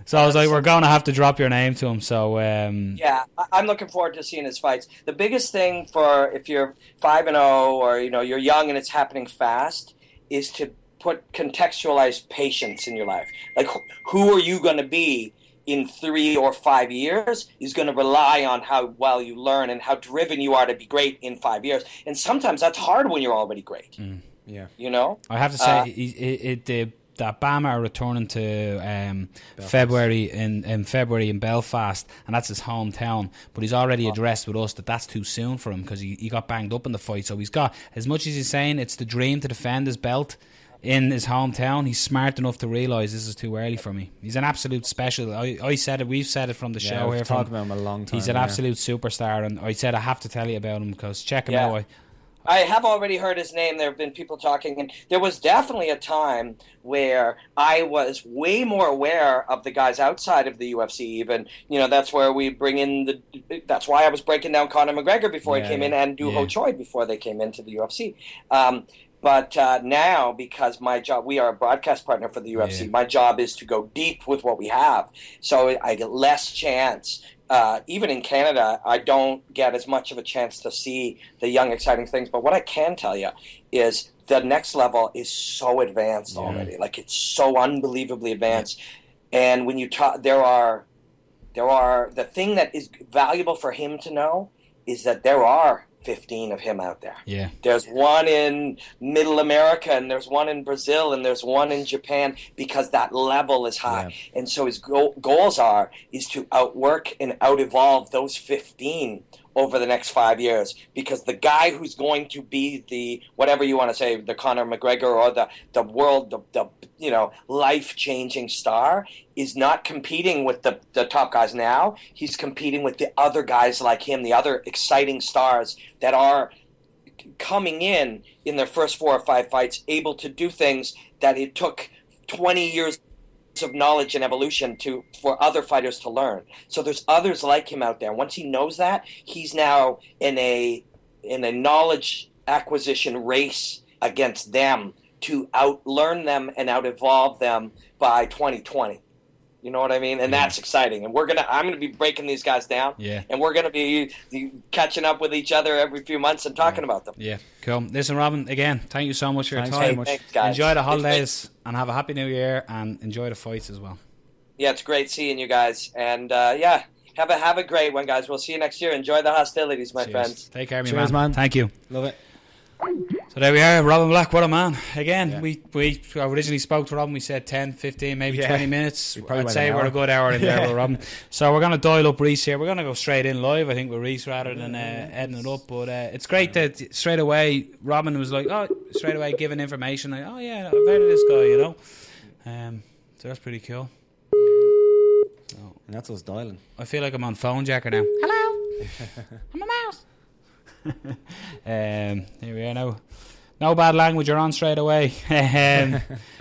So I was like, we're going to have to drop your name to him. So yeah, I'm looking forward to seeing his fights. The biggest thing for if you're 5-0 or you're young and it's happening fast is to contextualize patience in your life. Like, who are you going to be in 3 or 5 years is going to rely on how well you learn and how driven you are to be great in 5 years. And sometimes that's hard when you're already great. Yeah. I have to say, that BAMMA are returning to February in Belfast, and that's his hometown. But he's already addressed with us that that's too soon for him because he got banged up in the fight. So he's got, as much as he's saying it's the dream to defend his belt in his hometown, he's smart enough to realise this is too early for me. He's an absolute special. I said it, we've said it from the show here. We've talked about him a long time. He's an absolute superstar, and I said I have to tell you about him because check him out. I have already heard his name. There have been people talking, and there was definitely a time where I was way more aware of the guys outside of the UFC. Even that's where we bring in that's why I was breaking down Conor McGregor before he came in, and Doo Ho Choi before they came into the UFC. But now, because my job, we are a broadcast partner for the UFC. Yeah. My job is to go deep with what we have, so I get less chance. Even in Canada, I don't get as much of a chance to see the young, exciting things. But what I can tell you is the next level is so advanced already. Like, it's so unbelievably advanced. And when you talk, there are the thing that is valuable for him to know is that there are 15 of him out there. Yeah. There's one in Middle America, and there's one in Brazil, and there's one in Japan, because that level is high. Yeah. And so his goals is to outwork and out-evolve those 15 over the next 5 years, because the guy who's going to be the, whatever you want to say, the Conor McGregor or the world, the life-changing star, is not competing with the top guys now. He's competing with the other guys like him, the other exciting stars that are coming in their first 4 or 5 fights, able to do things that it took 20 years of knowledge and evolution for other fighters to learn. So there's others like him out there. Once he knows that, he's now in a knowledge acquisition race against them to outlearn them and out-evolve them by 2020. You know what I mean? And that's exciting. And I'm gonna be breaking these guys down. Yeah. And we're gonna be catching up with each other every few months and talking about them. Yeah. Cool. Listen, Robin, again, thank you so much for your time. Very much. Thanks, guys. Enjoy the holidays and have a happy new year, and enjoy the fights as well. Yeah, it's great seeing you guys. And have a great one, guys. We'll see you next year. Enjoy the hostilities, my friends. Take care of me, man. Thank you. Love it. So there we are, Robin Black, what a man. Again, Yeah. we originally spoke to Robin, we said 10, 15, maybe 20 minutes. Probably I'd say an we're hour. a good hour in there with Robin. So we're going to dial up Rhys here. We're going to go straight in live, I think, with Rhys rather than editing it up. But it's great that straight away Robin was like, straight away giving information. Like, oh yeah, I've heard of this guy, you know. So that's pretty cool. So, And that's us dialing. I feel like I'm on phone jacker now. Hello, I'm a mouse. Here we are now. No bad language, you're on straight away.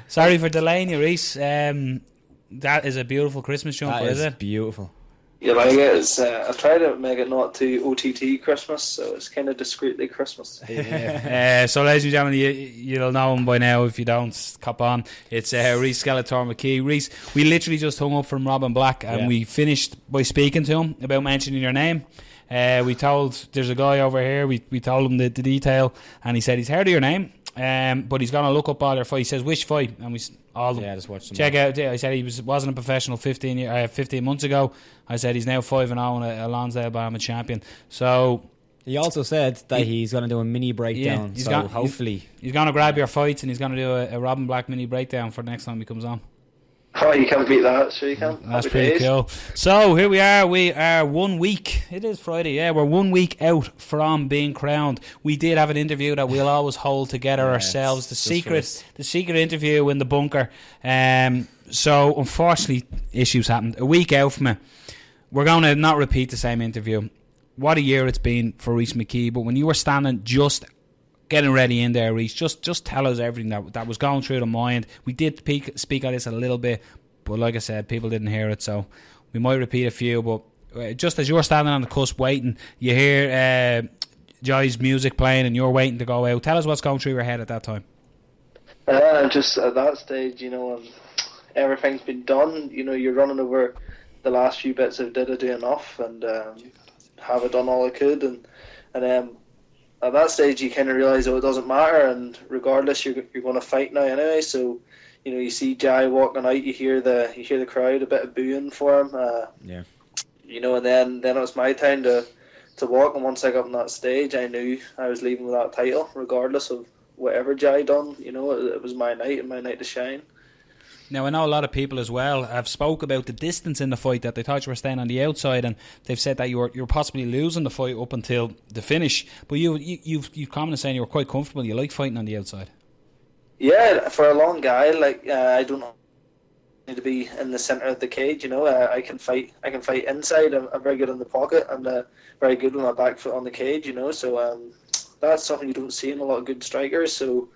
Sorry for delaying you, Rhys. That is a beautiful Christmas jumper, That is is it? beautiful. You like it? It's, I try to make it not too OTT Christmas, so it's kind of discreetly Christmas. So, ladies and gentlemen, you'll know him by now. If you don't, cop on. It's Rhys McKee. Rhys, we literally just hung up from Robin Black, and we finished by speaking to him about mentioning your name. We told there's a guy over here. We told him the detail, and he said he's heard of your name, but he's gonna look up all your fights. He says which fight, and we all Yeah, just watch them. check out. I said he wasn't a professional 15 months ago. I said he's now 5-0 and a Lonsdale BAMMA champion. So He also said that he's going to do a mini breakdown. he's So got- hopefully. he's gonna grab your fights, and he's gonna do a Robin Black mini breakdown for the next time he comes on. Oh, you can't beat that, sure you can. That's Happy pretty days. cool. So here we are. We are 1 week. It is Friday. Yeah, we're 1 week out from being crowned. We did have an interview that we'll always hold together ourselves. The secret interview in the bunker. So unfortunately, issues happened. A week out from it, we're going to not repeat the same interview. What a year it's been for Rhys McKee. But when you were standing just getting ready in there, Rhys, just tell us everything that was going through the mind. We did speak on this a little bit, but like I said, people didn't hear it, so we might repeat a few. But just as you're standing on the cusp waiting, you hear Joy's music playing and you're waiting to go out. Tell us what's going through your head at that time. Just at that stage, everything's been done. You're running over the last few bits of did I do enough, and have I done all I could, and at that stage you kind of realise it doesn't matter, and regardless you're going to fight now anyway. So you see Jai walking out, you hear the crowd a bit of booing for him, and then it was my time to walk, and once I got on that stage I knew I was leaving with that title regardless of whatever Jai done. It was my night and my night to shine. Now, I know a lot of people as well have spoke about the distance in the fight, that they thought you were staying on the outside, and they've said that you're possibly losing the fight up until the finish. But you've commented saying you were quite comfortable. You like fighting on the outside. Yeah, for a long guy, I don't need to be in the centre of the cage. I can fight. I can fight inside. I'm very good in the pocket. I'm very good with my back foot on the cage. So that's something you don't see in a lot of good strikers. So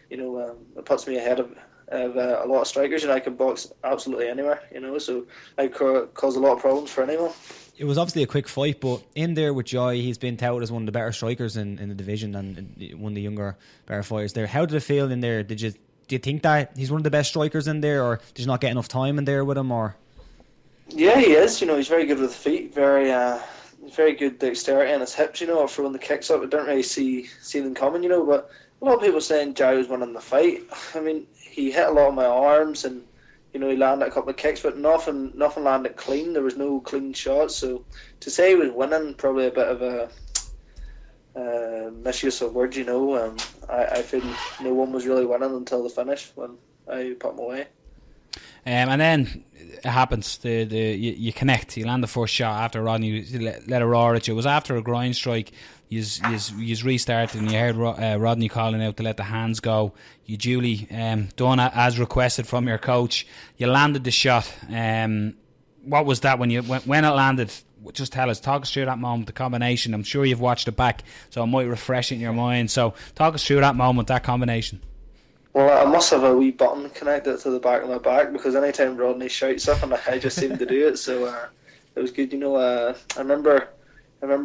it puts me ahead of a lot of strikers, and I can box absolutely anywhere, so I cause a lot of problems for anyone. It was obviously a quick fight, but in there with Joy, he's been touted as one of the better strikers in the division and one of the younger, better fighters there. How did it feel in there? Do you think that he's one of the best strikers in there, or did you not get enough time in there with him? Or Yeah, he is. He's very good with the feet, very good dexterity on his hips, for throwing the kicks up. I don't really see them coming, but a lot of people saying Jai was winning the fight. I mean, he hit a lot of my arms, and he landed a couple of kicks, but nothing landed clean. There was no clean shots. So to say he was winning, probably a bit of a misuse of words. I feel no one was really winning until the finish when I put him away. And then it happens. You connect. You land the first shot after Rodney let a roar at you. It was after a grind strike. You restarted, and you heard Rodney calling out to let the hands go. You duly done as requested from your coach. You landed the shot. What was that when it landed? Just tell us. Talk us through that moment, the combination. I'm sure you've watched it back, so it might refresh it in your mind. So talk us through that moment, that combination. Well, I must have a wee button connected to the back of my back, because anytime Rodney shouts something, I just seem to do it. So it was good. I remember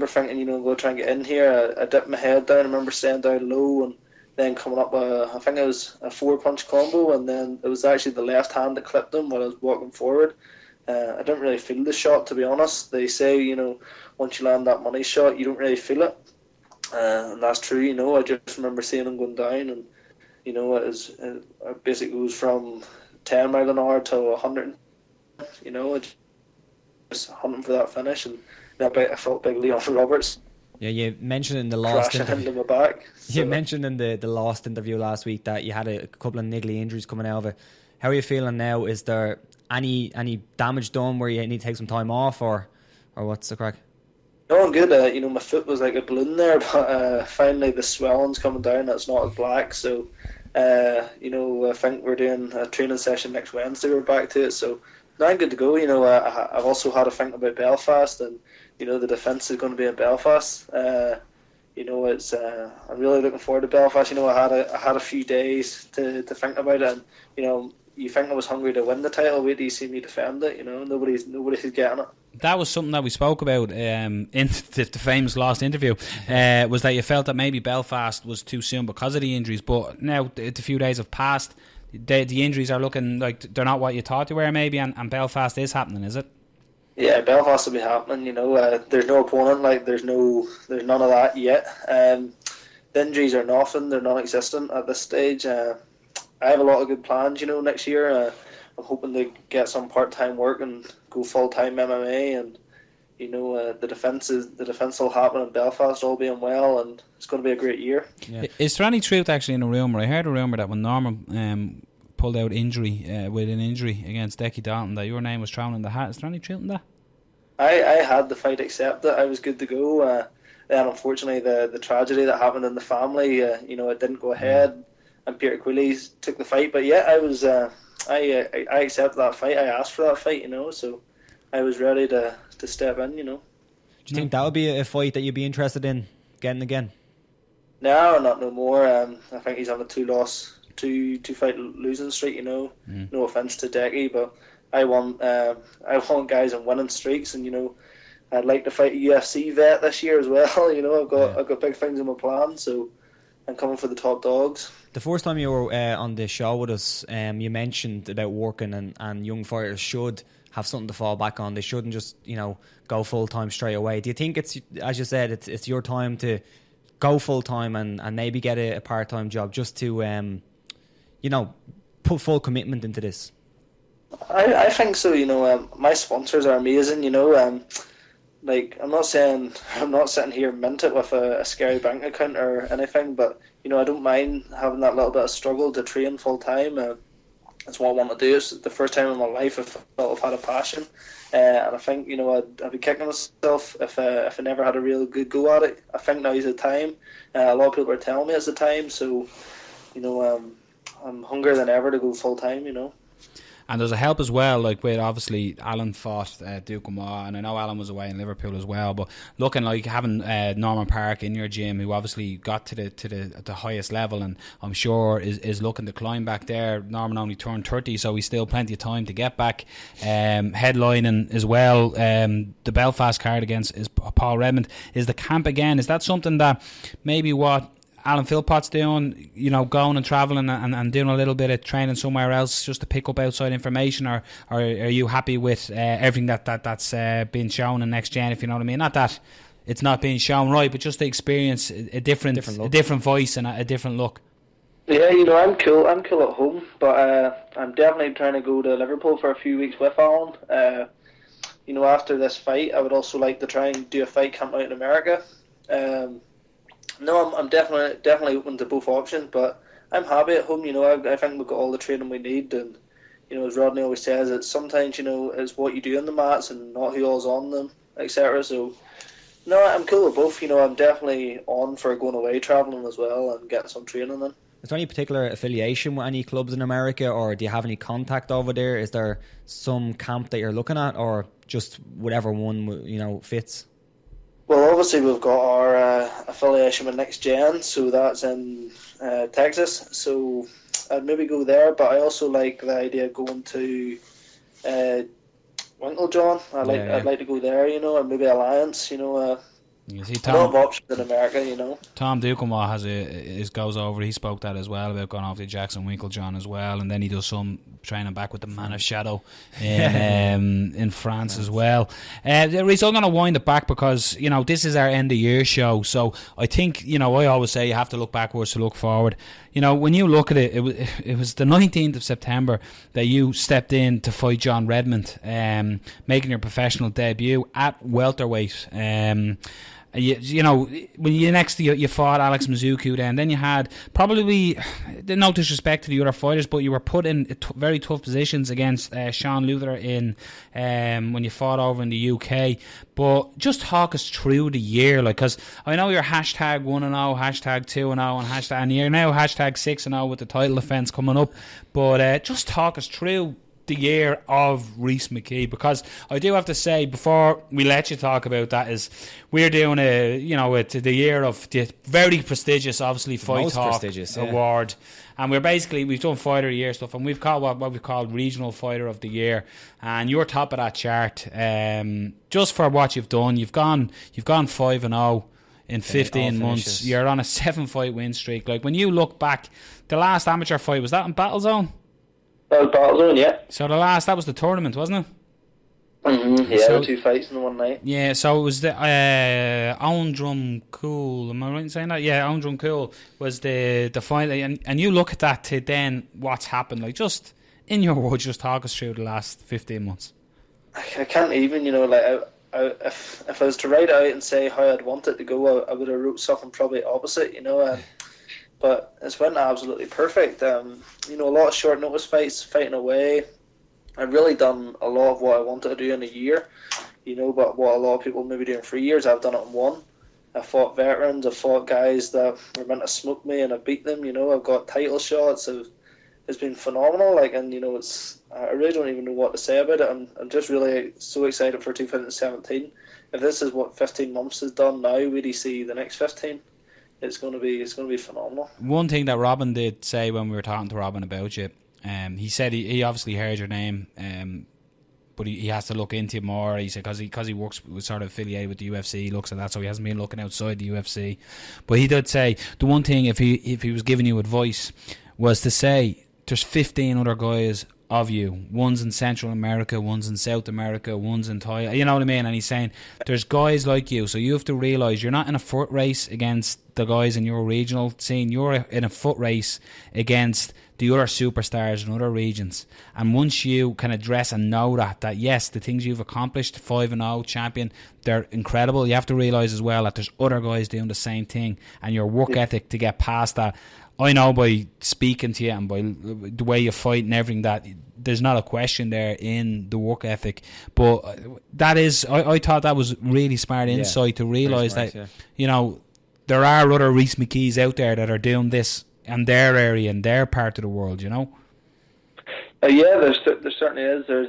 thinking, go try and get in here. I dipped my head down. I remember staying down low and then coming up. I think it was a 4-punch combo, and then it was actually the left hand that clipped him while I was walking forward. I didn't really feel the shot, to be honest. They say, once you land that money shot, you don't really feel it, and that's true. I just remember seeing him going down, and it basically goes from 10 mile an hour to 100. Just hunting for that finish, and I felt big Leon Roberts Yeah, you mentioned in the last crashing interview. into my back. You mentioned in the last interview last week that you had a couple of niggly injuries coming out of it. How are you feeling now? Is there any damage done where you need to take some time off, or what's the crack? No, I'm good. You know, my foot was like a balloon there, but finally the swelling's coming down. It's not as black, so you know, I think we're doing a training session next Wednesday. We're back to it, so now I'm good to go. You know, I've also had a think about Belfast, and you know, the defence is going to be in Belfast. You know, it's I'm really looking forward to Belfast. You know, I had a few days to think about it, and you know, you think I was hungry to win the title. Wait till you see me defend it. You know, nobody's getting it. That was something that we spoke about in the famous last interview. Was that you felt that maybe Belfast was too soon because of the injuries, but now the few days have passed. The injuries are looking like they're not what you thought they were, maybe, and Belfast is happening, is it? Yeah, Belfast will be happening. You know, there's no opponent. Like there's none of that yet. The injuries are nothing. They're non-existent at this stage. I have a lot of good plans. You know, next year I'm hoping to get some part-time work and go full-time MMA, and you know, the defence will happen in Belfast, all being well, and it's going to be a great year. Yeah. Is there any truth actually in a rumour? I heard a rumour that when Norman pulled out injury with an injury against Decky Dalton, that your name was thrown in the hat. Is there any truth in that? I had the fight accepted. I was good to go. Then unfortunately, the tragedy that happened in the family, you know, it didn't go ahead, and Peter Quillies took the fight. But yeah, I was I accepted that fight. I asked for that fight, you know, so I was ready to step in, you know. Do you think that would be a fight that you'd be interested in getting again? No, not no more. I think he's on a two fight losing streak, you know. No offense to Decky, but I want guys in winning streaks, and you know, I'd like to fight a UFC vet this year as well. You know, I've got big things in my plan, so I'm coming for the top dogs. The first time you were on the show with us, you mentioned about working, and young fighters should have something to fall back on. They shouldn't just, you know, go full time straight away. Do you think it's, as you said, it's your time to go full time and maybe get a part time job just to, you know, put full commitment into this? I think so. You know, my sponsors are amazing. You know, like I'm not sitting here minted with a scary bank account or anything, but you know, I don't mind having that little bit of struggle to train full time. That's what I want to do. It's the first time in my life I felt I've had a passion, and I think, you know, I'd be kicking myself if I never had a real good go at it. I think now is the time. A lot of people are telling me it's the time, so you know, I'm hungrier than ever to go full time. You know. And there's a help as well, like with obviously Alan fought Duke O'Maw, and I know Alan was away in Liverpool as well, but looking like having Norman Park in your gym, who obviously got to the highest level, and I'm sure is looking to climb back there. Norman only turned 30, so he's still plenty of time to get back. Headlining as well, the Belfast card against is Paul Redmond. Is the camp again? Is that something that maybe what Alan Philpott's doing, you know, going and travelling and doing a little bit of training somewhere else just to pick up outside information, or are you happy with everything that's been shown in Next Gen, if you know what I mean? Not that it's not being shown right, but just to experience a different voice and a different look. Yeah, you know, I'm cool at home, but I'm definitely trying to go to Liverpool for a few weeks with Alan. You know, after this fight, I would also like to try and do a fight camp out in America. No, I'm definitely open to both options, but I'm happy at home. You know, I think we've got all the training we need, and you know, as Rodney always says, it's sometimes, you know, it's what you do on the mats and not who all's on them, etc. So, no, I'm cool with both. You know, I'm definitely on for going away traveling as well and getting some training in. Is there any particular affiliation with any clubs in America, or do you have any contact over there? Is there some camp that you're looking at, or just whatever one, you know, fits? Well, obviously we've got our affiliation with Next Gen, so that's in Texas. So I'd maybe go there, but I also like the idea of going to Winklejohn. I'd like to go there, you know, and maybe Alliance, you know. You see, a lot of options in America, you know. Tom Duquesnoy goes over. He spoke that as well about going off to Jackson Winklejohn as well, and then he does some training back with the Man of Shadow in France as well. Rhys, I'm going to wind it back because, you know, this is our end of year show, so I think, you know, I always say you have to look backwards to look forward. You know, when you look at it, it was the 19th of September that you stepped in to fight John Redmond, making your professional debut at welterweight. You know, when you fought Alex Mizuki, then you had probably, no disrespect to the other fighters, but you were put in very tough positions against Sean Luther in when you fought over in the UK. But just talk us through the year, like, because I know you're hashtag 1-0, hashtag 2-0, and you're now hashtag 6-0 with the title defense coming up. But just talk us through the year of Rhys McKee, because I do have to say, before we let you talk about that, is we're doing the year of the very prestigious, obviously, Fight Talk award, and we've done Fighter of the Year stuff, and we've called what we've called Regional Fighter of the Year, and you're top of that chart. Just for what you've done, you've gone 5-0 in 15 months. Finishes. You're on a 7-fight win streak. Like, when you look back, the last amateur fight, was that in Battlezone? That was Battlezone, yeah. So that was the tournament, wasn't it? Mm-hmm. Yeah, So- the 2 fights in one night. Yeah, so it was the Owen Drum Cool. Am I right in saying that? Yeah, Owen Drum Cool was the final, and you look at that to then what's happened. Like, just in your words, just talk us through the last 15 months. I can't even, if I was to write out and say how I'd want it to go, I would have wrote something probably opposite, but it's went absolutely perfect. A lot of short notice fights, fighting away. I've really done a lot of what I wanted to do in a year, but what a lot of people maybe do in 3 years, I've done it in one. I fought veterans, I fought guys that were meant to smoke me, and I beat them. I've got title shots. It's been phenomenal. I really don't even know what to say about it. I'm just really so excited for 2017. If this is what 15 months has done now, where do you see the next 15? It's going to be phenomenal. One thing that Robin did say when we were talking to Robin about you, he said he obviously heard your name, but he has to look into it more. He said because he works with sort of affiliated with the UFC, he looks at that, so he hasn't been looking outside the UFC. But he did say the one thing, if he was giving you advice, was to say there's 15 other guys of you. One's in Central America, one's in South America, one's in Thailand. You know what I mean? And he's saying there's guys like you, so you have to realise you're not in a foot race against the guys in your regional scene. You're in a foot race against the other superstars in other regions. And once you can address and know that yes, the things you've accomplished, 5-0 champion, they're incredible. You have to realise as well that there's other guys doing the same thing, and your work ethic to get past that. I know by speaking to you and by the way you fight and everything that there's not a question there in the work ethic. But that is, I thought that was really smart insight to realise that, there are other Rhys McKees out there that are doing this in their area, in their part of the world, Yeah, there certainly is. There's,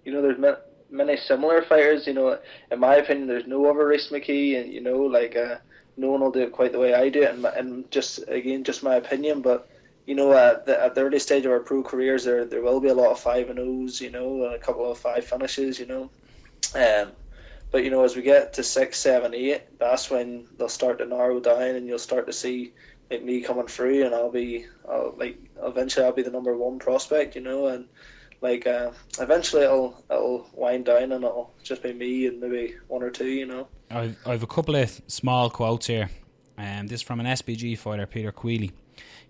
there's many similar fighters. In my opinion, there's no other Rhys McKee, and no one will do it quite the way I do it, and just my opinion. But at the early stage of our pro careers, there will be a lot of 5-0s, and a couple of 5 finishes, But as we get to 6, 7, 8, that's when they'll start to narrow down, and you'll start to see like me coming through, and eventually I'll be the number 1 prospect, and eventually it'll wind down, and it'll just be me and maybe 1 or 2, I've a couple of small quotes here. This is from an SBG fighter, Peter Quealy.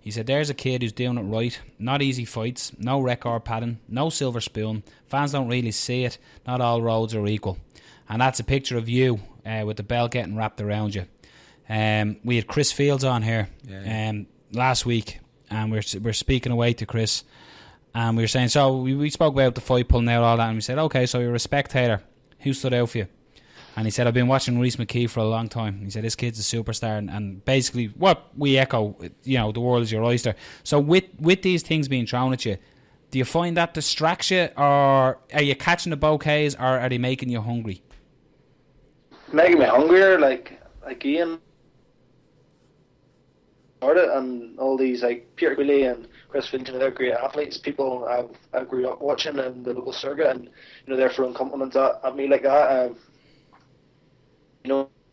He said, "There's a kid who's doing it right. Not easy fights, no record padding, no silver spoon. Fans don't really see it. Not all roads are equal." And that's a picture of you with the belt getting wrapped around you. We had Chris Fields on here last week, and we're speaking away to Chris, and we were saying, so we spoke about the fight pulling out, all that, and we said, okay, so you're a spectator. Who stood out for you? And he said, I've been watching Rhys McKee for a long time. He said, this kid's a superstar, and basically what we echo, the world is your oyster. So with these things being thrown at you, do you find that distracts you, or are you catching the bouquets, or are they making you hungry? Making me hungrier, like Ian started, and all these like Peter Quealy and Chris Fields, they're great athletes, people I grew up watching in the local circuit, and they're throwing compliments at me like that.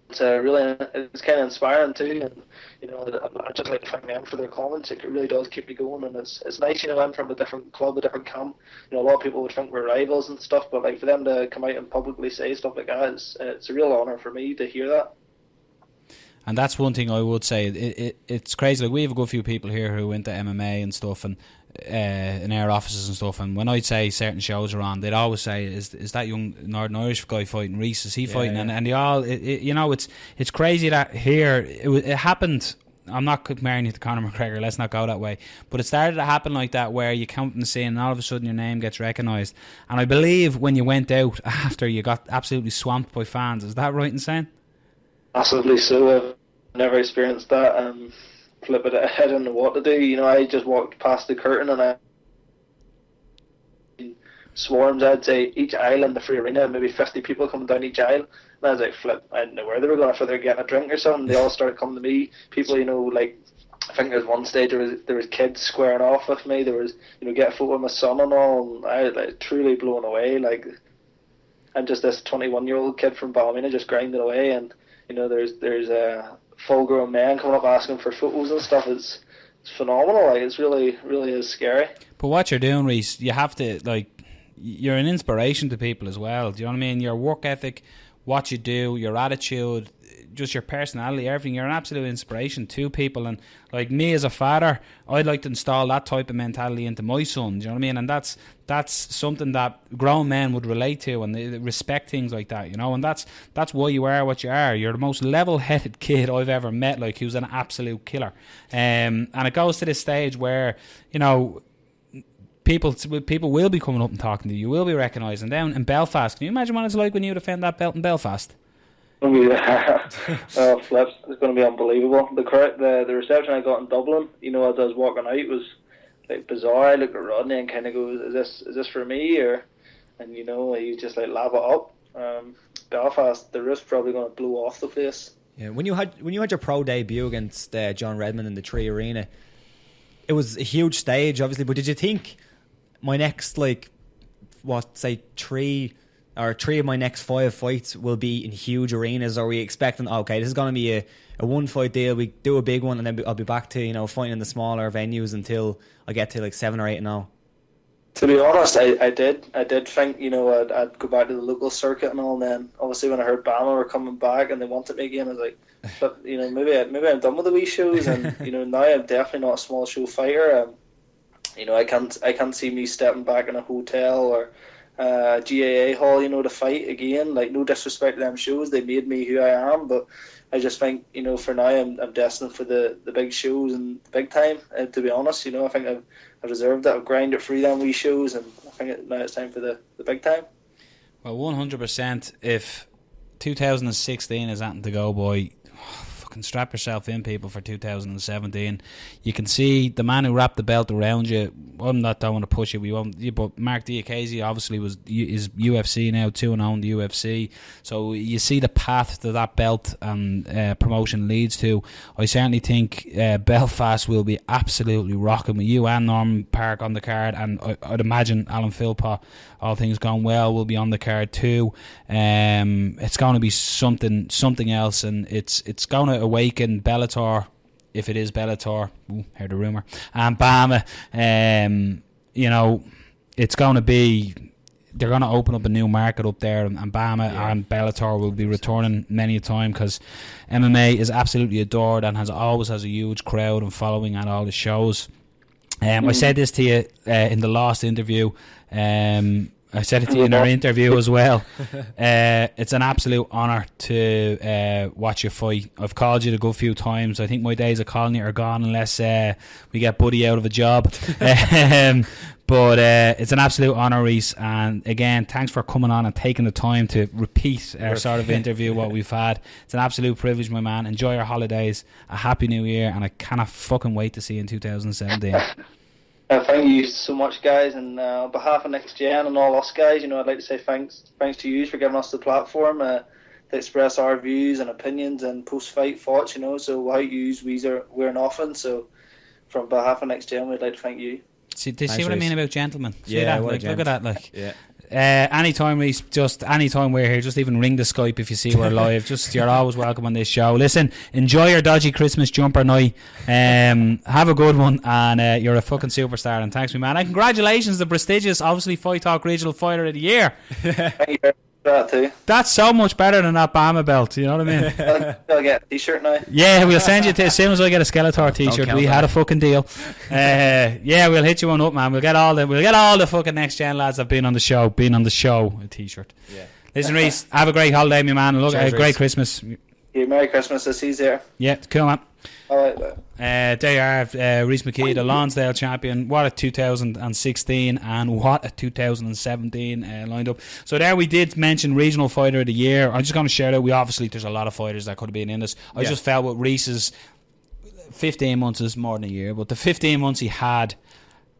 It's it's kind of inspiring too, and I just like to thank them for their comments. It really does keep me going, and it's nice. I'm from a different club, a different camp. A lot of people would think we're rivals and stuff, but like for them to come out and publicly say stuff like that, it's a real honour for me to hear that. And that's one thing I would say. It's crazy. Like, we have a good few people here who went to MMA and stuff, and in our offices and stuff. And when I'd say certain shows are on, they'd always say, "Is that young Northern Irish guy fighting? Rhys, is he fighting?" Yeah. And they all, it's crazy that here it happened. I'm not comparing you to Conor McGregor. Let's not go that way. But it started to happen like that, where you count in the scene, and all of a sudden your name gets recognised. And I believe when you went out after, you got absolutely swamped by fans. Is that right in saying? Massively so. I've never experienced that. Flip it ahead and what to do. I just walked past the curtain and swarms. I'd say each aisle in the free arena, maybe 50 people coming down each aisle. And I was like, flip, I didn't know where they were going, if they were getting a drink or something. They all started coming to me. People, like, I think there was one stage there was kids squaring off with me. There was, get a photo of my son and all. And I was like truly blown away. Like, I'm just this 21-year-old kid from Ballymena just grinding away, and there's a full-grown men coming up asking for photos and stuff. It's phenomenal. Like, it's really is scary. But what you're doing, Rhys, you have to, like, you're an inspiration to people as well. Do you know what I mean? Your work ethic, what you do, your attitude, just your personality, everything. You're an absolute inspiration to people. And like me as a father, I'd like to install that type of mentality into my son. Do you know what I mean? And that's something that grown men would relate to, and they respect things like that, And that's why you are what you are. You're the most level-headed kid I've ever met, like, who's an absolute killer. And it goes to this stage where, people will be coming up and talking to you. You will be recognising them in Belfast. Can you imagine what it's like when you defend that belt in Belfast? Oh, flips! It's going to be unbelievable. The reception I got in Dublin, as I was walking out, was like bizarre. I looked at Rodney and kind of goes, "Is this for me?" And he just like laugh it up. Belfast, the roof's probably going to blow off the place. Yeah, when you had your pro debut against John Redmond in the Tree Arena, it was a huge stage, obviously. But did you think my next three of my next 5 fights will be in huge arenas? Or are we expecting, okay, this is going to be a one fight deal, we do a big one, and then I'll be back to fighting in the smaller venues until I get to like 7 or 8 now? To be honest, I did think I'd go back to the local circuit and all. And then obviously when I heard BAMMA were coming back and they wanted me again, I was like, but maybe I'm done with the wee shows, and now I'm definitely not a small show fighter. I can't see me stepping back in a hotel or GAA hall, to fight again. Like, no disrespect to them shows, they made me who I am, but I just think, for now I'm destined for the big shows and the big time. To be honest, I think I've reserved that. I've grinded through them wee shows, and I think now it's time for the big time. Well, 100%. If 2016 is anything to go by, fucking strap yourself in, people, for 2017. You can see the man who wrapped the belt around you. I'm not don't want to push it. We won't. But Mark Diakhese obviously is UFC now, 2-0 in the UFC. So you see the path that belt and promotion leads to. I certainly think Belfast will be absolutely rocking with you and Norman Park on the card, and I'd imagine Alan Philpott, all things going well, will be on the card too. It's going to be something else, and it's going to awaken Bellator. If it is Bellator, heard a rumour, and BAMMA, it's going to be, they're going to open up a new market up there, and BAMMA and Bellator will be returning many a time, because MMA is absolutely adored and always has a huge crowd and following at all the shows. I said this to you in the last interview. I said it to you in our interview as well. It's an absolute honour to watch you fight. I've called you a good few times. I think my days of calling you are gone unless we get Buddy out of a job. But it's an absolute honour, Rhys. And again, thanks for coming on and taking the time to repeat our sort of interview, what we've had. It's an absolute privilege, my man. Enjoy your holidays. A happy new year. And I cannot fucking wait to see you in 2017. Thank you so much, guys, and on behalf of Next Gen and all us guys, I'd like to say thanks to you for giving us the platform to express our views and opinions and post-fight thoughts. So without you, we're nothing. So from behalf of Next Gen, we'd like to thank you. See what I mean about gentlemen? See yeah, that? what Like, a look at gent. that, like. Yeah. Anytime, Rhys, just anytime we're here, just even ring the Skype if you see we're live. Just, you're always welcome on this show. Listen, enjoy your dodgy Christmas jumper night. Have a good one, and you're a fucking superstar. And thanks, my man. And congratulations, the prestigious, obviously, Fight Talk Regional Fighter of the Year. Thank you very That too. That's so much better than that BAMMA belt. You know what I mean? I'll get a t-shirt now. Yeah, we'll send you as soon as I get a Skeletor t-shirt. We had a fucking deal. Yeah, we'll hit you one up, man. We'll get all the fucking next gen lads that've been on the show a t-shirt. Yeah. Listen, Rhys, have a great holiday, my man. Look, a great Christmas. Yeah, Merry Christmas. I'll see you there. Yeah, cool, man. All right. There you are, Rhys McKee, the Lonsdale champion. What a 2016 and what a 2017 lined up. So there we did mention regional fighter of the year. I'm just going to shout out, there's a lot of fighters that could have been in this. I just felt with Rhys's 15 months is more than a year, but the 15 months he had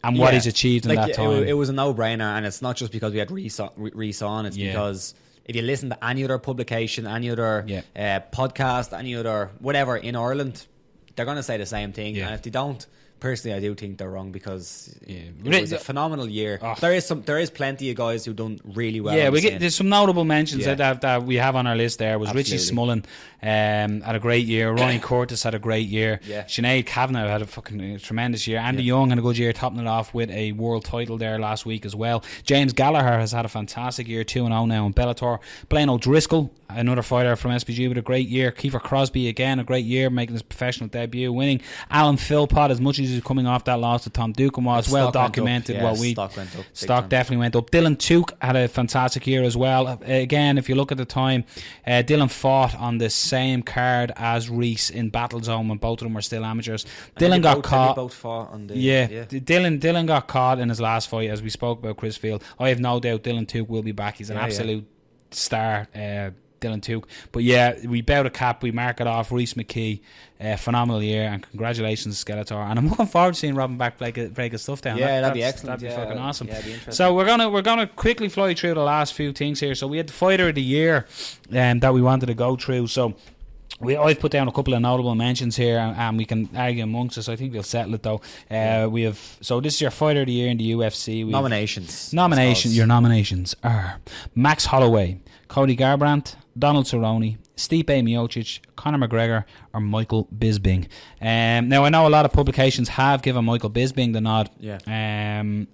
and what he's achieved in that time. It was a no-brainer, and it's not just because we had Rhys on, it's because if you listen to any other publication, any other podcast, any other whatever in Ireland, they're going to say the same thing. And if they don't, personally, I do think they're wrong, because it was a phenomenal year. There is plenty of guys who've done really well. Yeah, there's some notable mentions that we have on our list. There was Richie Smullen had a great year. Ryan Curtis had a great year. Sinead Kavanagh had a fucking tremendous year. Andy Young had a good year, topping it off with a world title there last week as well. James Gallagher has had a fantastic year, 2-0 now in Bellator. Blaine O'Driscoll, another fighter from SPG, with a great year. Kiefer Crosby, again, a great year, making his professional debut, winning. Alan Philpott, as much as he's coming off that loss to Tom Dukin, was well documented. Stock definitely went up. Dylan Tuke had a fantastic year as well. Again, if you look at the time, Dylan fought on the same card as Rhys in Battle Zone when both of them were still amateurs. Dylan got caught. Dylan got caught in his last fight, as we spoke about Chris Field. I have no doubt Dylan Tuke will be back. He's an absolute star, Dylan Tuke. But we bow the cap, we mark it off. Rhys McKee, phenomenal year, and congratulations Skeletor. And I'm looking forward to seeing Robin back break his stuff down. That'd be excellent. That'd be fucking awesome. That'd be interesting. So we're gonna quickly fly through the last few things here. So we had the fighter of the year that we wanted to go through. So I've put down a couple of notable mentions here, and we can argue amongst us. I think we'll settle it though. So this is your fighter of the year in the UFC. Nominations. Your nominations are Max Holloway, Cody Garbrandt, Donald Cerrone, Stipe Miocic, Conor McGregor, or Michael Bisping. Now I know a lot of publications have given Michael Bisping the nod. I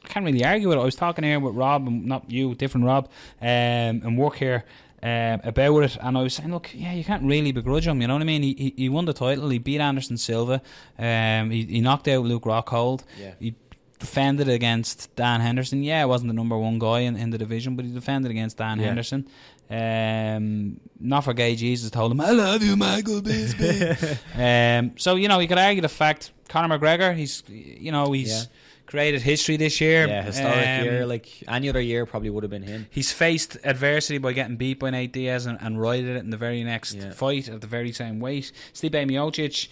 can't really argue with it. I was talking here with Rob, and not you, different Rob, and work here. About it, and I was saying, look, you can't really begrudge him, you know what I mean? He won the title, he beat Anderson Silva, he knocked out Luke Rockhold, he defended against Dan Henderson. It wasn't the number one guy in the division, but he defended against Dan Henderson. Not for Gay Jesus told him, I love you, Michael Bisping. So, you could argue the fact Conor McGregor, he's created history this year. Historic year. Like any other year probably would have been him. He's faced adversity by getting beat by Nate Diaz and righted it in the very next fight at the very same weight. Stipe Miocic,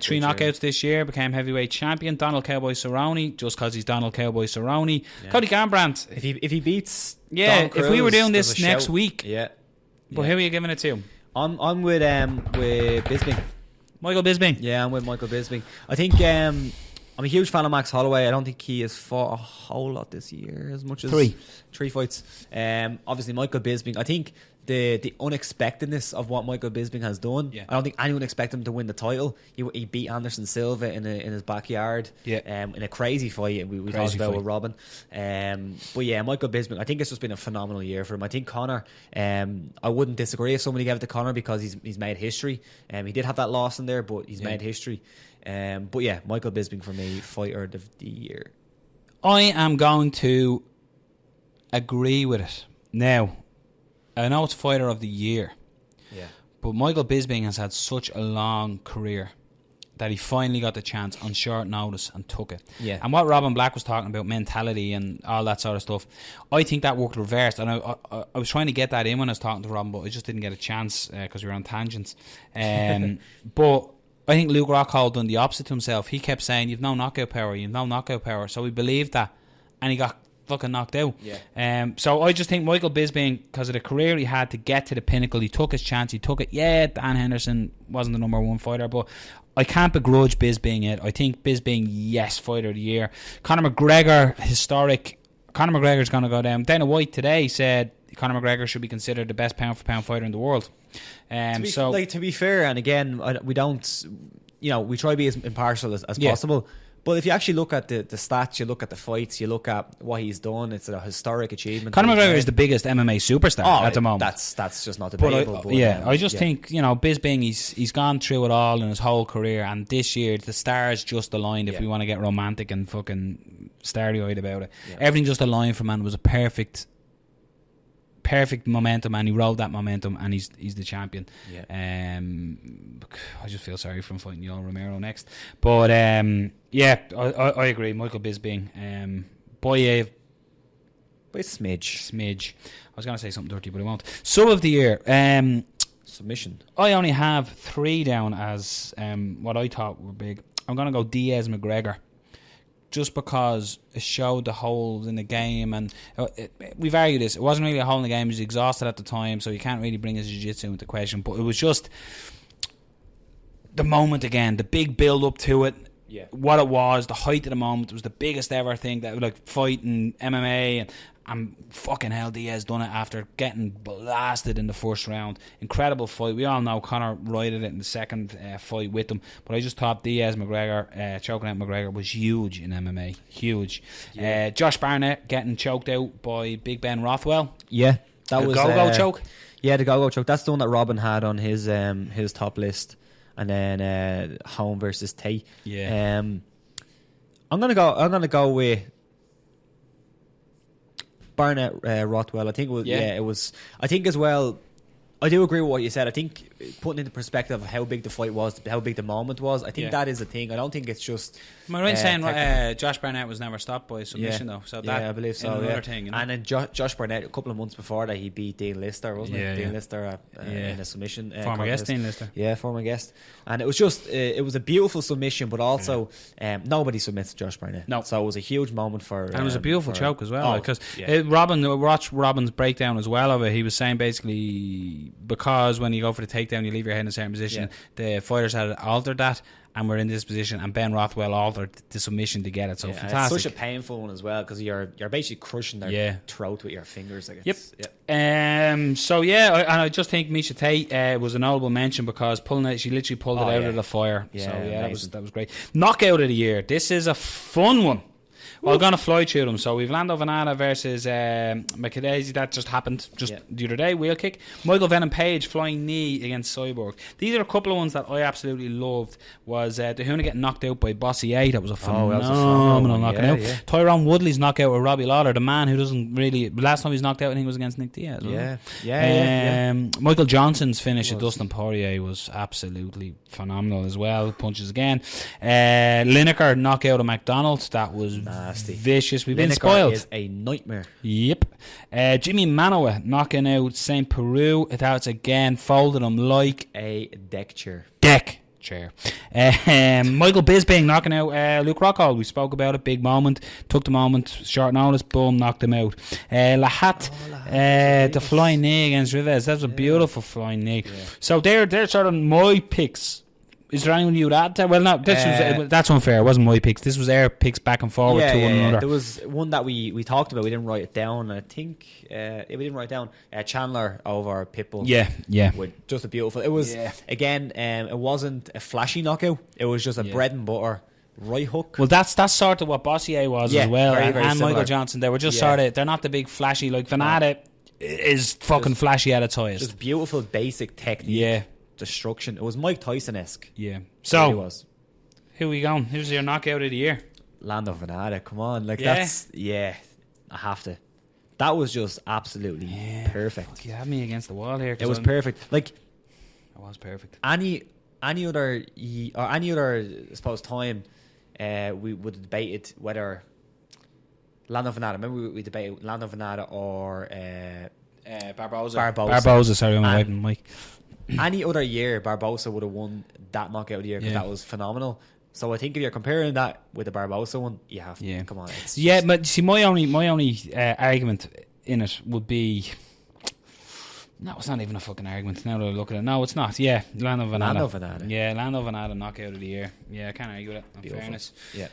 3 knockouts this year, became heavyweight champion. Donald Cowboy Cerrone, just because he's Donald Cowboy Cerrone. Cody Garbrandt, if he beats Don Cruz, if we were doing this next week, but who are you giving it to? I'm with Bisping. Michael Bisping. Yeah, I'm with Michael Bisping. I think I'm a huge fan of Max Holloway. I don't think he has fought a whole lot this year, as much as three fights. Obviously, Michael Bisping. I think the unexpectedness of what Michael Bisping has done. I don't think anyone expected him to win the title. He beat Anderson Silva in his backyard. In a crazy fight. We talked about with Robin. But Michael Bisping. I think it's just been a phenomenal year for him. I think Conor. I wouldn't disagree if somebody gave it to Conor, because he's made history. He did have that loss in there, but he's made history. Michael Bisping for me, fighter of the year. I am going to agree with it. Now, I know it's fighter of the year, but Michael Bisping has had such a long career that he finally got the chance on short notice and took it. And what Robin Black was talking about, mentality and all that sort of stuff, I think that worked reversed. And I was trying to get that in when I was talking to Robin, but I just didn't get a chance because we were on tangents. But I think Luke Rockhold done the opposite to himself. He kept saying, you've no knockout power. So he believed that, and he got fucking knocked out. So I just think Michael Bisping, because of the career he had to get to the pinnacle, he took his chance, he took it. Dan Henderson wasn't the number one fighter, but I can't begrudge Bisping it. I think Bisping, fighter of the year. Conor McGregor, historic. Conor McGregor's going to go down. Dana White today said Conor McGregor should be considered the best pound for pound fighter in the world. To be fair, and again, we don't, we try to be as impartial as possible. But if you actually look at the stats, you look at the fights, you look at what he's done, it's a historic achievement. Conor McGregor is the biggest MMA superstar at the moment. That's just not debatable. I just think, Bisping, he's gone through it all in his whole career, and this year the stars just aligned. If we want to get romantic and fucking starry-eyed about it, everything just aligned for man. It was a perfect momentum, and he rode that momentum, and he's the champion. I just feel sorry for him fighting Yoel Romero next, but I agree. Michael Bisping, by a smidge. I was gonna say something dirty, but I won't. Sub of the year, submission. I only have 3 down as what I thought were big. I'm gonna go Diaz McGregor. Just because it showed the holes in the game, and we've argued this. It wasn't really a hole in the game. He was exhausted at the time, so you can't really bring his jiu-jitsu into question. But it was just the moment again, the big build-up to it, what it was, the height of the moment. It was the biggest ever thing that like fighting MMA, and fucking hell, Diaz done it after getting blasted in the first round. Incredible fight. We all know Conor righted it in the second fight with him, but I just thought Diaz McGregor, choking out McGregor, was huge in MMA. Huge. Josh Barnett getting choked out by Big Ben Rothwell. Yeah, that was go-go choke. Yeah, the go-go choke. That's the one that Robin had on his top list, and then Home versus Tate. Yeah. I'm gonna go with Barnett Rothwell. I think it was. I think as well. I do agree with what you said. I think putting into perspective of how big the fight was, how big the moment was, I think that is a thing. I don't think it's just. Am I right in saying Josh Barnett was never stopped by submission though? So that I believe so. Another thing, And then Josh Barnett a couple of months before that he beat Dean Lister, wasn't it? Dean Lister in a submission. Former guest Dean Lister. Yeah, former guest. And it was just it was a beautiful submission, but also nobody submits Josh Barnett. No, so it was a huge moment for. And it was a beautiful choke as well, because watch Robin's breakdown as well of it. He was saying basically, because when you go for the takedown, you leave your head in a certain position. The fighters had altered that, and we're in this position, and Ben Rothwell altered the submission to get it. So fantastic. It's such a painful one as well, because you're basically crushing their throat with your fingers. Like I just think Miesha Tate was a notable mention, because she literally pulled it out of the fire. That was great. Knockout of the year. This is a fun one. Well, I'm going to fly through them. So we've Lando Venata versus Movahedi. That just happened the other day. Wheel kick. Michael Venom Page flying knee against Cyborg. These are a couple of ones that I absolutely loved. Was Dahuna getting knocked out by Bossy A. That was a phenomenal knocking out. Yeah. Tyrone Woodley's knockout with Robbie Lawler. The man who doesn't really... Last time he was knocked out, I think, was against Nick Diaz. Michael Johnson's finish at Dustin Poirier was absolutely phenomenal as well. Punches again. Lineker knockout of McDonald. That was nasty. Vicious. We've been spoiled. Is a nightmare. Yep. Jimmy Manoa knocking out St. Peru. That's again folded him like a deck chair. Michael Bisping knocking out Luke Rockhold. We spoke about it. Big moment. Took the moment. Short notice. Boom. Knocked him out. Lahat. The flying knee against Rivas. That was a beautiful flying knee. So they're sort of my picks. Is there anyone you would add to? Well, no, that's unfair. It wasn't my picks. This was their picks back and forward to one another. There was one that we talked about. We didn't write it down. I think we didn't write it down. Chandler over Pitbull. Yeah. With just a beautiful. It was again. It wasn't a flashy knockout. It was just a bread and butter right hook. Well, that's sort of what Bossier was as well, very, very and Michael Johnson. They were just sort of. They're not the big flashy like Venata is fucking flashy at its highest. Just beautiful basic technique. Yeah. Destruction. It was Mike Tyson-esque. Yeah. So, was. Who are we going? Who's your knockout of the year? Lando Venata. Come on. That's... Yeah. I have to. That was just absolutely perfect. You had me against the wall here. It was perfect. It was perfect. Any other... I suppose, time we would have debated whether... Lando Venata. Remember we debated Lando Venata or... Barboza. Barboza. Sorry, I'm away from Mike. Any other year, Barbosa would have won that knockout of the year, because that was phenomenal. So I think if you're comparing that with the Barbosa one, you have to. Come on. But see, my only argument in it would be No, it's not even a fucking argument. Now that I look at it, no, it's not. Yeah, Lando Venata. Yeah, Lando Venata, knockout of the year. Yeah, I can't argue with it. In fairness. Yeah.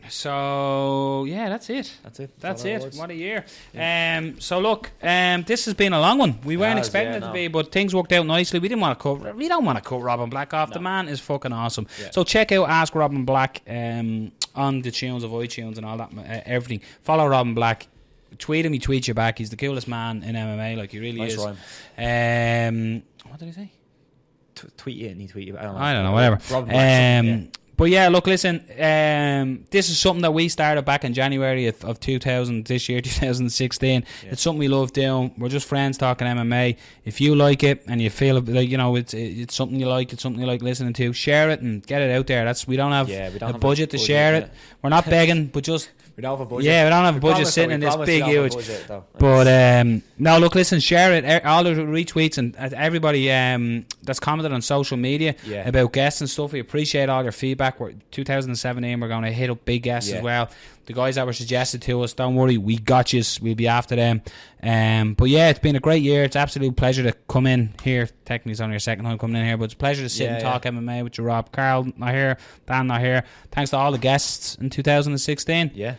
So yeah, that's it. That's it. What a year. Yeah. So look, this has been a long one. We weren't expecting it to be, but things worked out nicely. We don't want to cut Robin Black off. No. The man is fucking awesome. Yeah. So check out Ask Robin Black on the tunes of iTunes and all that, everything. Follow Robin Black. Tweet him, he tweets you back. He's the coolest man in MMA, like he really is. What did he say? Tweet you and he tweet you. I don't know, whatever. But yeah, look, listen. This is something that we started back in January of 2000. This year, 2016. Yeah. It's something we love doing. We're just friends talking MMA. If you like it and you feel like it's something you like, it's something you like listening to, share it and get it out there. We don't have a budget to share it. We're not begging, but just. We don't have a budget. Yeah, we don't have a budget sitting in this big, huge. But no, look, listen, share it. All the retweets and everybody that's commented on social media about guests and stuff. We appreciate all your feedback. 2017, we're going to hit up big guests as well. The guys that were suggested to us, don't worry, we got you. We'll be after them. But yeah, it's been a great year. It's an absolute pleasure to come in here. Technically, it's only your second time coming in here, but it's a pleasure to sit and talk MMA with you, Rob. Carl not here, Dan not here. Thanks to all the guests in 2016. Yeah.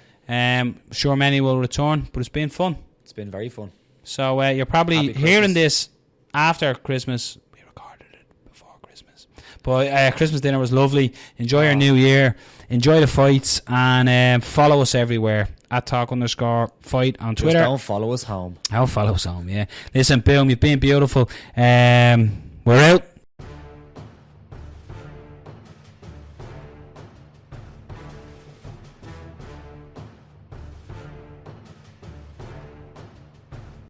Sure many will return, but it's been fun. It's been very fun. So you're probably hearing this after Christmas. We recorded it before Christmas. But Christmas dinner was lovely. Enjoy your new year. Enjoy the fights. And follow us everywhere. At @talk_fight on Twitter. Just don't follow us home. I'll follow us home, yeah. Listen, boom, you've been beautiful. We're out.